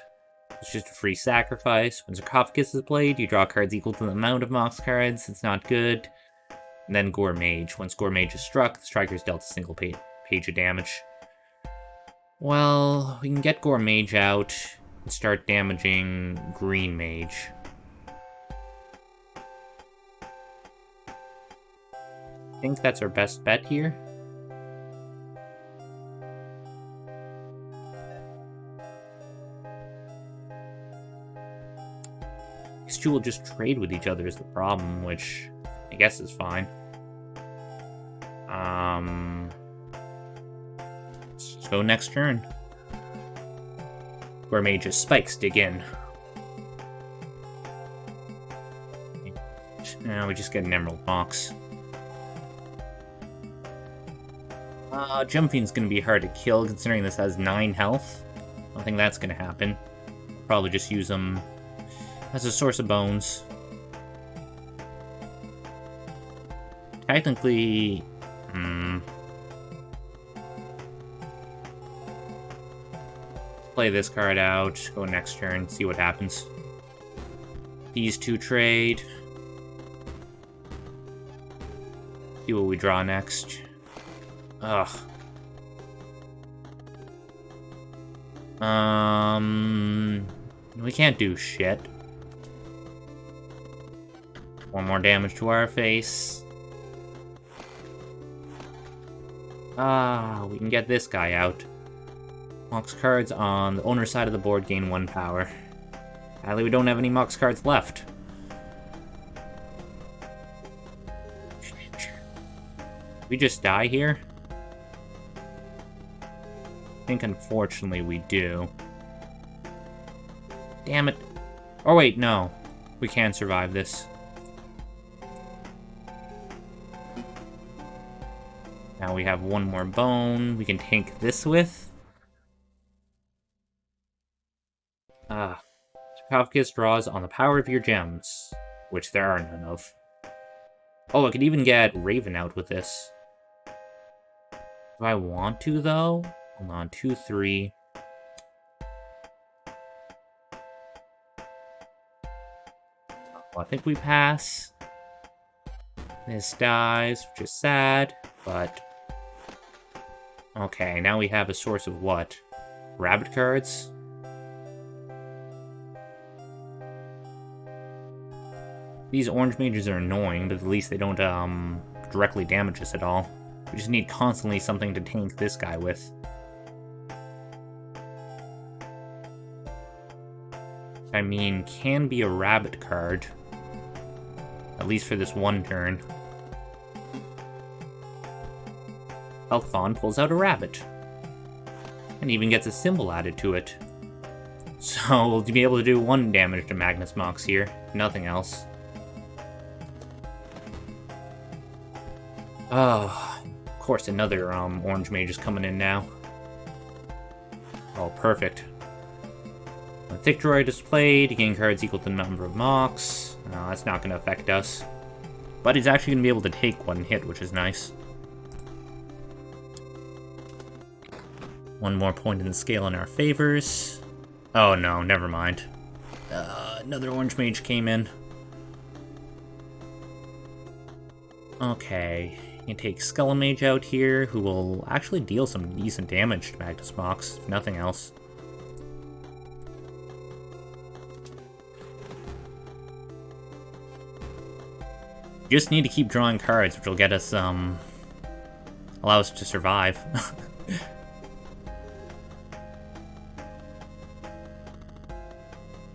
It's just a free sacrifice. When Sarcophagus is played, you draw cards equal to the amount of Mox cards. It's not good. And then Gore Mage. Once Gore Mage is struck, the striker is dealt a single page of damage. Well, we can get Gore Mage out and start damaging Green Mage. I think that's our best bet here. These two will just trade with each other is the problem, which I guess is fine. Let's go next turn. Gore Mage's spikes dig in. Now we just get an Emerald Mox. Gem Fiend's gonna be hard to kill considering this has 9 health. I don't think that's gonna happen. Probably just use them as a source of bones. Technically... Play this card out, go next turn, see what happens. These two trade. See what we draw next. Ugh. We can't do shit. 1 more damage to our face. We can get this guy out. Mox cards on the owner's side of the board gain 1 power. Sadly, we don't have any Mox cards left. We just die here? I think unfortunately we do. Damn it. Oh wait, no. We can survive this. Now we have 1 more bone we can tank this with. Sarcophagus draws on the power of your gems, which there are none of. Oh, I could even get Raven out with this. Do I want to, though? Hold on, 2, 3. Well, I think we pass. This dies, which is sad, but... Okay, now we have a source of what? Rabbit cards? These orange mages are annoying, but at least they don't directly damage us at all. We just need constantly something to tank this guy with. I mean, can be a rabbit card. At least for this 1 turn. Elfon pulls out a rabbit. And even gets a symbol added to it. So we'll be able to do 1 damage to Magnus Mox here. Nothing else. Oh, of course another orange mage is coming in now. Oh, perfect. When Thick Droid is played, you gain cards equal to the number of Mox. No, that's not going to affect us. But he's actually going to be able to take 1 hit, which is nice. 1 more point in the scale in our favors. Oh no, never mind. Another orange mage came in. Okay, you can take Skull Mage out here, who will actually deal some decent damage to Magnus Mox, if nothing else. You just need to keep drawing cards, which will get us, allow us to survive.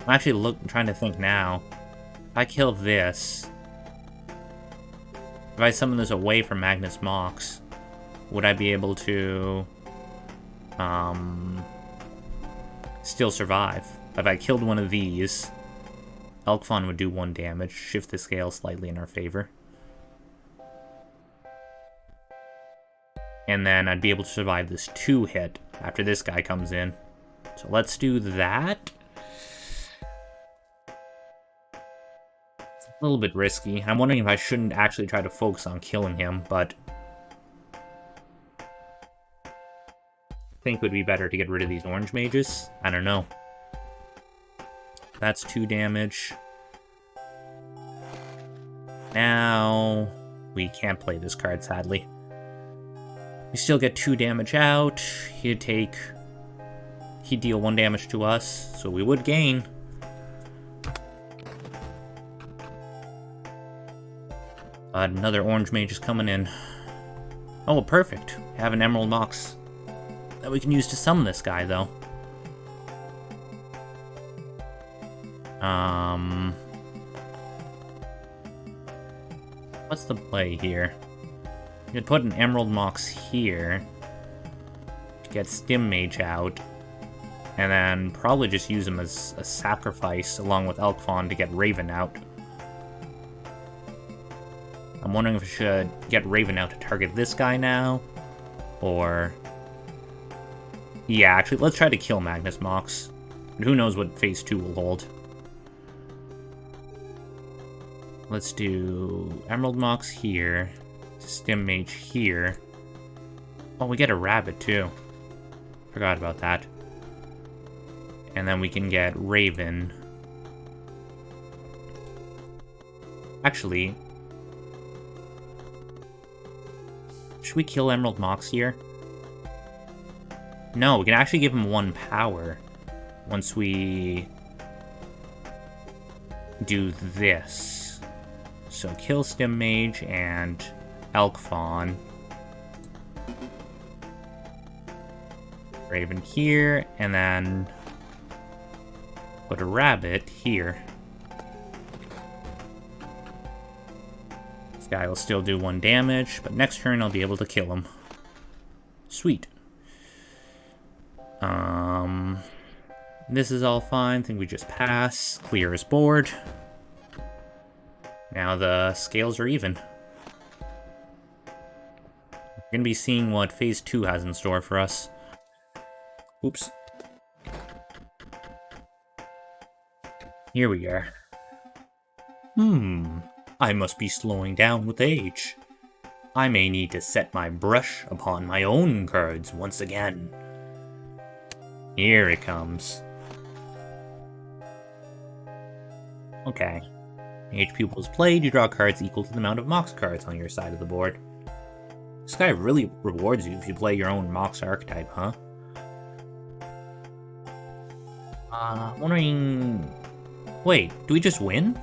I'm actually trying to think now. If I kill this... If I summon this away from Magnus Mox, would I be able to... still survive? If I killed one of these, Elkfon would do 1 damage, shift the scale slightly in our favor. And then I'd be able to survive this 2 hit after this guy comes in. So let's do that. A little bit risky. I'm wondering if I shouldn't actually try to focus on killing him, but I think it would be better to get rid of these orange mages. I don't know. That's 2 damage. Now we can't play this card, sadly. We still get 2 damage out. He'd deal 1 damage to us, so we would gain. Another orange mage is coming in. Oh, perfect. We have an Emerald Mox that we can use to summon this guy, though. What's the play here? You could put an Emerald Mox here to get Stim Mage out, and then probably just use him as a sacrifice along with Elkfon to get Raven out. I'm wondering if I should get Raven out to target this guy now, or... Yeah, actually, let's try to kill Magnus Mox. And who knows what Phase 2 will hold. Let's do Emerald Mox here, Stim Mage here. Oh, we get a rabbit too. Forgot about that. And then we can get Raven. Actually... Should we kill Emerald Mox here? No, we can actually give him 1 power once we do this. So kill Stim Mage and Elkfon. Raven here, and then put a rabbit here. This guy will still do 1 damage, but next turn I'll be able to kill him. Sweet. This is all fine. I think we just pass. Clear his board. Now the scales are even. We're gonna be seeing what Phase 2 has in store for us. Oops. Here we are. I must be slowing down with age. I may need to set my brush upon my own cards once again. Here it comes. Okay. Each pupil is played, you draw cards equal to the amount of Mox cards on your side of the board. This guy really rewards you if you play your own Mox archetype, huh? Wondering... Wait, do we just win?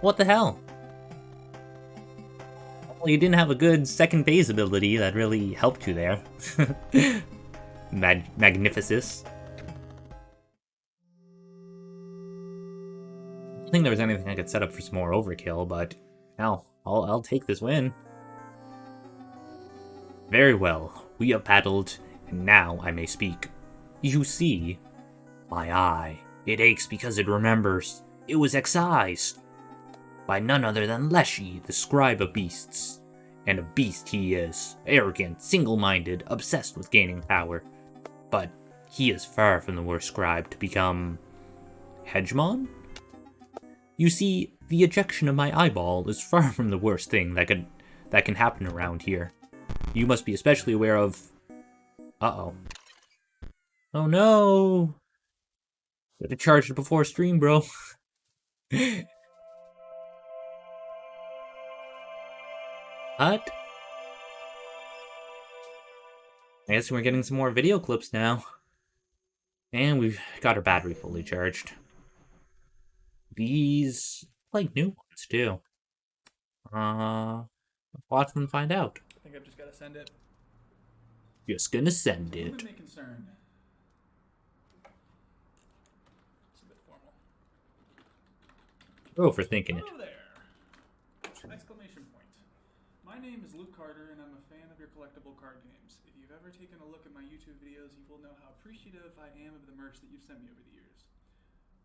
What the hell? Well, you didn't have a good second phase ability that really helped you there. Magnificus. I don't think there was anything I could set up for some more overkill, but now I'll take this win. Very well, we have battled, and now I may speak. You see, my eye, it aches because it remembers. It was excised by none other than Leshy, the scribe of beasts. And a beast he is, arrogant, single-minded, obsessed with gaining power. But he is far from the worst scribe to become... Hegemon? You see, the ejection of my eyeball is far from the worst thing that can happen around here. You must be especially aware of... Uh-oh. Oh no! Should have charged it before stream, bro. What? I guess we're getting some more video clips now. And we've got our battery fully charged. These, like, new ones, too. Watch them find out. I think I've just got to send it. Just gonna send it. Women may concern. It's a bit formal. Oh, for thinking it. Hello there! Exclamation point. My name is Luke Carter, and I'm a fan of your collectible card games. If you've ever taken a look at my YouTube videos, you will know how appreciative I am of the merch that you've sent me over the years.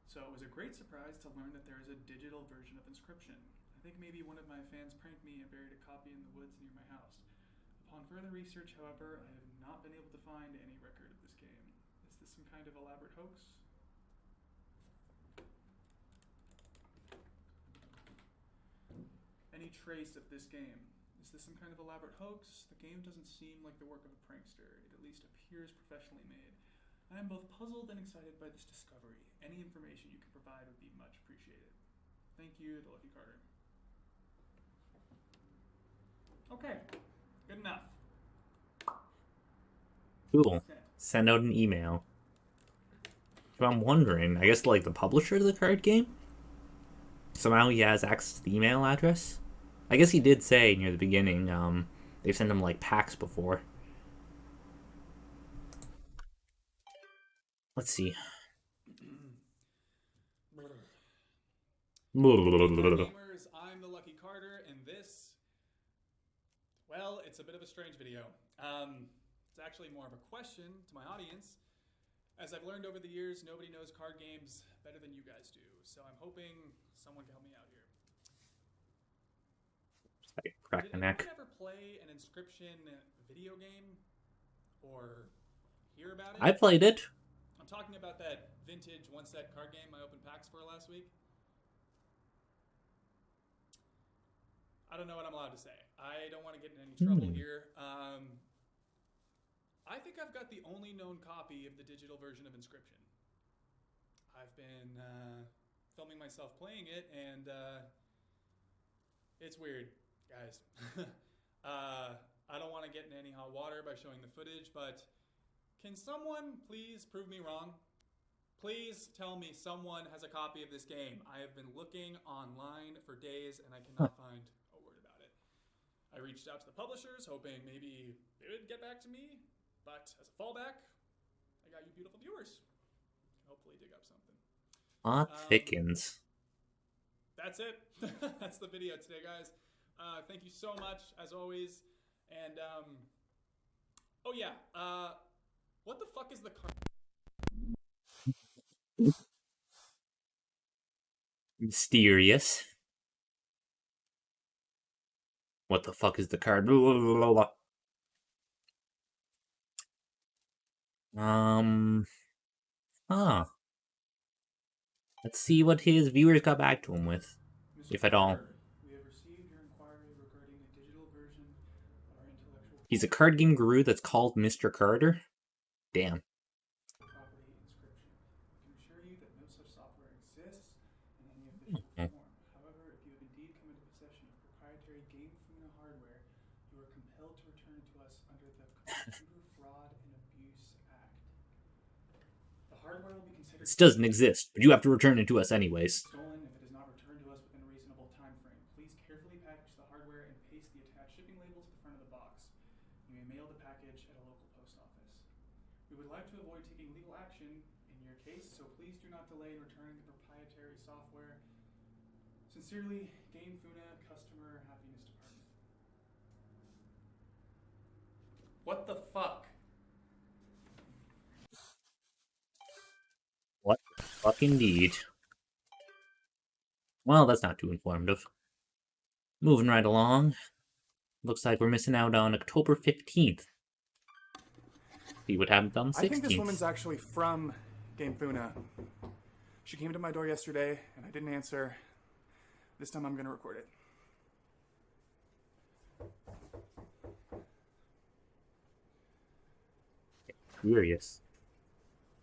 So it was a great surprise to learn that there is a digital version of Inscryption. I think maybe one of my fans pranked me and buried a copy in the woods near my house. Upon further research, however, I have not been able to find any record of this game. Is this some kind of elaborate hoax? Any trace of this game? Is this some kind of elaborate hoax? The game doesn't seem like the work of a prankster. It at least appears professionally made. I am both puzzled and excited by this discovery. Any information you can provide would be much appreciated. Thank you, the Lucky Carter. Okay, good enough. Cool. Send out an email. So I'm wondering, I guess, like, the publisher of the card game? Somehow he has access to the email address? I guess he did say near the beginning, they've sent him, like, packs before. Let's see. Gamers, I'm the Lucky Carter, and this, well, it's a bit of a strange video. It's actually more of a question to my audience. As I've learned over the years, nobody knows card games better than you guys do, so I'm hoping someone can help me out here. Crack the neck. Did anyone ever play an Inscryption video game? Or hear about it? I played it. I'm talking about that vintage one-set card game I opened packs for last week. I don't know what I'm allowed to say. I don't want to get in any trouble here. I think I've got the only known copy of the digital version of Inscryption. I've been filming myself playing it, and it's weird, guys. I don't want to get in any hot water by showing the footage, but can someone please prove me wrong? Please tell me someone has a copy of this game. I have been looking online for days, and I cannot find a word about it. I reached out to the publishers, hoping maybe they would back to me, but as a fallback, I got you beautiful viewers. Hopefully dig up something. Plot thickens. That's it. That's the video today, guys. Thank you so much, as always. And, oh yeah, what the fuck is the card? Mysterious. What the fuck is the card? Huh. Let's see what his viewers got back to him with, Mr. if at all. Carter, we have received your inquiry regarding a digital version of our intellectual He's a card game guru that's called Mr. Carter? Damn. property Inscription. I can assure you that no such software exists in any official form. However, if you have indeed come into possession of proprietary Game Funa hardware, you are compelled to return it to us under the Computer Fraud and Abuse Act. The hardware will be considered This doesn't exist, but you have to return it to us anyways. stolen if it is not returned to us within a reasonable time frame. Please carefully package the hardware and paste the attached shipping label to the front of the box. You may mail the package at a local post office. We would like to avoid taking legal action in your case, so please do not delay in returning the proprietary software. Sincerely, Game Funa, Customer Happiness Department. What the fuck? What the fuck indeed. Well, that's not too informative. Moving right along. Looks like we're missing out on October 15th. See what happens on the 16th. I think this woman's actually from Game Funa. She came to my door yesterday, and I didn't answer. This time I'm going to record it. Curious.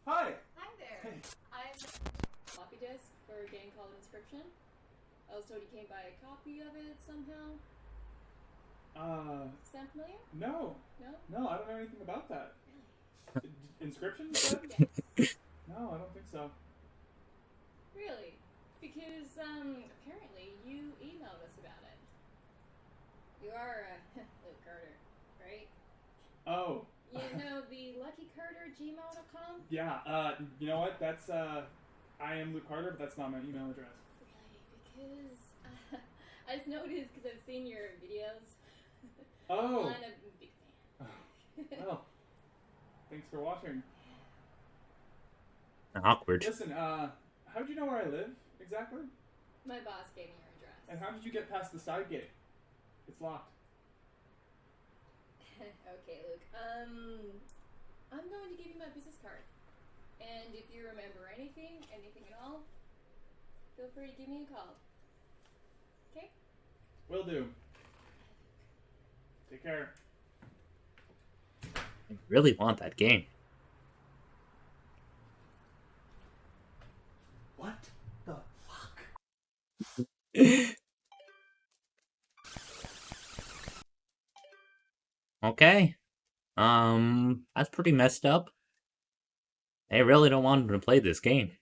Hi! Hi there. Hey. I'm floppy disk for a game called Inscription. I was told you came by a copy of it somehow. Sound familiar? No. No? No, I don't know anything about that. Really? Inscription, you said? Yes. No, I don't think so. Really? Because, apparently you emailed us about it. You are, Luke Carter, right? Oh. You know the luckycarter@gmail.com? Yeah, you know what? That's, I am Luke Carter, but that's not my email address. Really? Because, I just noticed because I've seen your videos. Oh. I'm a big fan. Well, thanks for watching. Awkward. Listen, how did you know where I live, exactly? My boss gave me your address. And how did you get past the side gate? It's locked. Okay, Luke. I'm going to give you my business card. And if you remember anything at all, feel free to give me a call. Okay? Will do. Take care. I really want that game. What the fuck? Okay. That's pretty messed up. They really don't want him to play this game.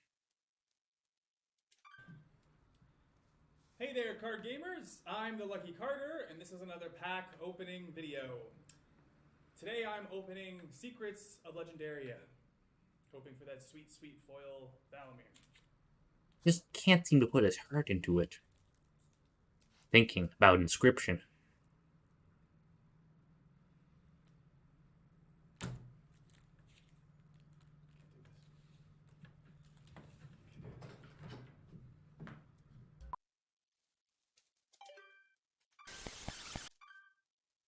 Hey there, card gamers! I'm the Lucky Carter, and this is another pack opening video. Today I'm opening Secrets of Legendaria, hoping for that sweet, sweet foil Valamir. Just can't seem to put his heart into it. Thinking about Inscription.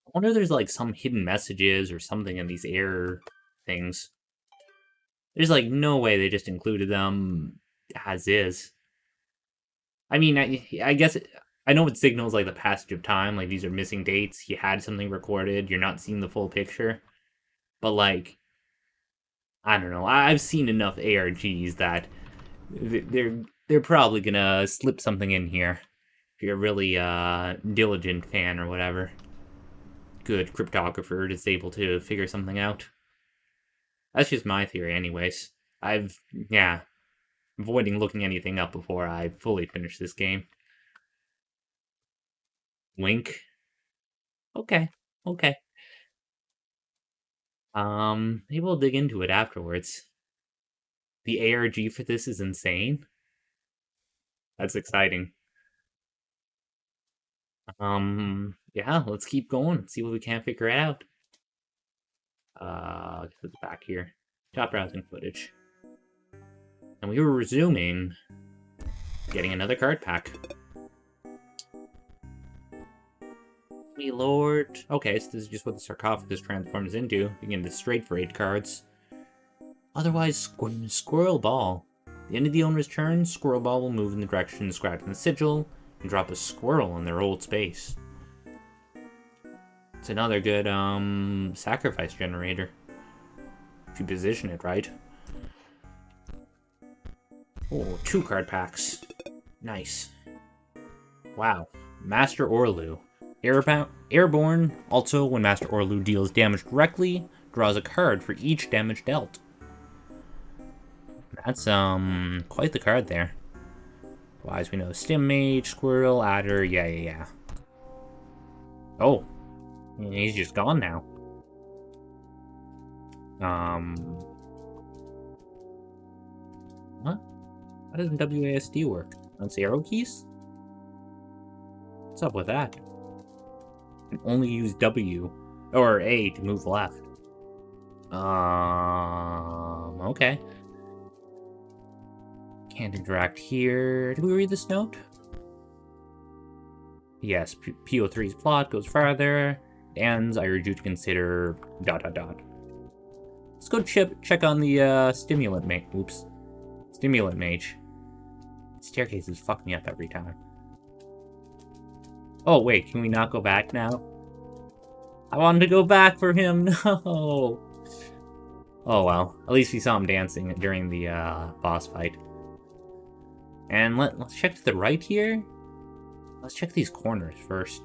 I wonder if there's like some hidden messages or something in these error things. There's like no way they just included them as is. I mean, I guess I know it signals like the passage of time, like these are missing dates. He had something recorded. You're not seeing the full picture, but like, I don't know. I've seen enough ARGs that they're probably gonna slip something in here. If you're a really diligent fan or whatever, good cryptographer is able to figure something out. That's just my theory, anyways. Avoiding looking anything up before I fully finish this game. Wink. Okay. Maybe we'll dig into it afterwards. The ARG for this is insane. That's exciting. Yeah, let's keep going. See what we can figure out. Let's back here. Top browsing footage. And we were resuming getting another card pack. Me lord. Okay, so this is just what the sarcophagus transforms into. Begin to straight for 8 cards. Otherwise, Squirrel Ball. At the end of the owner's turn, Squirrel Ball will move in the direction described in the sigil and drop a squirrel in their old space. It's another good, sacrifice generator. If you position it right. Oh, 2 card packs. Nice. Wow. Master Orlu. Airborne. Also, when Master Orlu deals damage directly, draws a card for each damage dealt. That's, quite the card there. Well, as we know, Stim Mage, Squirrel, Adder, yeah. Oh. He's just gone now. What? How does WASD work? On the arrow keys? What's up with that? You can only use W or A to move left. Okay. Can't interact here. Did we read this note? Yes, PO3's plot goes farther. Ends, I urge you to consider ... Let's go check on the stimulant mage. Oops. Stimulant mage. Staircases fuck me up every time. Oh, wait, can we not go back now? I wanted to go back for him, no! Oh well, at least we saw him dancing during the boss fight. And let's check to the right here. Let's check these corners first.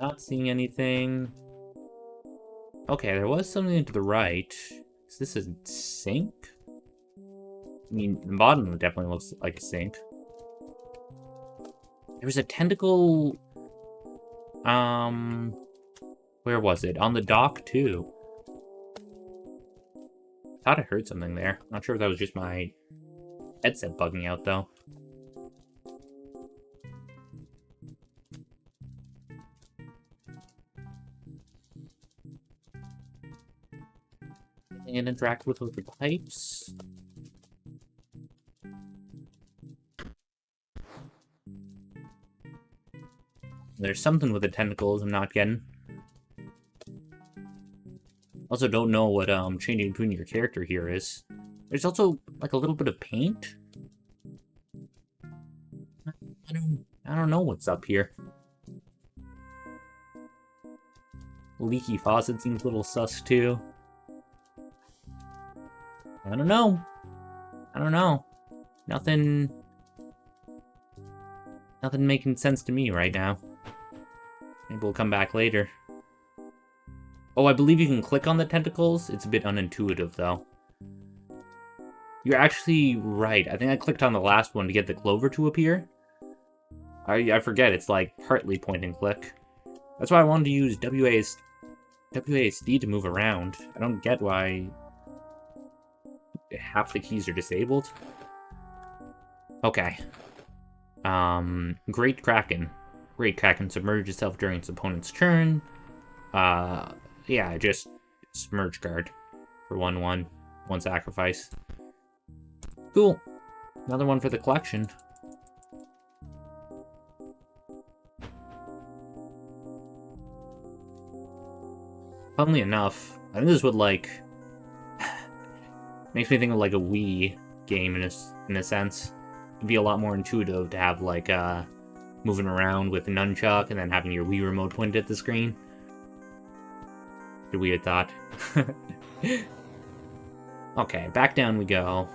Not seeing anything. Okay, there was something to the right. Is this a sink? I mean, the bottom definitely looks like a sink. There was a tentacle... Where was it? On the dock, too. I thought I heard something there. Not sure if that was just my headset bugging out, though. And interact with other types. There's something with the tentacles I'm not getting. Also don't know what changing between your character here is. There's also like a little bit of paint. I don't know what's up here. Leaky faucet seems a little sus too. I don't know. Nothing making sense to me right now. Maybe we'll come back later. Oh, I believe you can click on the tentacles. It's a bit unintuitive, though. You're actually right. I think I clicked on the last one to get the clover to appear. I forget. It's like partly point and click. That's why I wanted to use WASD to move around. I don't get why half the keys are disabled. Okay. Great Kraken. Great Kraken submerges itself during its opponent's turn. Yeah, just submerge card for 1/1. 1 sacrifice. Cool. Another one for the collection. Funnily enough, I think this would like makes me think of like a Wii game in a sense. It'd be a lot more intuitive to have like moving around with a nunchuck and then having your Wii remote pointed at the screen. A weird thought. Okay, back down we go.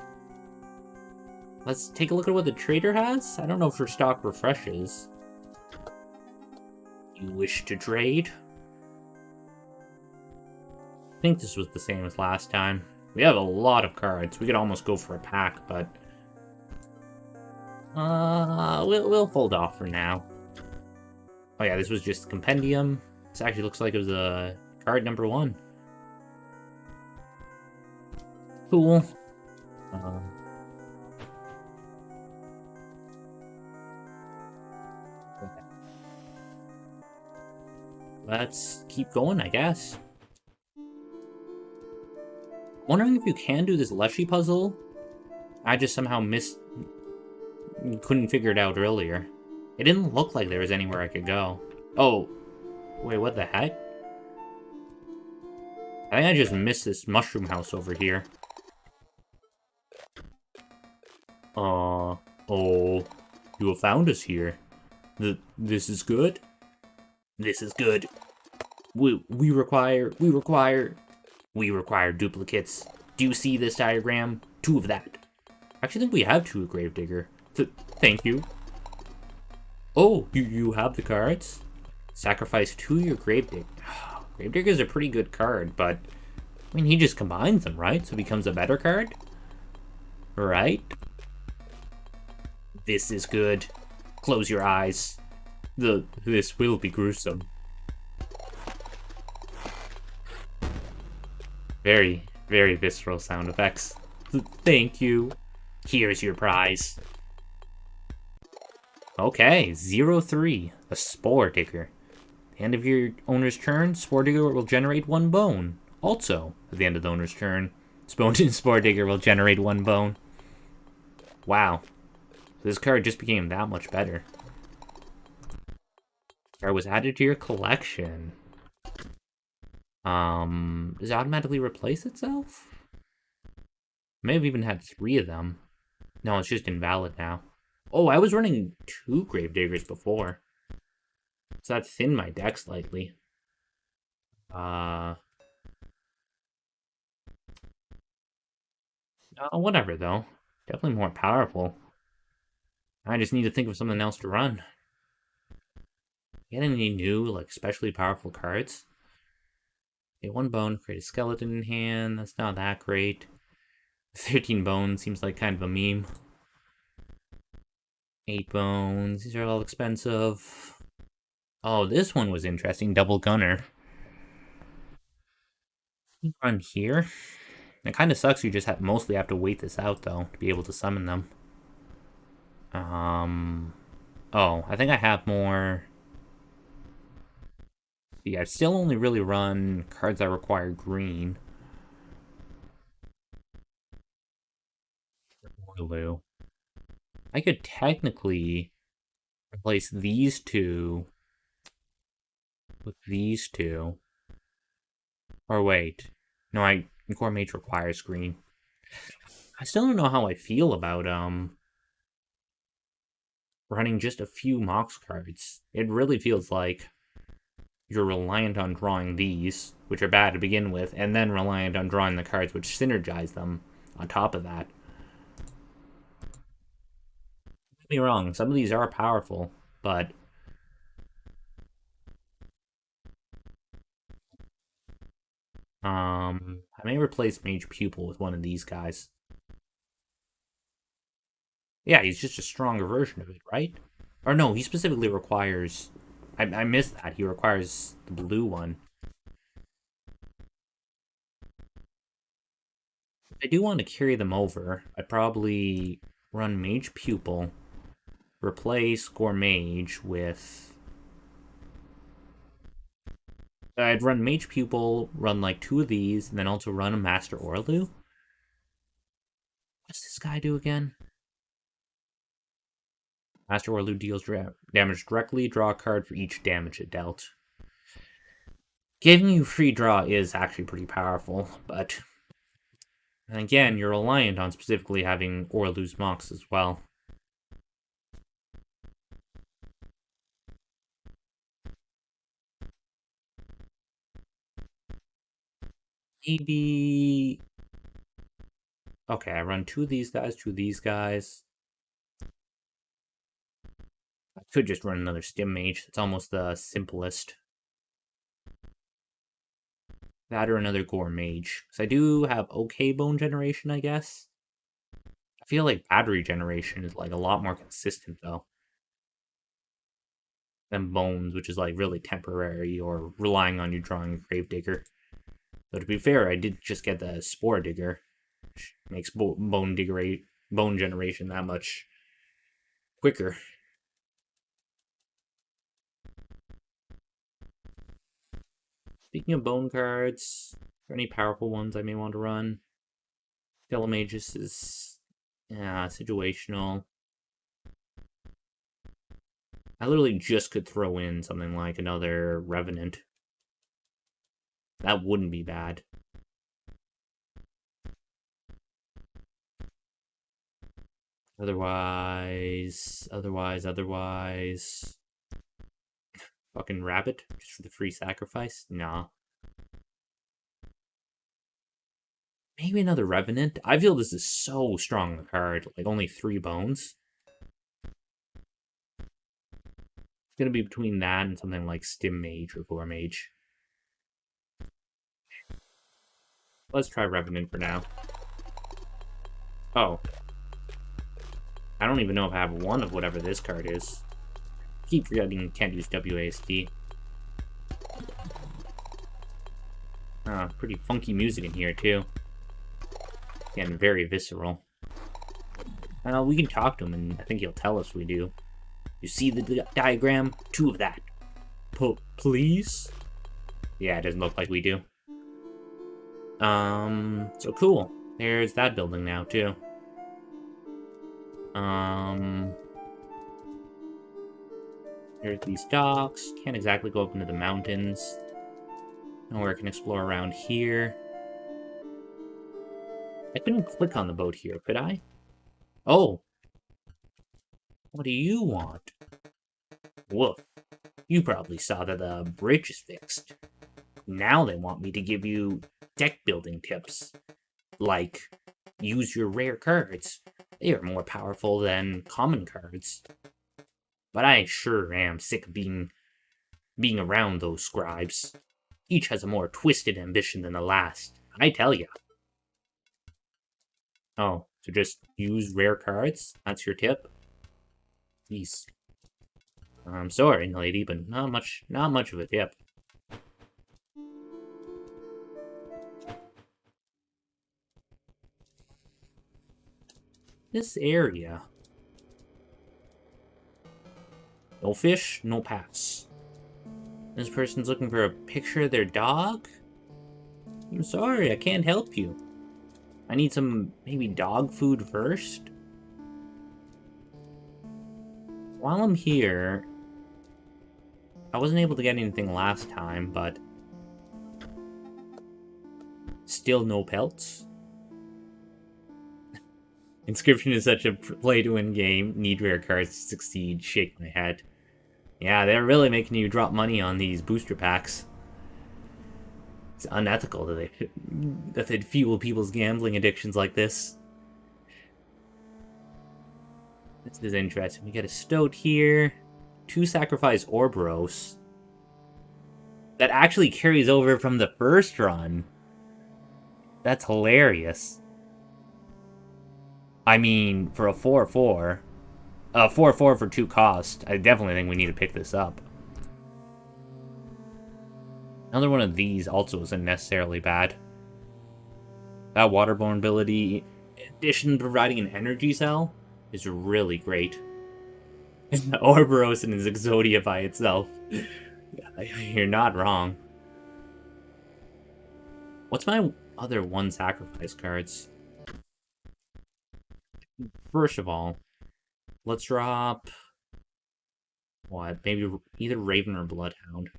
Let's take a look at what the trader has. I don't know if her stock refreshes. You wish to trade? I think this was the same as last time. We have a lot of cards. We could almost go for a pack, but we'll hold off for now. Oh yeah, this was just compendium. This actually looks like it was a card number 1. Cool. Um, let's keep going, I guess. Wondering if you can do this Leshy puzzle. I just somehow couldn't figure it out earlier. It didn't look like there was anywhere I could go. Oh, wait, what the heck? I think I just missed this mushroom house over here. Oh, you have found us here. This is good? This is good. We require duplicates. Do you see this diagram? 2 of that. I actually think we have 2 Gravedigger. Thank you. Oh, you have the cards? Sacrifice 2 your Gravedigger. Gravedigger is a pretty good card, but I mean, he just combines them, right? So it becomes a better card? Right? This is good. Close your eyes. This will be gruesome. Very, very visceral sound effects. Thank you. Here's your prize. Okay, 0-3. A Spore Digger. At the end of your owner's turn, Spore Digger will generate 1 bone. Also, at the end of the owner's turn, Spore Digger will generate 1 bone. Wow. This card just became that much better. Card was added to your collection. Does it automatically replace itself? May have even had 3 of them. No, it's just invalid now. Oh, I was running 2 Gravediggers before. So that thinned my deck slightly. Whatever, though. Definitely more powerful. I just need to think of something else to run. Get any new, like, especially powerful cards? Okay, 1 bone, create a skeleton in hand. That's not that great. 13 bones seems like kind of a meme. 8 bones. These are all expensive. Oh, this one was interesting. Double Gunner. Run here. It kind of sucks you just mostly have to wait this out, though, to be able to summon them. Oh, I think I have more. Yeah, I still only really run cards that require green. Blue. I could technically replace these 2 with these 2. Or wait. No, Core Mage requires green. I still don't know how I feel about, running just a few Mox cards. It really feels like you're reliant on drawing these, which are bad to begin with, and then reliant on drawing the cards which synergize them on top of that. Don't get me wrong, some of these are powerful, but I may replace Mage Pupil with one of these guys. Yeah, he's just a stronger version of it, right? Or no, he specifically requires... I missed that. He requires the blue one. If I do want to carry them over, I'd probably run Mage Pupil, replace Core Mage with... I'd run Mage Pupil, run like 2 of these, and then also run a Master Orlu. What's this guy do again? Master Orlu deals damage directly, draw a card for each damage it dealt. Giving you free draw is actually pretty powerful, but... And again, you're reliant on specifically having Orlu's Mox as well. Maybe... Okay, I run 2 of these guys, 2 of these guys. I could just run another Stim Mage. It's almost the simplest. That or another Gore Mage. Because I do have okay bone generation, I guess. I feel like battery generation is like a lot more consistent, though. than Bones, which is like really temporary or relying on you drawing a Gravedigger. But to be fair, I did just get the Spore Digger, which makes bone generation that much quicker. Speaking of bone cards, are there any powerful ones I may want to run? Telemagus is situational. I literally just could throw in something like another Revenant. That wouldn't be bad. Otherwise. Fucking Rabbit, just for the free sacrifice? Nah. Maybe another Revenant? I feel this is so strong a card. Like, only 3 bones. It's gonna be between that and something like Stim Mage or Gore Mage. Let's try Revenant for now. Oh. I don't even know if I have one of whatever this card is. I keep forgetting can't use WASD. Pretty funky music in here, too. Again, very visceral. We can talk to him, and I think he'll tell us we do. You see the diagram? 2 of that. Please? Yeah, it doesn't look like we do. So cool. There's that building now, too. Here's these docks. Can't exactly go up into the mountains. Nowhere I can explore around here. I couldn't click on the boat here, could I? Oh! What do you want? Woof. You probably saw that the bridge is fixed. Now they want me to give you deck building tips. Like, use your rare cards. They are more powerful than common cards. But I sure am sick of being around those scribes. Each has a more twisted ambition than the last, I tell ya. Oh, so just use rare cards? That's your tip? Jeez. I'm sorry, lady, but not much of a tip. This area. No fish, no pass. This person's looking for a picture of their dog? I'm sorry, I can't help you. I need some, maybe dog food first? While I'm here, I wasn't able to get anything last time, but still no pelts. Inscription is such a play-to-win game. Need rare cards to succeed. Shake my head. Yeah, they're really making you drop money on these booster packs. It's unethical that they'd fuel people's gambling addictions like this. This is interesting. We get a Stoat here. 2 sacrifice Orboros. That actually carries over from the first run. That's hilarious. I mean, for a 4/4, 4/4 for 2 cost, I definitely think we need to pick this up. Another one of these also isn't necessarily bad. That Waterborne ability, in addition to providing an energy cell, is really great. Orboros and his Exodia by itself. You're not wrong. What's my other 1 sacrifice cards? First of all, let's drop... what? Maybe either Raven or Bloodhound.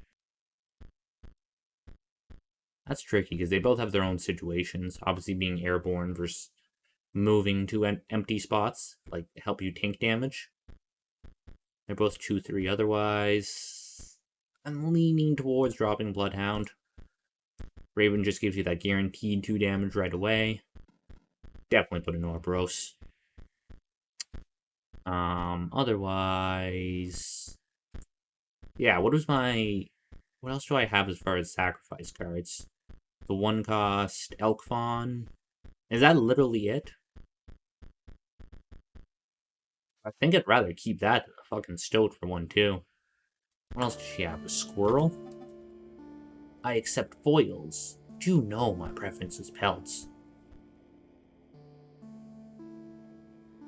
That's tricky, because they both have their own situations. Obviously being airborne versus moving to empty spots, like, help you tank damage. They're both 2/3 otherwise. I'm leaning towards dropping Bloodhound. Raven just gives you that guaranteed 2 damage right away. Definitely put in Orboros. Otherwise... yeah, what else do I have as far as sacrifice cards? The 1 cost Elk Fawn. Is that literally it? I think I'd rather keep that than a fucking Stoat for 1/2. What else does she have? A squirrel? I accept foils. Do know my preference is pelts.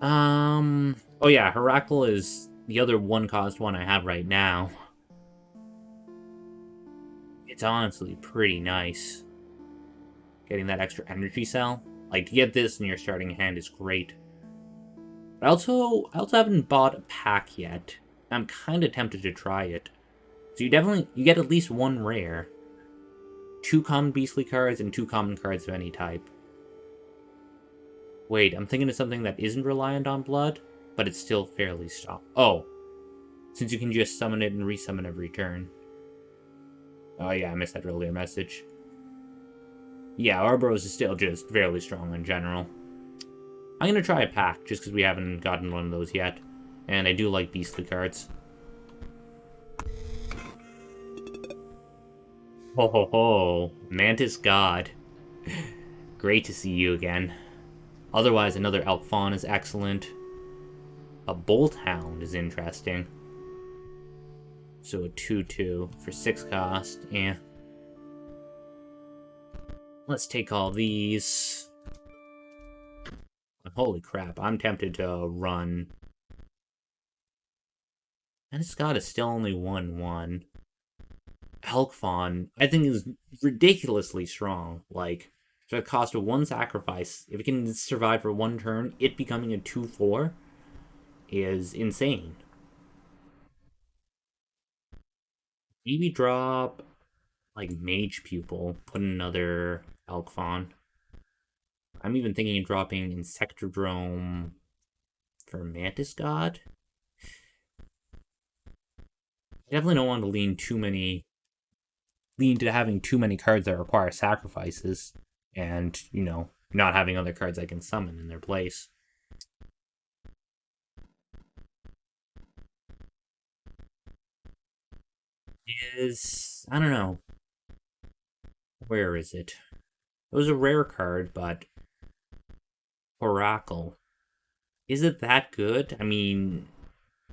Oh yeah, Herakle is the other one-cost one I have right now. It's honestly pretty nice. Getting that extra energy cell. Like, to get this in your starting hand is great. But I also haven't bought a pack yet. I'm kind of tempted to try it. So you get at least one rare. 2 common beastly cards and 2 common cards of any type. Wait, I'm thinking of something that isn't reliant on blood, but it's still fairly strong. Oh, since you can just summon it and resummon every turn. Oh yeah, I missed that earlier message. Yeah, Ouroboros is still just fairly strong in general. I'm gonna try a pack, just because we haven't gotten one of those yet. And I do like beastly cards. Ho ho ho, Mantis God. Great to see you again. Otherwise, another Elk Fawn is excellent. A Bolt Hound is interesting. So a 2-2 for 6 cost, yeah. Let's take all these. Holy crap, I'm tempted to run. And Scott is still only 1-1. Elk Fawn, I think, is ridiculously strong. Like, for the cost of 1 sacrifice, if it can survive for 1 turn, it becoming a 2-4 is insane. Maybe drop, like, Mage Pupil, put another Elk Fawn. I'm even thinking of dropping Insectodrome for Mantis God. I definitely don't want to lean to having too many cards that require sacrifices, and, you know, not having other cards I can summon in their place. I don't know. Where is it? It was a rare card, but Oracle. Is it that good? I mean,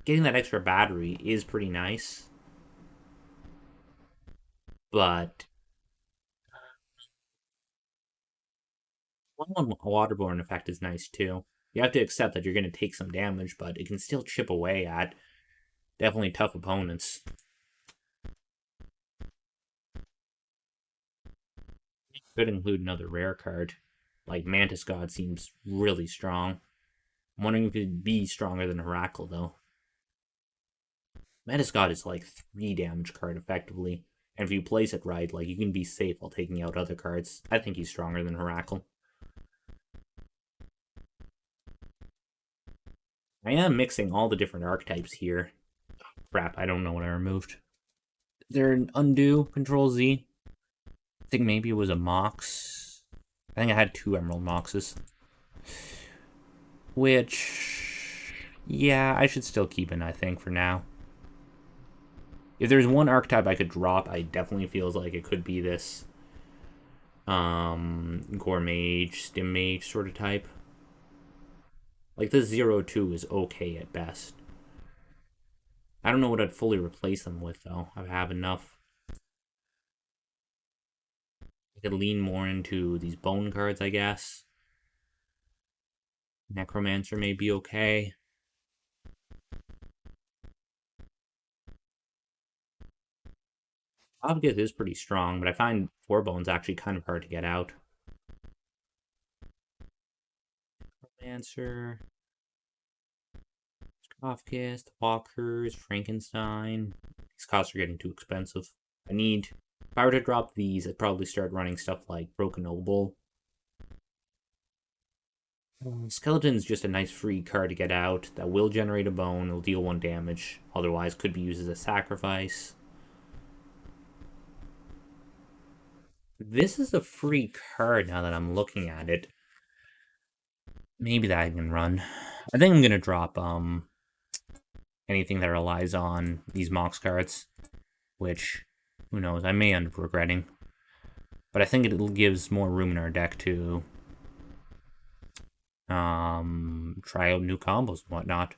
getting that extra battery is pretty nice. But 1/1 Waterborne effect is nice too. You have to accept that you're going to take some damage, but it can still chip away at definitely tough opponents. Could include another rare card. Like Mantis God seems really strong. I'm wondering if it'd be stronger than Herakle, though. Mantis God is like 3 damage card effectively. And if you place it right, like, you can be safe while taking out other cards. I think he's stronger than Herakle. I am mixing all the different archetypes here. Oh, crap, I don't know what I removed. Is there an undo? Control Z? I think maybe it was a Mox. I think I had 2 Emerald Moxes. Which, yeah, I should still keep in, I think, for now. If there's one archetype I could drop, I definitely feels like it could be this Gore Mage, Stim Mage sort of type. Like, this 0-2 is okay at best. I don't know what I'd fully replace them with, though. I have enough. I could lean more into these bone cards, I guess. Necromancer may be okay. Obvious is pretty strong, but I find 4 bones actually kind of hard to get out. Necromancer. Kafkist, Walkers, Frankenstein. These costs are getting too expensive. If I were to drop these, I'd probably start running stuff like Broken Opal. Skeleton's just a nice free card to get out that will generate a bone, it'll deal 1 damage, otherwise could be used as a sacrifice. This is a free card now that I'm looking at it. Maybe that I can run. I think I'm gonna drop anything that relies on these Mox cards, which, who knows, I may end up regretting. But I think it gives more room in our deck to try out new combos and whatnot.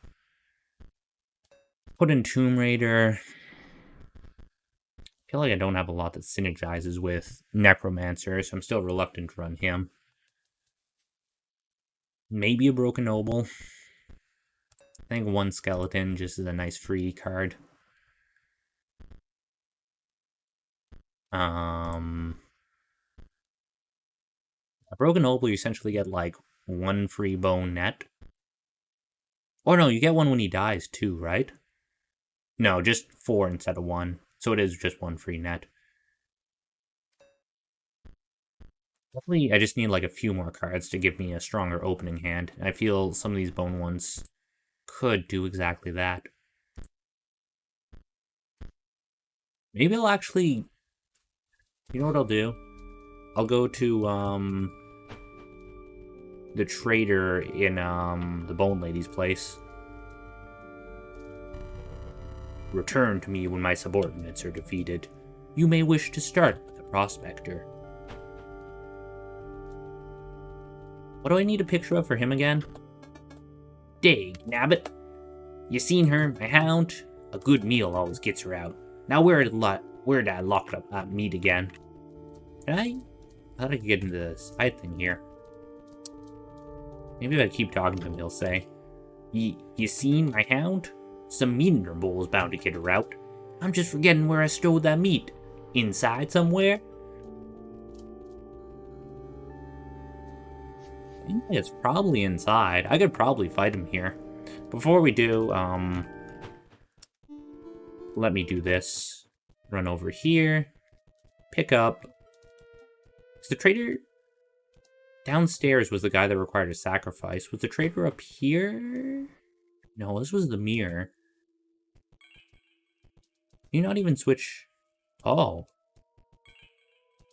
Put in Tomb Raider. feel like I don't have a lot that synergizes with Necromancer, so I'm still reluctant to run him. Maybe a Broken Noble. I think one Skeleton just is a nice free card. A Broken Noble, you essentially get like one free bone net. Oh no, you get one when he dies too, right? No, just 4 instead of 1. So it is just 1 free net. Definitely, I just need like a few more cards to give me a stronger opening hand. I feel some of these bone ones could do exactly that. Maybe I'll actually... You know what I'll do? I'll go to, the trader in, the Bone Lady's place. Return to me when my subordinates are defeated. You may wish to start with a prospector. What do I need a picture of for him again? Dig, nabbit. You seen her, my hound? A good meal always gets her out. Now where'd I lock up that meat again? I thought I could get into the side thing here. Maybe if I keep talking to him, he'll say, You seen my hound? Some meat in her bowl is bound to get her out. I'm just forgetting where I stowed that meat. Inside somewhere? I think it's probably inside. I could probably fight him here. Before we do, let me do this. Run over here. Pick up. Is the trader... Downstairs was the guy that required a sacrifice. Was the trader up here? No, this was the mirror. Can you not even switch... Oh.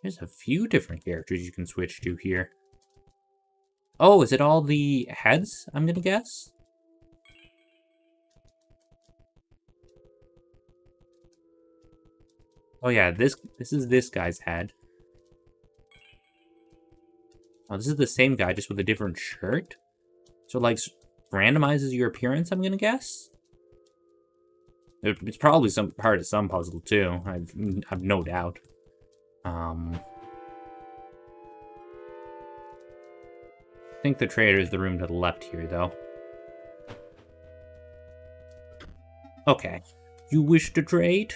There's a few different characters you can switch to here. Oh, is it all the heads, I'm gonna guess? Oh yeah, this is this guy's head. Oh, this is the same guy, just with a different shirt? So, like, randomizes your appearance, I'm gonna guess? It's probably some part of some puzzle, too. I've no doubt. I think the trader is the room to the left here, though. Okay. You wish to trade?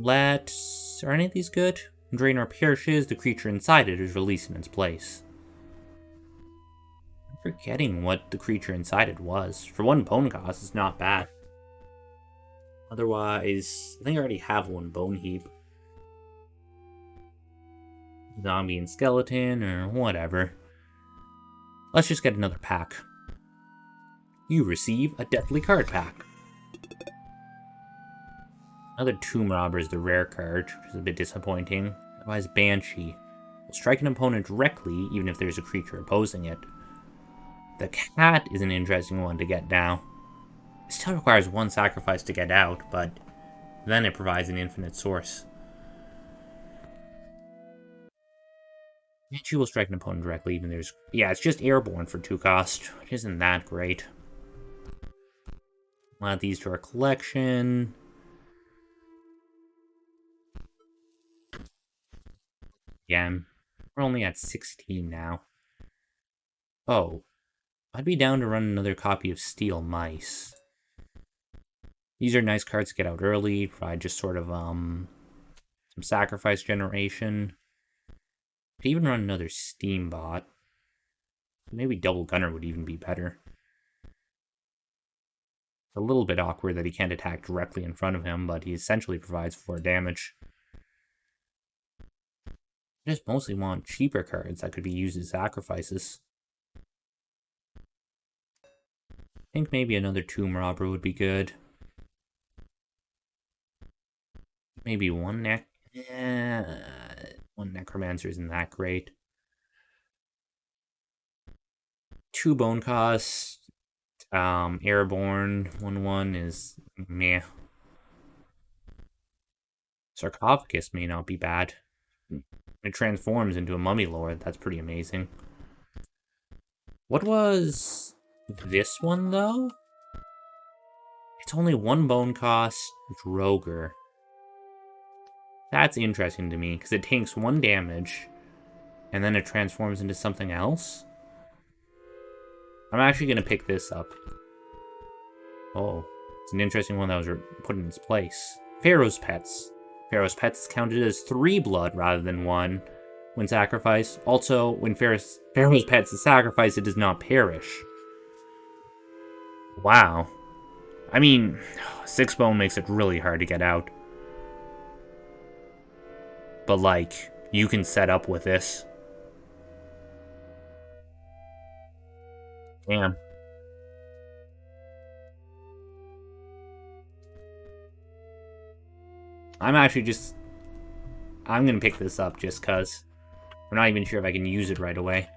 Are any of these good? When Draenor perishes, the creature inside it is released in its place. I'm forgetting what the creature inside it was. For 1 bone cost, it's not bad. Otherwise, I think I already have 1 bone heap. Zombie and skeleton, or whatever. Let's just get another pack. You receive a deathly card pack. Another Tomb Robber is the rare card, which is a bit disappointing. Otherwise, Banshee will strike an opponent directly, even if there's a creature opposing it. The cat is an interesting one to get now. It still requires 1 sacrifice to get out, but then it provides an infinite source. Banshee will strike an opponent directly, even there's... Yeah, it's just airborne for 2 cost, which isn't that great. We'll add these to our collection. Again, we're only at 16 now. Oh, I'd be down to run another copy of Steel Mice. These are nice cards to get out early, provide just sort of, some sacrifice generation. Could even run another Steambot. Maybe Double Gunner would even be better. It's a little bit awkward that he can't attack directly in front of him, but he essentially provides 4 damage. I just mostly want cheaper cards that could be used as sacrifices. I think maybe another Tomb Robber would be good. Maybe 1 1 Necromancer isn't that great. 2 bone cost. Airborne 1/1 is meh. Sarcophagus may not be bad. It transforms into a mummy lord. That's pretty amazing. What was this one, though? It's only 1 bone cost. Droger. That's interesting to me, because it takes 1 damage, and then it transforms into something else. I'm actually going to pick this up. Oh, it's an interesting one that was put in its place. Pharaoh's Pets. Pharaoh's Pets is counted as 3 blood rather than 1 when sacrificed. Also, when Pharaoh's Pets is sacrificed, it does not perish. Wow. I mean, 6 bone makes it really hard to get out. But, like, you can set up with this. Damn. I'm gonna pick this up just cause. I'm not even sure if I can use it right away.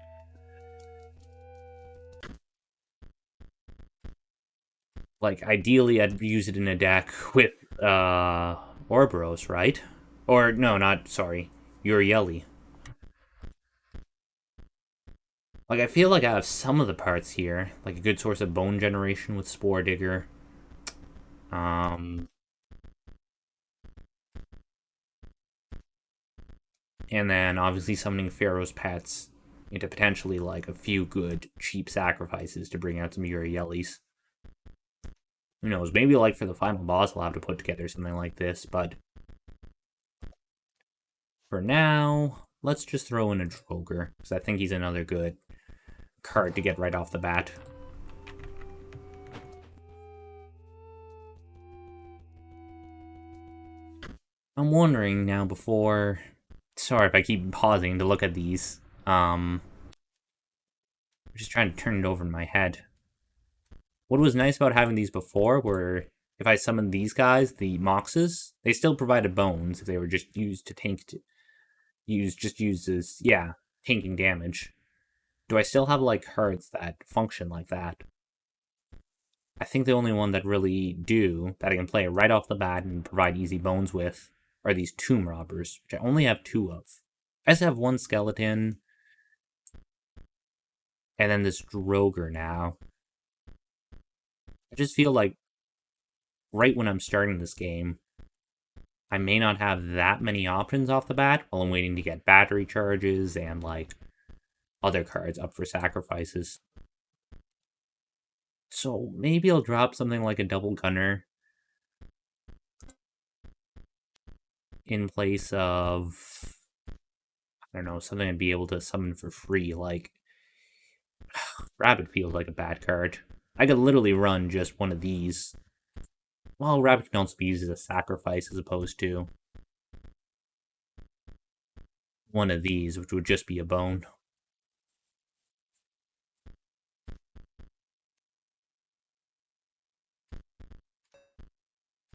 Like, ideally, I'd use it in a deck with, Orboros, right? Or, no, sorry, Urieli. Like, I feel like I have some of the parts here. Like, a good source of bone generation with Spore Digger. And then, obviously, summoning Pharaoh's Pets into potentially, like, a few good, cheap sacrifices to bring out some Urielis. Who knows, maybe, like, for the final boss, I'll have to put together something like this, but for now, let's just throw in a Droger, because I think he's another good card to get right off the bat. I'm wondering now before... Sorry if I keep pausing to look at these. I'm just trying to turn it over in my head. What was nice about having these before were, if I summoned these guys, the Moxes, they still provided bones if they were just used to tank... used as, yeah, tanking damage. Do I still have, like, cards that function like that? I think the only one that really do, that I can play right off the bat and provide easy bones with, are these Tomb Robbers, which I only have 2 of. I just have 1 skeleton, and then this Droger now. I just feel like, right when I'm starting this game, I may not have that many options off the bat while I'm waiting to get battery charges and, like, other cards up for sacrifices. So maybe I'll drop something like a double gunner in place of, I don't know, something I'd be able to summon for free, like... Rabbit feels like a bad card. I could literally run just one of these. Well, Rabbit can also be used as a sacrifice as opposed to one of these, which would just be a bone.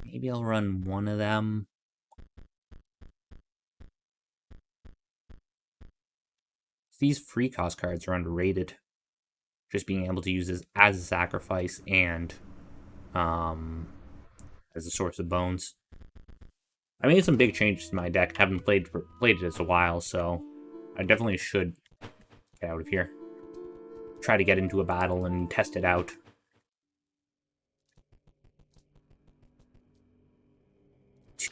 Maybe I'll run one of them. These free cost cards are underrated. Just being able to use this as a sacrifice and as a source of bones. I made some big changes to my deck. Haven't played it in a while, so I definitely should get out of here. Try to get into a battle and test it out.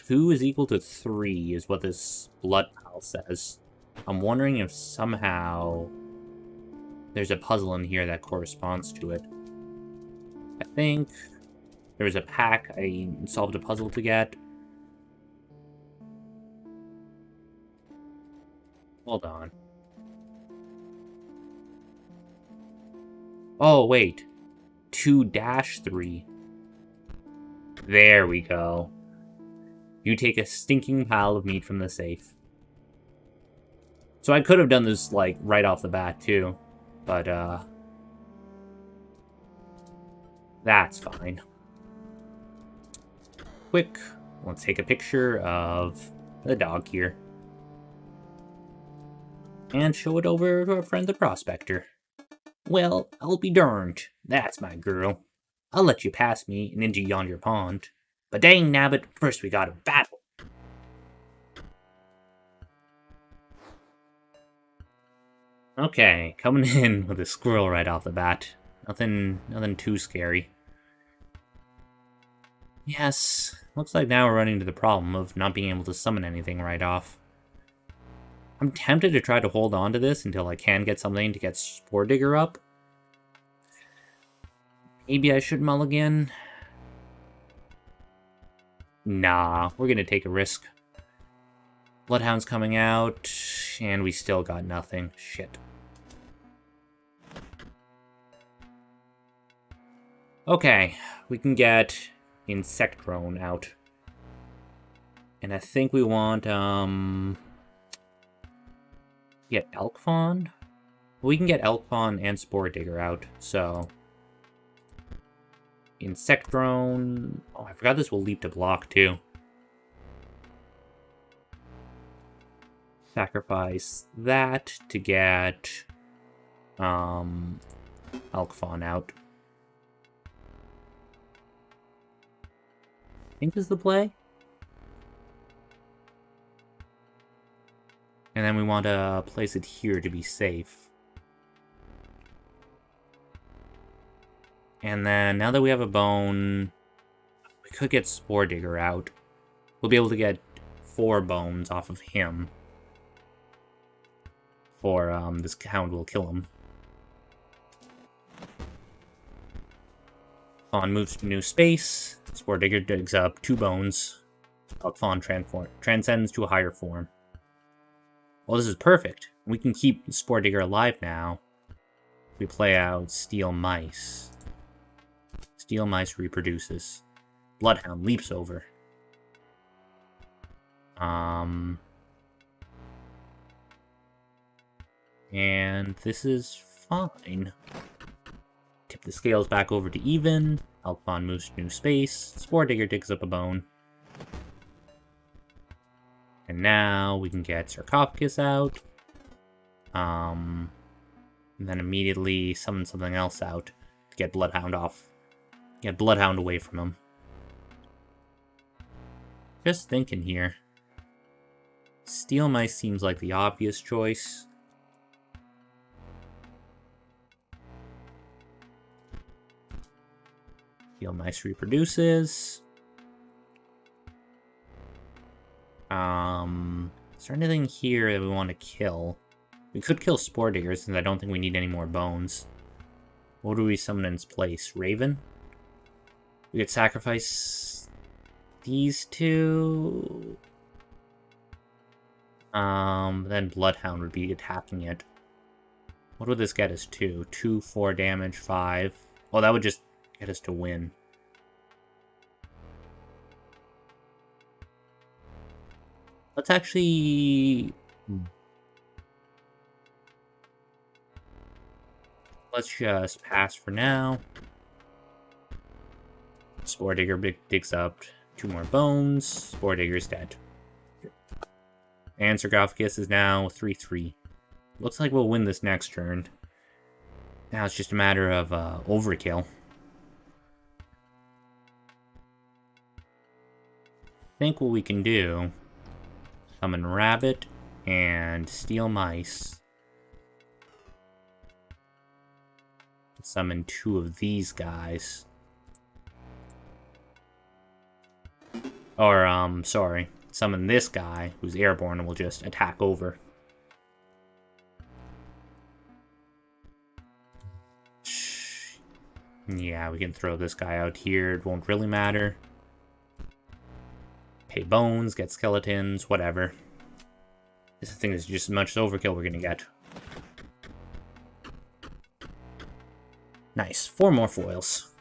Two is equal to 3 is what this blood pile says. I'm wondering if somehow there's a puzzle in here that corresponds to it. I think there was a pack I solved a puzzle to get. Hold on. Oh, wait. 2-3. There we go. You take a stinking pile of meat from the safe. So I could have done this, like, right off the bat, too. But, that's fine. Quick, let's take a picture of the dog here. And show it over to our friend the prospector. Well, I'll be darned. That's my girl. I'll let you pass me and into yonder pond. But dang nabbit, first we gotta battle. Okay, coming in with a squirrel right off the bat. Nothing too scary. Yes, Looks like now we're running into the problem of not being able to summon anything right off. I'm tempted to try to hold on to this until I can get something to get Spore Digger up. Maybe I should mulligan. Nah, we're gonna take a risk. Bloodhound's coming out, and we still got nothing. Shit. Okay, we can get Insectrone out. And I think we want, get Elk Fawn? We can get Elk Fawn and Spore Digger out, so... Insectrone... Oh, I forgot this will leap to block, too. Sacrifice that to get, Elk Fawn out. I think is the play. And then we want to place it here to be safe. And then, now that we have a bone, we could get Spore Digger out. We'll be able to get 4 bones off of him. For, this hound will kill him. Fawn moves to new space. Spore Digger digs up 2 bones. Elk Fawn transcends to a higher form. Well, this is perfect. We can keep Spore Digger alive now. We play out Steel Mice. Steel Mice reproduces. Bloodhound leaps over. And this is fine. Tip the scales back over to even. Elk Fawn moves to new space. Spore Digger digs up a bone. And now we can get Sarcophagus out. And then immediately summon something else out to get Bloodhound off. Get Bloodhound away from him. Just thinking here. Steel Mice seems like the obvious choice. Steel Mice reproduces. Is there anything here that we want to kill? We could kill Spore Digger since I don't think we need any more bones. What do we summon in its place? Raven? We could sacrifice these 2. Then Bloodhound would be attacking it. What would this get us to? 2, 4 damage, 5. Well, that would just get us to win. Let's actually... Let's just pass for now. Spore Digger digs up 2 more bones. Spore Digger's dead. And Sarcophagus is now 3-3. Looks like we'll win this next turn. Now it's just a matter of overkill. I think what we can do... Summon Rabbit and Steel Mice. Summon 2 of these guys. Or, sorry. Summon this guy, who's airborne, and will just attack over. Yeah, we can throw this guy out here. It won't really matter. Pay bones, get skeletons, whatever. This thing is just as much overkill we're gonna get. Nice. 4 more foils.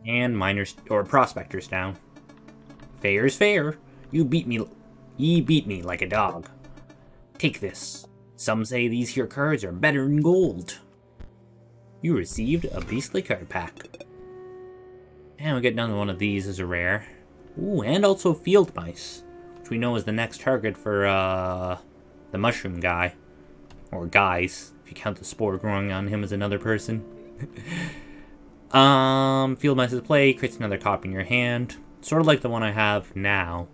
And miners, or prospectors down. Fair's fair. You beat me. Ye beat me like a dog. Take this. Some say these here cards are better than gold. You received a beastly card pack. And we get another one of these as a rare. Ooh, and also field mice, which we know is the next target for the mushroom guy. Or guys, if you count the spore growing on him as another person. Field mice is play, creates another copy in your hand. Sort of like the one I have now,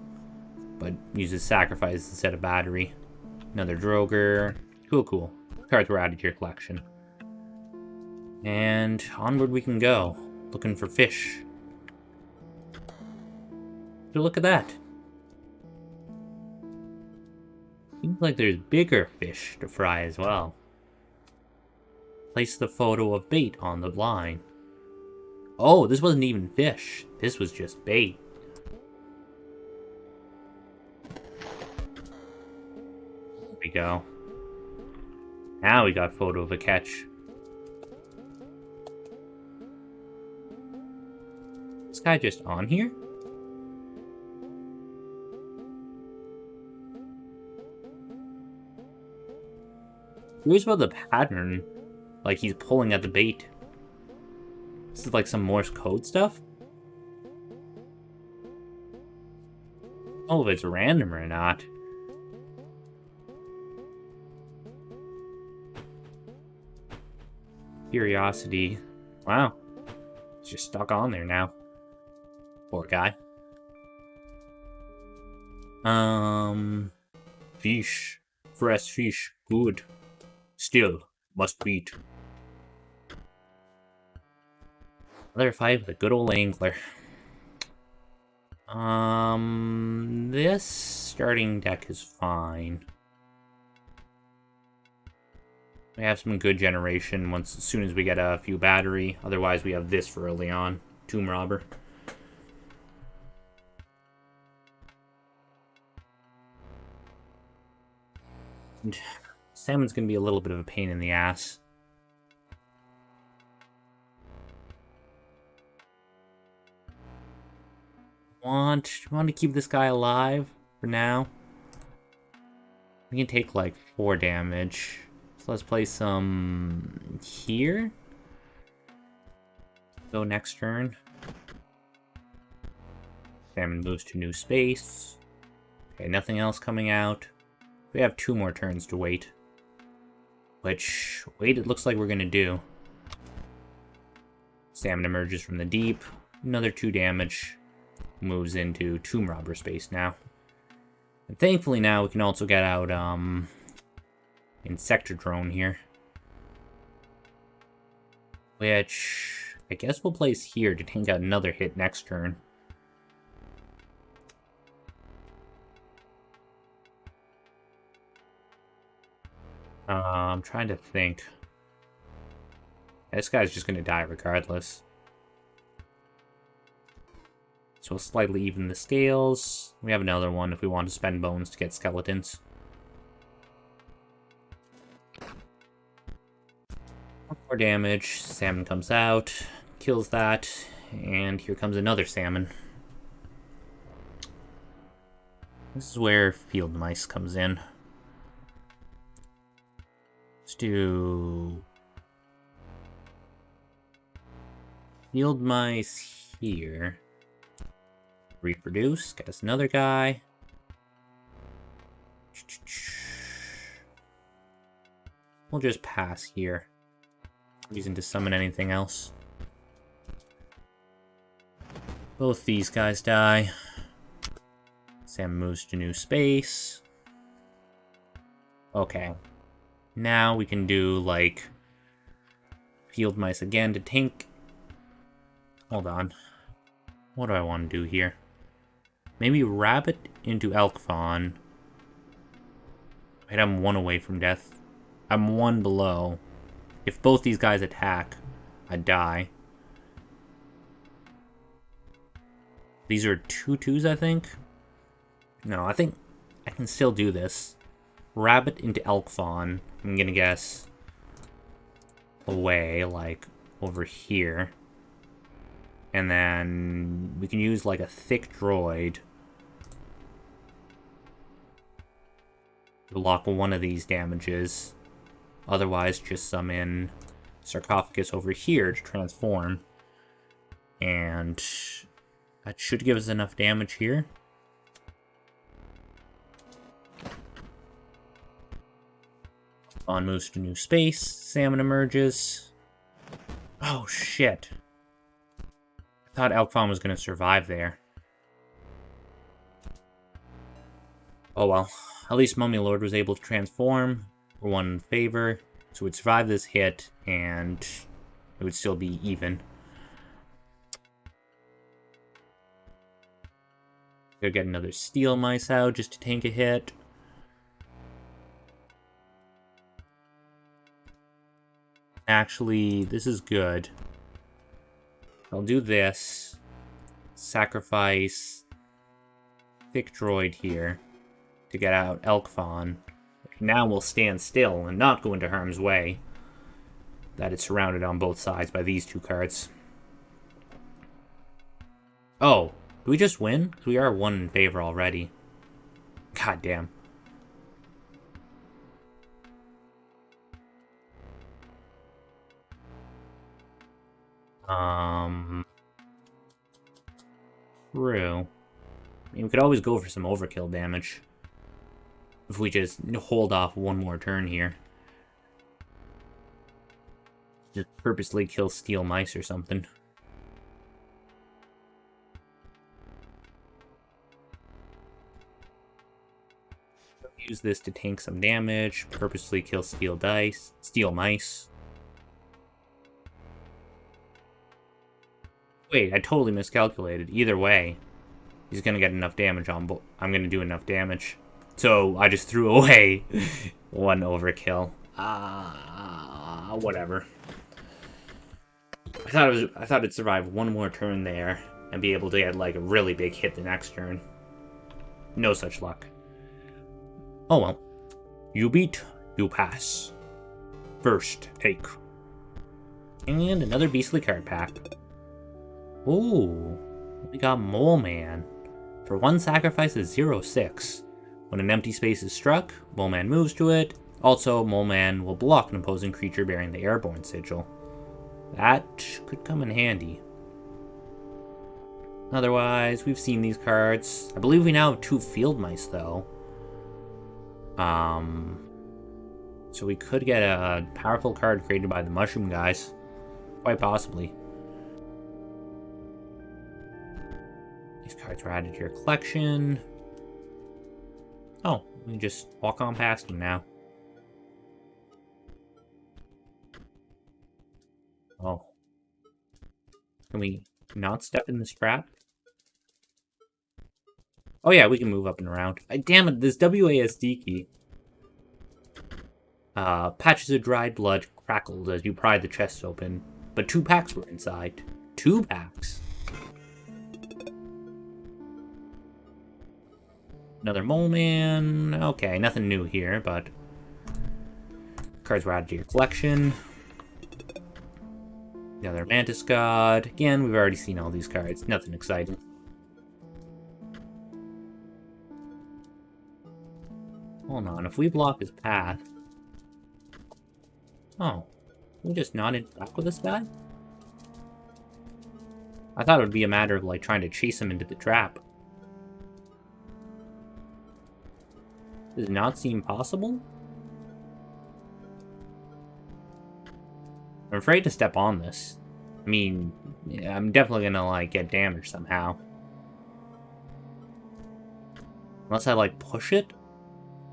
but uses sacrifice instead of battery. Another Droger. Cool. Cards were added to your collection. And onward we can go. looking for fish. So look at that. Seems like there's bigger fish to fry as well. Place the photo of bait on the line. Oh, this wasn't even fish. This was just bait. There we go. Now we got photo of a catch. This guy just on here? Curious about the pattern. Like he's pulling at the bait. This is like some Morse code stuff? Oh, if it's random or not. Curiosity. Wow. It's just stuck on there now. Poor guy. Fish. Fresh fish. Good. Still, must beat. Another fight with a good old angler. This starting deck is fine. We have some good generation as soon as we get a few battery. Otherwise, we have this for early on. Tomb Robber. And salmon's gonna be a little bit of a pain in the ass. Want to keep this guy alive for now. We can take like 4 damage. So let's play some here. Go next turn. Salmon moves to new space. Okay, nothing else coming out. We have 2 more turns to wait. Which, it looks like we're gonna do. Salmon emerges from the deep. Another 2 damage. Moves into Tomb Robber space now. And thankfully now we can also get out, Insector Drone here. Which, I guess we'll place here to tank out another hit next turn. I'm trying to think. This guy's just gonna die regardless. So we'll slightly even the scales. We have another one if we want to spend bones to get skeletons. 1 more damage. Salmon comes out. Kills that. And here comes another salmon. This is where field mice comes in. Let's do field mice here. Reproduce. Get us another guy. We'll just pass here. Reason to summon anything else. Both these guys die. Sam moves to new space. Okay. Now we can do, like, field mice again to tank. Hold on. What do I want to do here? Maybe rabbit into elk fawn. Wait, I'm 1 away from death. I'm 1 below. If both these guys attack, I die. These are 2/2s, I think? No, I think I can still do this. Rabbit into elk fawn. I'm gonna guess away, like, over here. And then we can use, like, a thick droid to lock 1 of these damages. Otherwise, just summon sarcophagus over here to transform. And that should give us enough damage here. Fawn moves to new space. Salmon emerges. Oh, shit. I thought elk fawn was going to survive there. Oh well. At least Mummy Lord was able to transform. For 1 in favor. So it would survive this hit, and it would still be even. Gotta get another steel mice out just to tank a hit. Actually, this is good. I'll do this. Sacrifice Thick Droid here to get out Elk Fawn. Now we'll stand still and not go into harm's way. That it's surrounded on both sides by these two cards. Oh, do we just win? Because we are 1 in favor already. God damn. True. I mean, we could always go for some overkill damage. If we just hold off 1 more turn here. Just purposely kill steel mice or something. Use this to tank some damage. Purposely kill steel mice. Wait, I totally miscalculated. Either way, he's gonna get enough damage on both. I'm gonna do enough damage. So I just threw away 1 overkill. Whatever. I thought it'd survive 1 more turn there and be able to get like a really big hit the next turn. No such luck. Oh well. You beat, you pass. First take. And another beastly card pack. Ooh, we got Mole Man. For 1 sacrifice is 0/6. When an empty space is struck, Mole Man moves to it. Also, Mole Man will block an opposing creature bearing the Airborne Sigil. That could come in handy. Otherwise, we've seen these cards. I believe we now have 2 Field Mice, though. So we could get a powerful card created by the Mushroom guys. Quite possibly. These cards were added to your collection. Oh, we can just walk on past them now. Oh. Can we not step in this trap? Oh yeah, we can move up and around. Damn it, this WASD key. Patches of dried blood crackled as you pried the chest open, but 2 packs were inside. 2 packs. Another Mole Man. Okay, nothing new here, but cards were added to your collection. Another Mantis God. Again, we've already seen all these cards. Nothing exciting. Hold on, if we block his path... Oh, we just not interact with this guy? I thought it would be a matter of, like, trying to chase him into the trap. Does not seem possible? I'm afraid to step on this. I mean, yeah, I'm definitely gonna, like, get damaged somehow. Unless I, like, push it?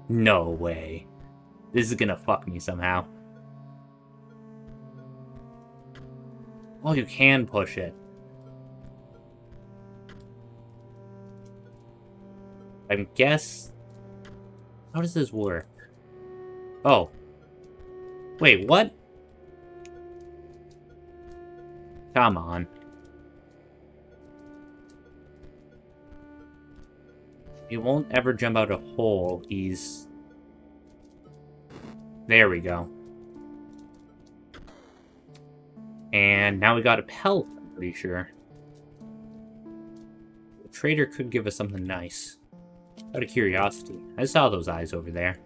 No way. This is gonna fuck me somehow. Oh, you can push it. I guess... How does this work? Oh. Wait, what? Come on. He won't ever jump out a hole. He's... There we go. And now we got a pelt, I'm pretty sure. The trader could give us something nice. Out of curiosity. I saw those eyes over there.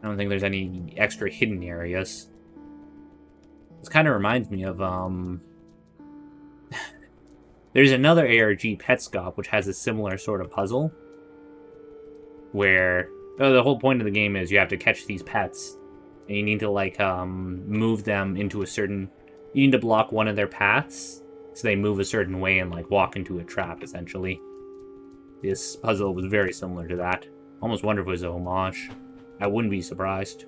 I don't think there's any extra hidden areas. This kind of reminds me of, There's another ARG, Petscop, which has a similar sort of puzzle. Where... the whole point of the game is you have to catch these pets. And you need to, like, move them into a certain... You need to block one of their paths. So they move a certain way and, like, walk into a trap, essentially. This puzzle was very similar to that. Almost wonder if it was a homage. I wouldn't be surprised.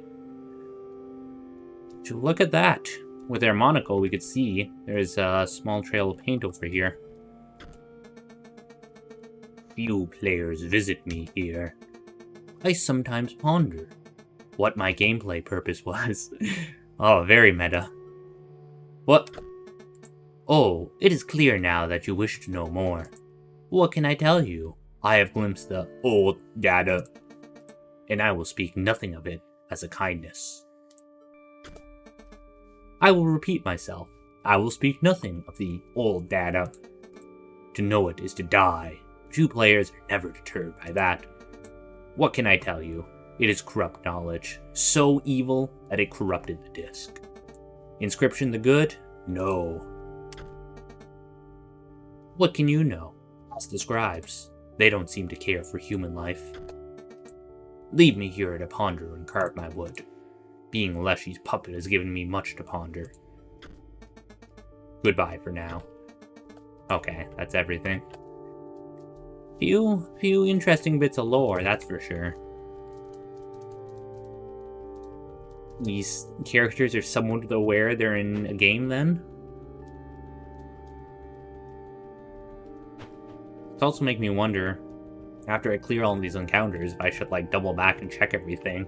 So look at that. With our monocle, we could see there's a small trail of paint over here. few players visit me here, I sometimes ponder what my gameplay purpose was. Oh, very meta. What? Oh, it is clear now that you wish to know more. What can I tell you? I have glimpsed the old data, and I will speak nothing of it as a kindness. I will repeat myself. I will speak nothing of the old data. To know it is to die. Two players are never deterred by that. What can I tell you? It is corrupt knowledge, so evil that it corrupted the disc. Inscription the good? No. What can you know? Ask the scribes. They don't seem to care for human life. Leave me here to ponder and carve my wood. Being Leshy's puppet has given me much to ponder. Goodbye for now. Okay, that's everything. Few interesting bits of lore, that's for sure. These characters are somewhat aware they're in a game then. It's also making me wonder, after I clear all of these encounters, if I should like double back and check everything.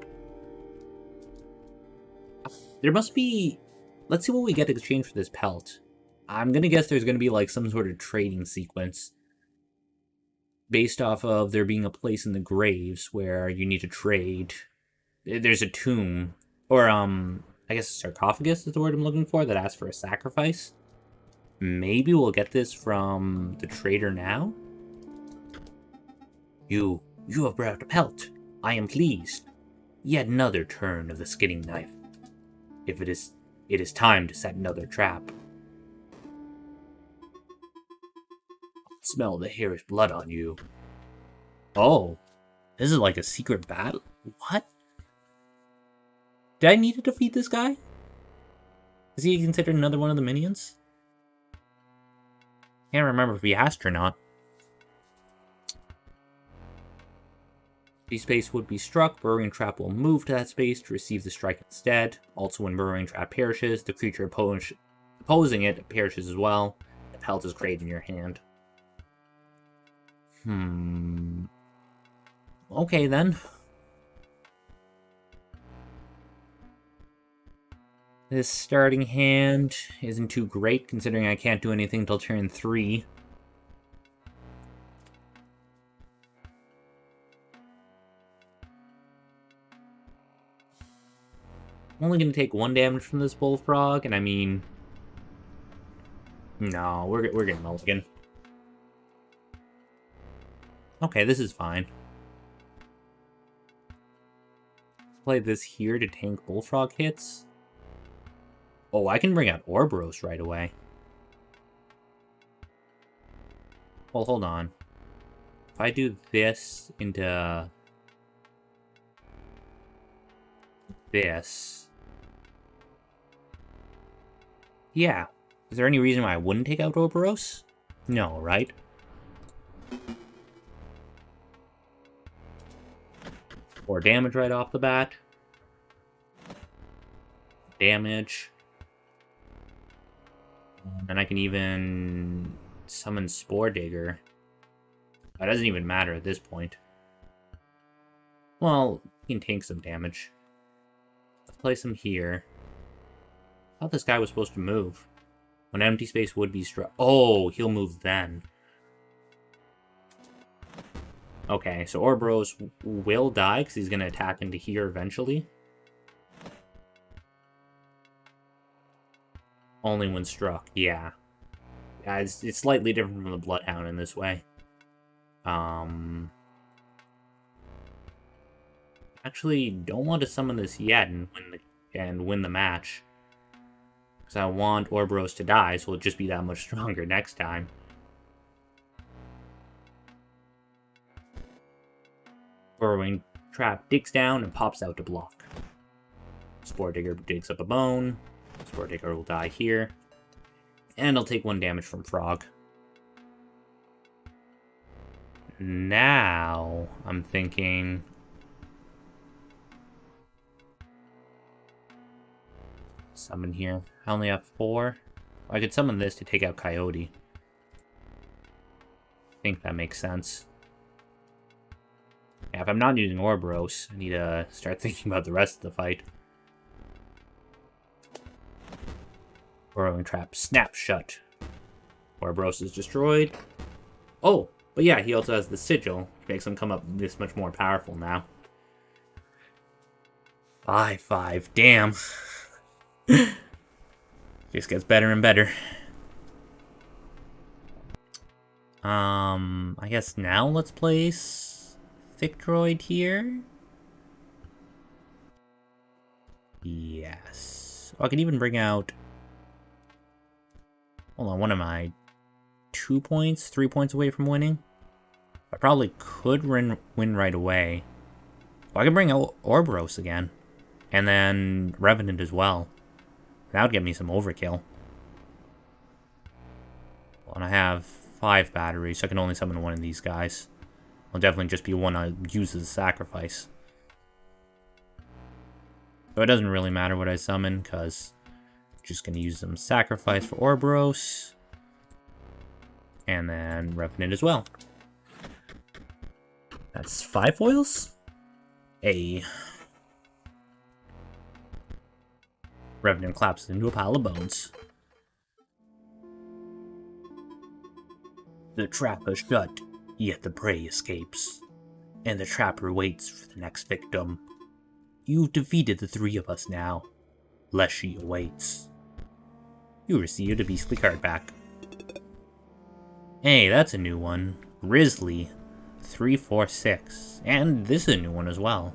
There must be... Let's see what we get to exchange for this pelt. I'm gonna guess there's gonna be like some sort of trading sequence based off of there being a place in the graves where you need to trade. There's a tomb, or I guess a sarcophagus is the word I'm looking for, that asks for a sacrifice. Maybe we'll get this from the trader now? You have brought a pelt. I am pleased. Yet another turn of the skinning knife. It is time to set another trap. Smell the hare's blood on you. Oh, this is like a secret battle? What? Did I need to defeat this guy? Is he considered another one of the minions? Can't remember if he asked or not. The space would be struck, burrowing trap will move to that space to receive the strike instead. Also, when burrowing trap perishes, the creature opposing it perishes as well. The pelt is created in your hand. Okay then. This starting hand isn't too great, considering I can't do anything till turn 3. I'm only going to take 1 damage from this bullfrog, and I mean... No, we're getting mulligan. Okay, this is fine. Let's play this here to tank bullfrog hits. Oh, I can bring out Orboros right away. Well, hold on. If I do this into... this... Yeah. Is there any reason why I wouldn't take out Orboros? No, right? Or damage right off the bat. Damage. And I can even summon Spore Digger. That doesn't even matter at this point. Well, he can tank some damage. Let's place him here. I thought this guy was supposed to move. When empty space would be struck. Oh, he'll move then. Okay, so Orboros will die because he's going to attack into here eventually. Only when struck, yeah. Yeah, it's slightly different from the Bloodhound in this way. Actually, don't want to summon this yet and win the match. Because I want Orboros to die, so it'll just be that much stronger next time. Burrowing trap digs down and pops out to block. Spore Digger digs up a bone. Spore Digger will die here. And I'll take 1 damage from Frog. Now, I'm thinking... Summon here. I only have 4. I could summon this to take out Coyote. I think that makes sense. Yeah, if I'm not using Ouroboros, I need to start thinking about the rest of the fight. Burrowing Trap, snap shut. Ouroboros is destroyed. Oh, but yeah, he also has the Sigil. Makes him come up this much more powerful now. 5-5, damn. Just gets better and better. I guess now let's place Thick Droid here. Yes. Oh, I can even bring out... Hold on, what am I? 2 points? 3 points away from winning? I probably could win right away. Well, I can bring out Ouroboros again. And then Revenant as well. That would get me some overkill. Well, and I have 5 batteries, so I can only summon one of these guys. Will definitely just be one I use as a sacrifice. So it doesn't really matter what I summon, because I'm just going to use some sacrifice for Ouroboros. And then Revenant as well. That's 5 foils? Hey. Revenant collapses into a pile of bones. The trap is shut, yet the prey escapes. And the trapper waits for the next victim. You've defeated the 3 of us now. Leshy awaits. You received a beastly card back. Hey, that's a new one. Grizzly. 346. And this is a new one as well.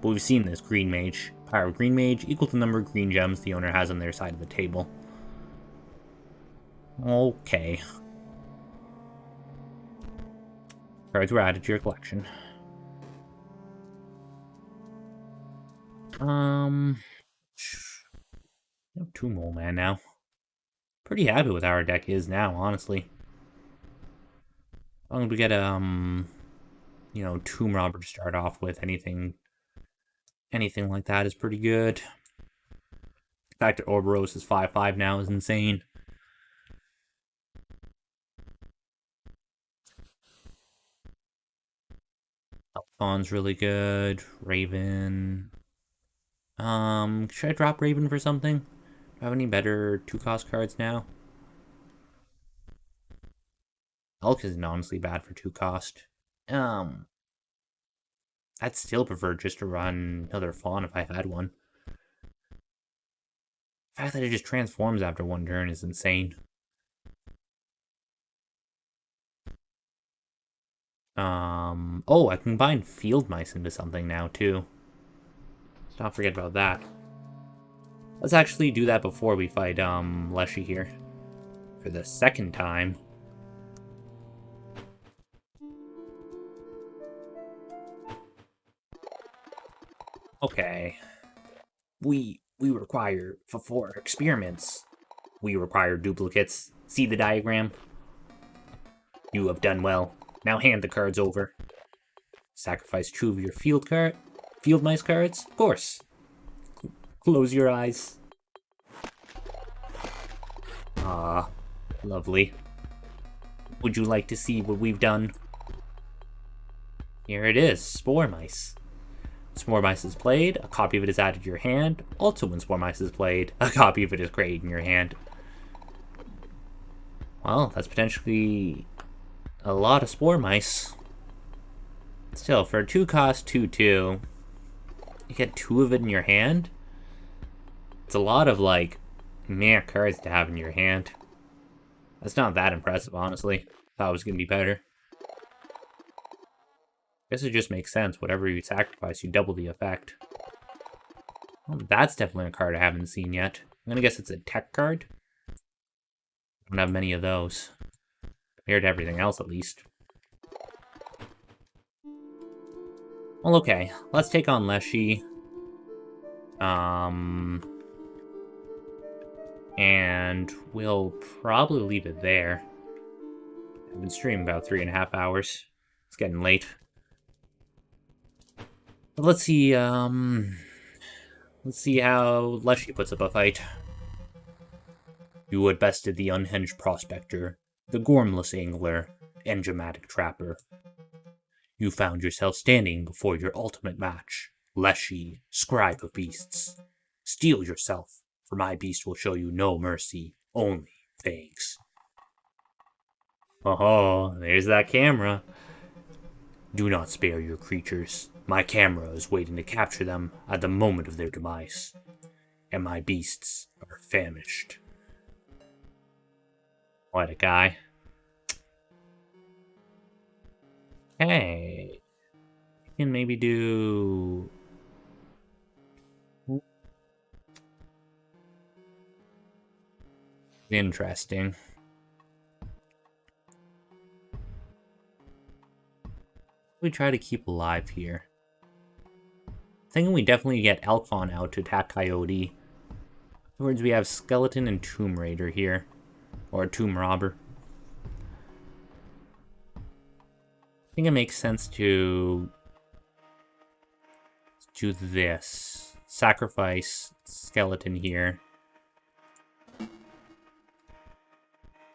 But we've seen this Green Mage. Power of Green Mage equal to the number of green gems the owner has on their side of the table. Okay. Cards were added to your collection. I have 2 Mole Man now. Pretty happy with how our deck is now, honestly. As long as we get you know, Tomb Robber to start off with, anything like that is pretty good. The fact that Ouroboros is 5-5 now is insane. Alphon's really good. Raven. Should I drop Raven for something? Do I have any better 2-cost cards now? Elk isn't honestly bad for 2-cost. I'd still prefer just to run another Fawn if I had one. The fact that it just transforms after 1 turn is insane. Oh, I can combine Field Mice into something now, too. Let's not forget about that. Let's actually do that before we fight, Leshy here. For the 2nd time. Okay. We require, for experiments, we require duplicates. See the diagram? You have done well. Now hand the cards over. Sacrifice 2 of your field mice cards? Of course. Close your eyes. Ah, lovely. Would you like to see what we've done? Here it is, Spore Mice. Spore Mice is played, a copy of it is added to your hand. Also when Spore Mice is played, a copy of it is created in your hand. Well, that's potentially a lot of Spore Mice. Still, for a 2-cost 2/2, you get 2 of it in your hand? It's a lot of, like, meh cards to have in your hand. That's not that impressive, honestly. Thought it was gonna be better. Guess it just makes sense. Whatever you sacrifice, you double the effect. Well, that's definitely a card I haven't seen yet. I'm gonna guess it's a tech card. Don't have many of those. Compared to everything else, at least. Well, okay. Let's take on Leshy. And we'll probably leave it there. I've been streaming about 3.5 hours. It's getting late. But let's see how Leshy puts up a fight. You had bested the unhinged prospector, the gormless angler, and dramatic trapper. You found yourself standing before your ultimate match, Leshy, Scribe of Beasts. Steel yourself, for my beast will show you no mercy, only thanks. Oh, there's that camera. Do not spare your creatures. My camera is waiting to capture them at the moment of their demise. And my beasts are famished. What a guy. Hey. We can maybe do... Interesting. We try to keep alive here. Thinking we definitely get Elfon out to attack Coyote. Afterwards, we have Skeleton and Tomb Raider here. Or Tomb Robber. I think it makes sense to do this. Sacrifice Skeleton here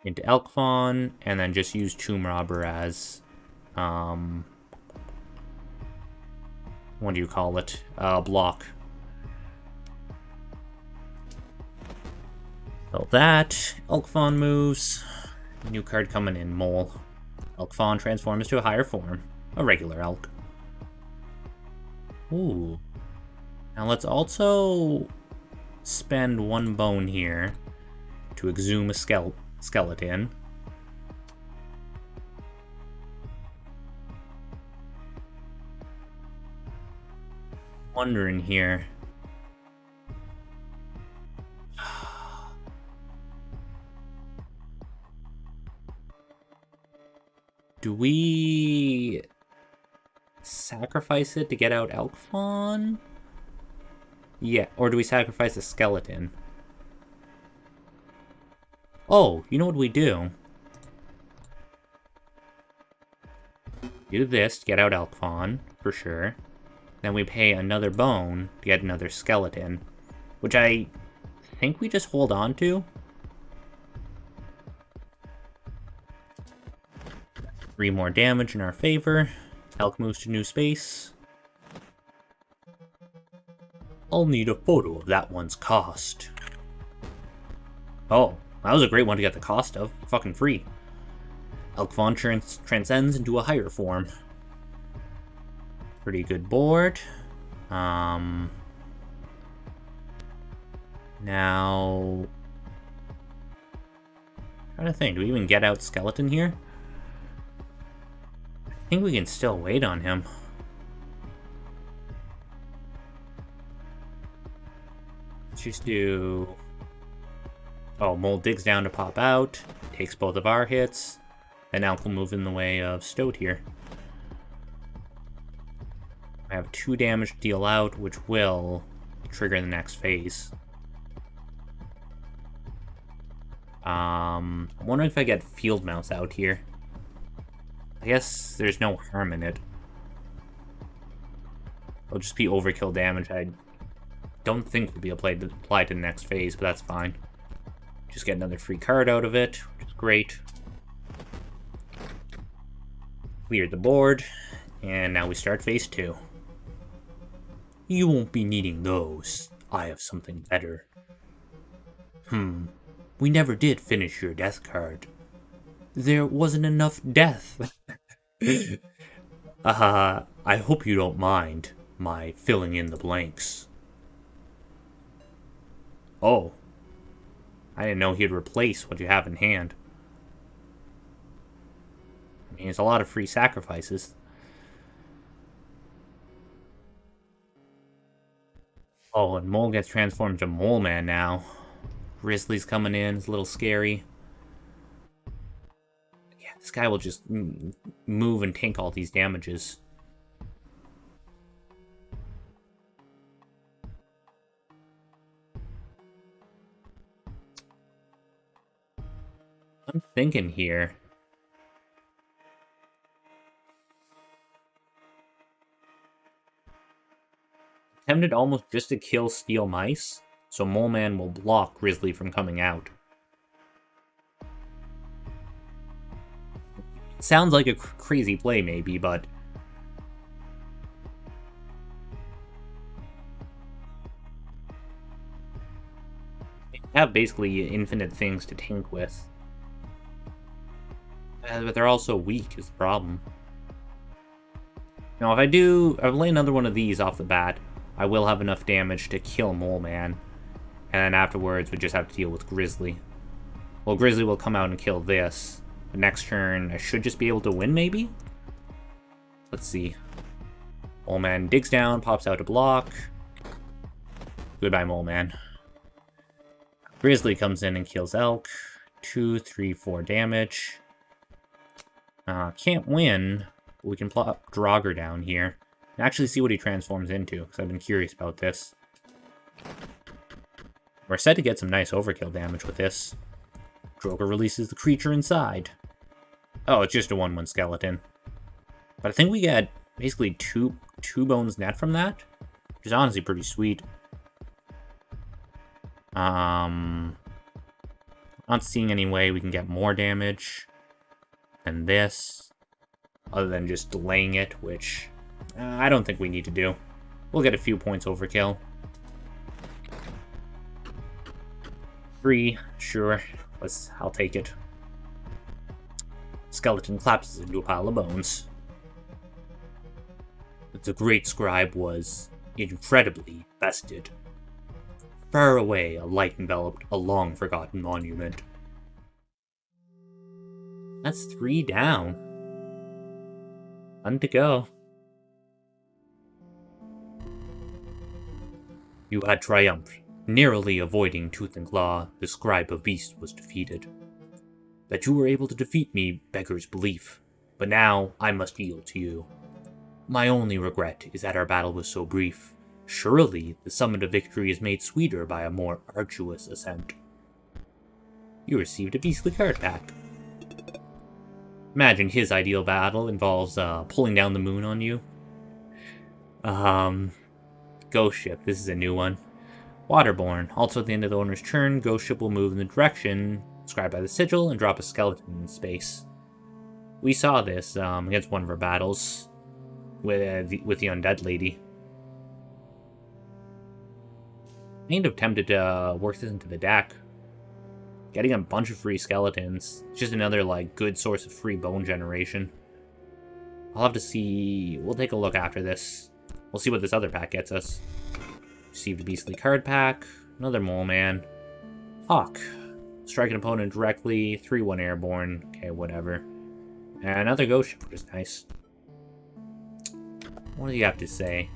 into Elkfon, and then just use Tomb Robber as what do you call it? Block. So that Elkfon moves. New card coming in, Mole. Elkfon transforms to a higher form, a regular elk. Ooh. Now let's also spend one bone here to exhume a skeleton. Wondering here. Do we sacrifice it to get out Elkfon? Yeah, or do we sacrifice a skeleton? Oh, you know what we do? Do this to get out Elkfon, for sure. Then we pay another bone to get another skeleton, which I think we just hold on to. 3 more damage in our favor. Elk moves to new space. I'll need a photo of that one's cost. Oh, that was a great one to get the cost of. Fucking free. Elkfon transcends into a higher form. Pretty good board. Now... trying to think, do we even get out Skeleton here? I think we can still wait on him. Let's just do... Oh, Mole digs down to pop out. Takes both of our hits. Then Elk will move in the way of Stoat here. I have 2 damage to deal out, which will trigger the next phase. I'm wondering if I get Field Mouse out here. I guess there's no harm in it. It'll just be overkill damage. I don't think will be applied to the next phase, but that's fine. Just get another free card out of it, which is great. Cleared the board, and now we start phase 2. You won't be needing those. I have something better. We never did finish your death card. There wasn't enough death. I hope you don't mind my filling in the blanks. Oh. I didn't know he'd replace what you have in hand. I mean, it's a lot of free sacrifices. Oh, and Mole gets transformed to Mole Man now. Grizzly's coming in, it's a little scary. Yeah, this guy will just move and tank all these damages. I'm thinking here. Tempted almost just to kill Steel Mice, so Mole Man will block Grizzly from coming out. Sounds like a crazy play maybe, but have basically infinite things to tank with. But they're also weak is the problem. Now, if I lay another one of these off the bat, I will have enough damage to kill Mole Man. And then afterwards, we just have to deal with Grizzly. Well, Grizzly will come out and kill this. The next turn, I should just be able to win, maybe? Let's see. Mole Man digs down, pops out a block. Goodbye, Mole Man. Grizzly comes in and kills Elk. 2, 3, 4 damage. Can't win. But we can plop Draugr down here. And actually see what he transforms into, because I've been curious about this. We're set to get some nice overkill damage with this. Draugr releases the creature inside. Oh, it's just a 1/1 skeleton. But I think we get basically two bones net from that, which is honestly pretty sweet. Not seeing any way we can get more damage than this, other than just delaying it, which I don't think we need to do. We'll get a few points overkill. 3, sure. I'll take it. Skeleton collapses into a pile of bones. The great scribe was incredibly bested. Far away, a light enveloped a long-forgotten monument. That's 3 down. One to go. You had triumphed. Narrowly avoiding Tooth and Claw, the Scribe of Beast was defeated. That you were able to defeat me beggars belief, but now I must yield to you. My only regret is that our battle was so brief. Surely the summit of victory is made sweeter by a more arduous ascent. You received a beastly card pack. Imagine his ideal battle involves pulling down the moon on you. Ghost Ship, this is a new one. Waterborne. Also at the end of the owner's turn, Ghost Ship will move in the direction described by the sigil and drop a skeleton in space. We saw this against one of our battles with the undead lady. Kind of tempted to work this into the deck. Getting a bunch of free skeletons. It's just another good source of free bone generation. I'll have to see. We'll take a look after this. We'll see what this other pack gets us. Received a beastly card pack. Another Mole Man. Hawk. Strike an opponent directly. 3/1 airborne. Okay, whatever. And another Ghost Ship, which is nice. What do you have to say?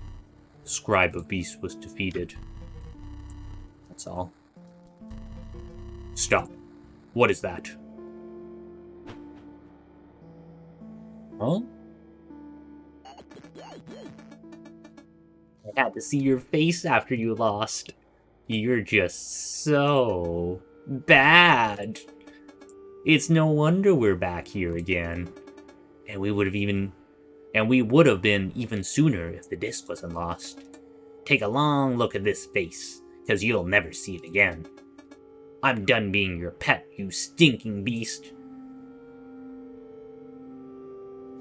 The Scribe of Beast was defeated. That's all. Stop. What is that? Huh? I had to see your face after you lost. You're just so bad. It's no wonder we're back here again. And we would have been even sooner if the disc wasn't lost. Take a long look at this face, because you'll never see it again. I'm done being your pet, you stinking beast.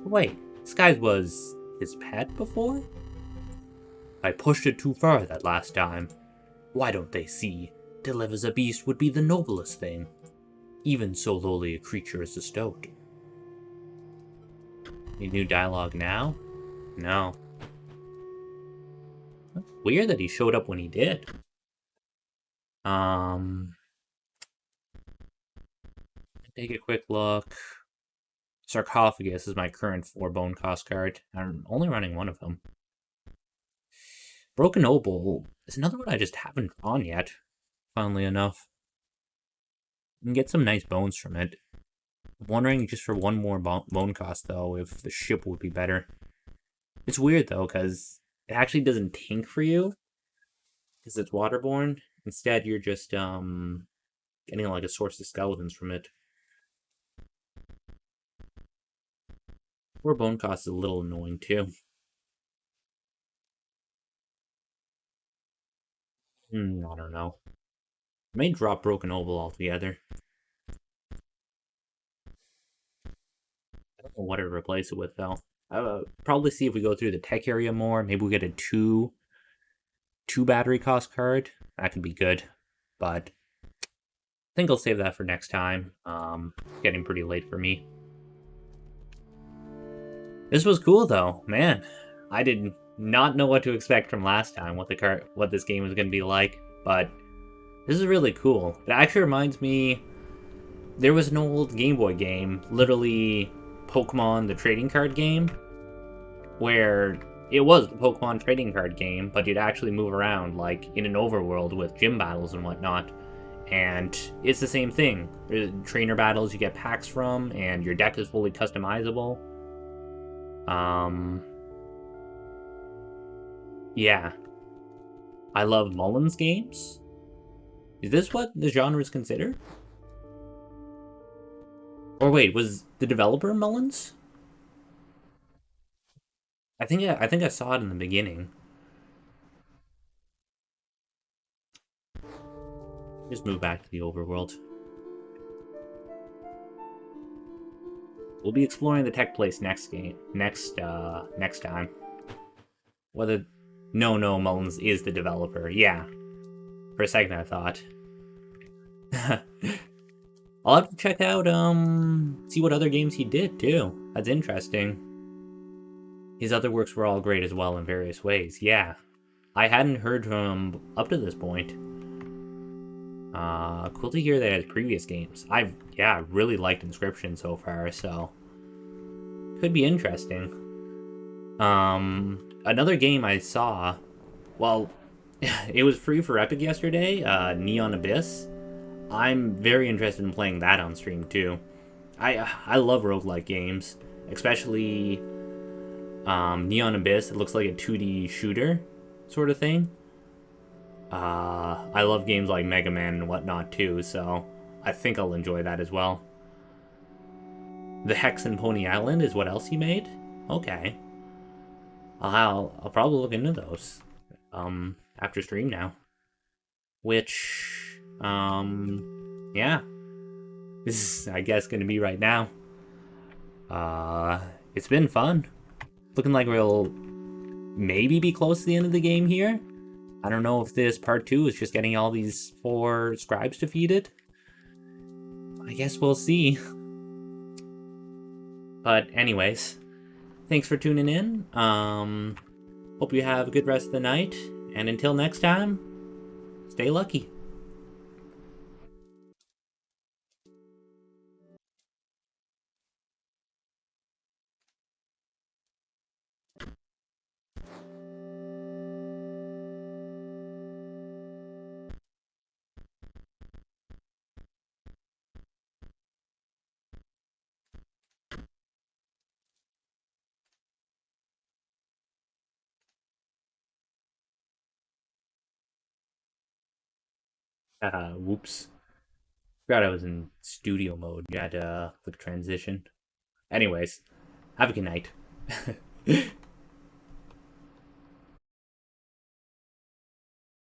Wait, this guy was his pet before? I pushed it too far that last time. Why don't they see? To live as a beast would be the noblest thing. Even so lowly a creature is a stoat. Any new dialogue now? No. That's weird that he showed up when he did. Take a quick look. Sarcophagus is my current 4 bone cost card. I'm only running one of them. Broken Opal is another one I just haven't drawn yet, funnily enough. You can get some nice bones from it. I'm wondering just for one more bone cost, though, if the ship would be better. It's weird, though, because it actually doesn't tank for you, because it's waterborne. Instead, you're just getting a source of skeletons from it. 4 bone cost is a little annoying, too. I don't know. I may drop Broken Oval altogether. I don't know what to replace it with, though. Probably see if we go through the tech area more. Maybe we get a 2 battery cost card. That could be good. But think I'll save that for next time. Getting pretty late for me. This was cool though, man. I did not know what to expect from last time, what this game was going to be like, but this is really cool. It actually reminds me, there was an old Game Boy game, literally Pokemon the trading card game, where it was the Pokemon trading card game, but you'd actually move around like in an overworld with gym battles and whatnot. And it's the same thing. Trainer battles you get packs from, and your deck is fully customizable. Yeah. I love Mullins games. Is this what the genre is considered? Or wait, was the developer Mullins? I think I saw it in the beginning. Just move back to the overworld. We'll be exploring the tech place next time. Whether no, Mullins is the developer. Yeah. For a second I thought. I'll have to check out, see what other games he did, too. That's interesting. His other works were all great as well in various ways. Yeah. I hadn't heard from him up to this point. Cool to hear that his previous games. I've really liked Inscryption so far, so could be interesting. Another game I saw, well, it was free for Epic yesterday, Neon Abyss. I'm very interested in playing that on stream too. I love roguelike games, especially Neon Abyss. It looks like a 2D shooter sort of thing. I love games like Mega Man and whatnot too, so I think I'll enjoy that as well. The Hex and Pony Island is what else he made? Okay. I'll probably look into those after stream now. Which yeah. This is, I guess, gonna be right now. It's been fun. Looking like we'll maybe be close to the end of the game here. I don't know if this part 2 is just getting all these 4 scribes defeated. I guess we'll see. But anyways, thanks for tuning in. Hope you have a good rest of the night. And until next time, stay lucky. Whoops. Forgot I was in studio mode. You had to click transition. Anyways, have a good night.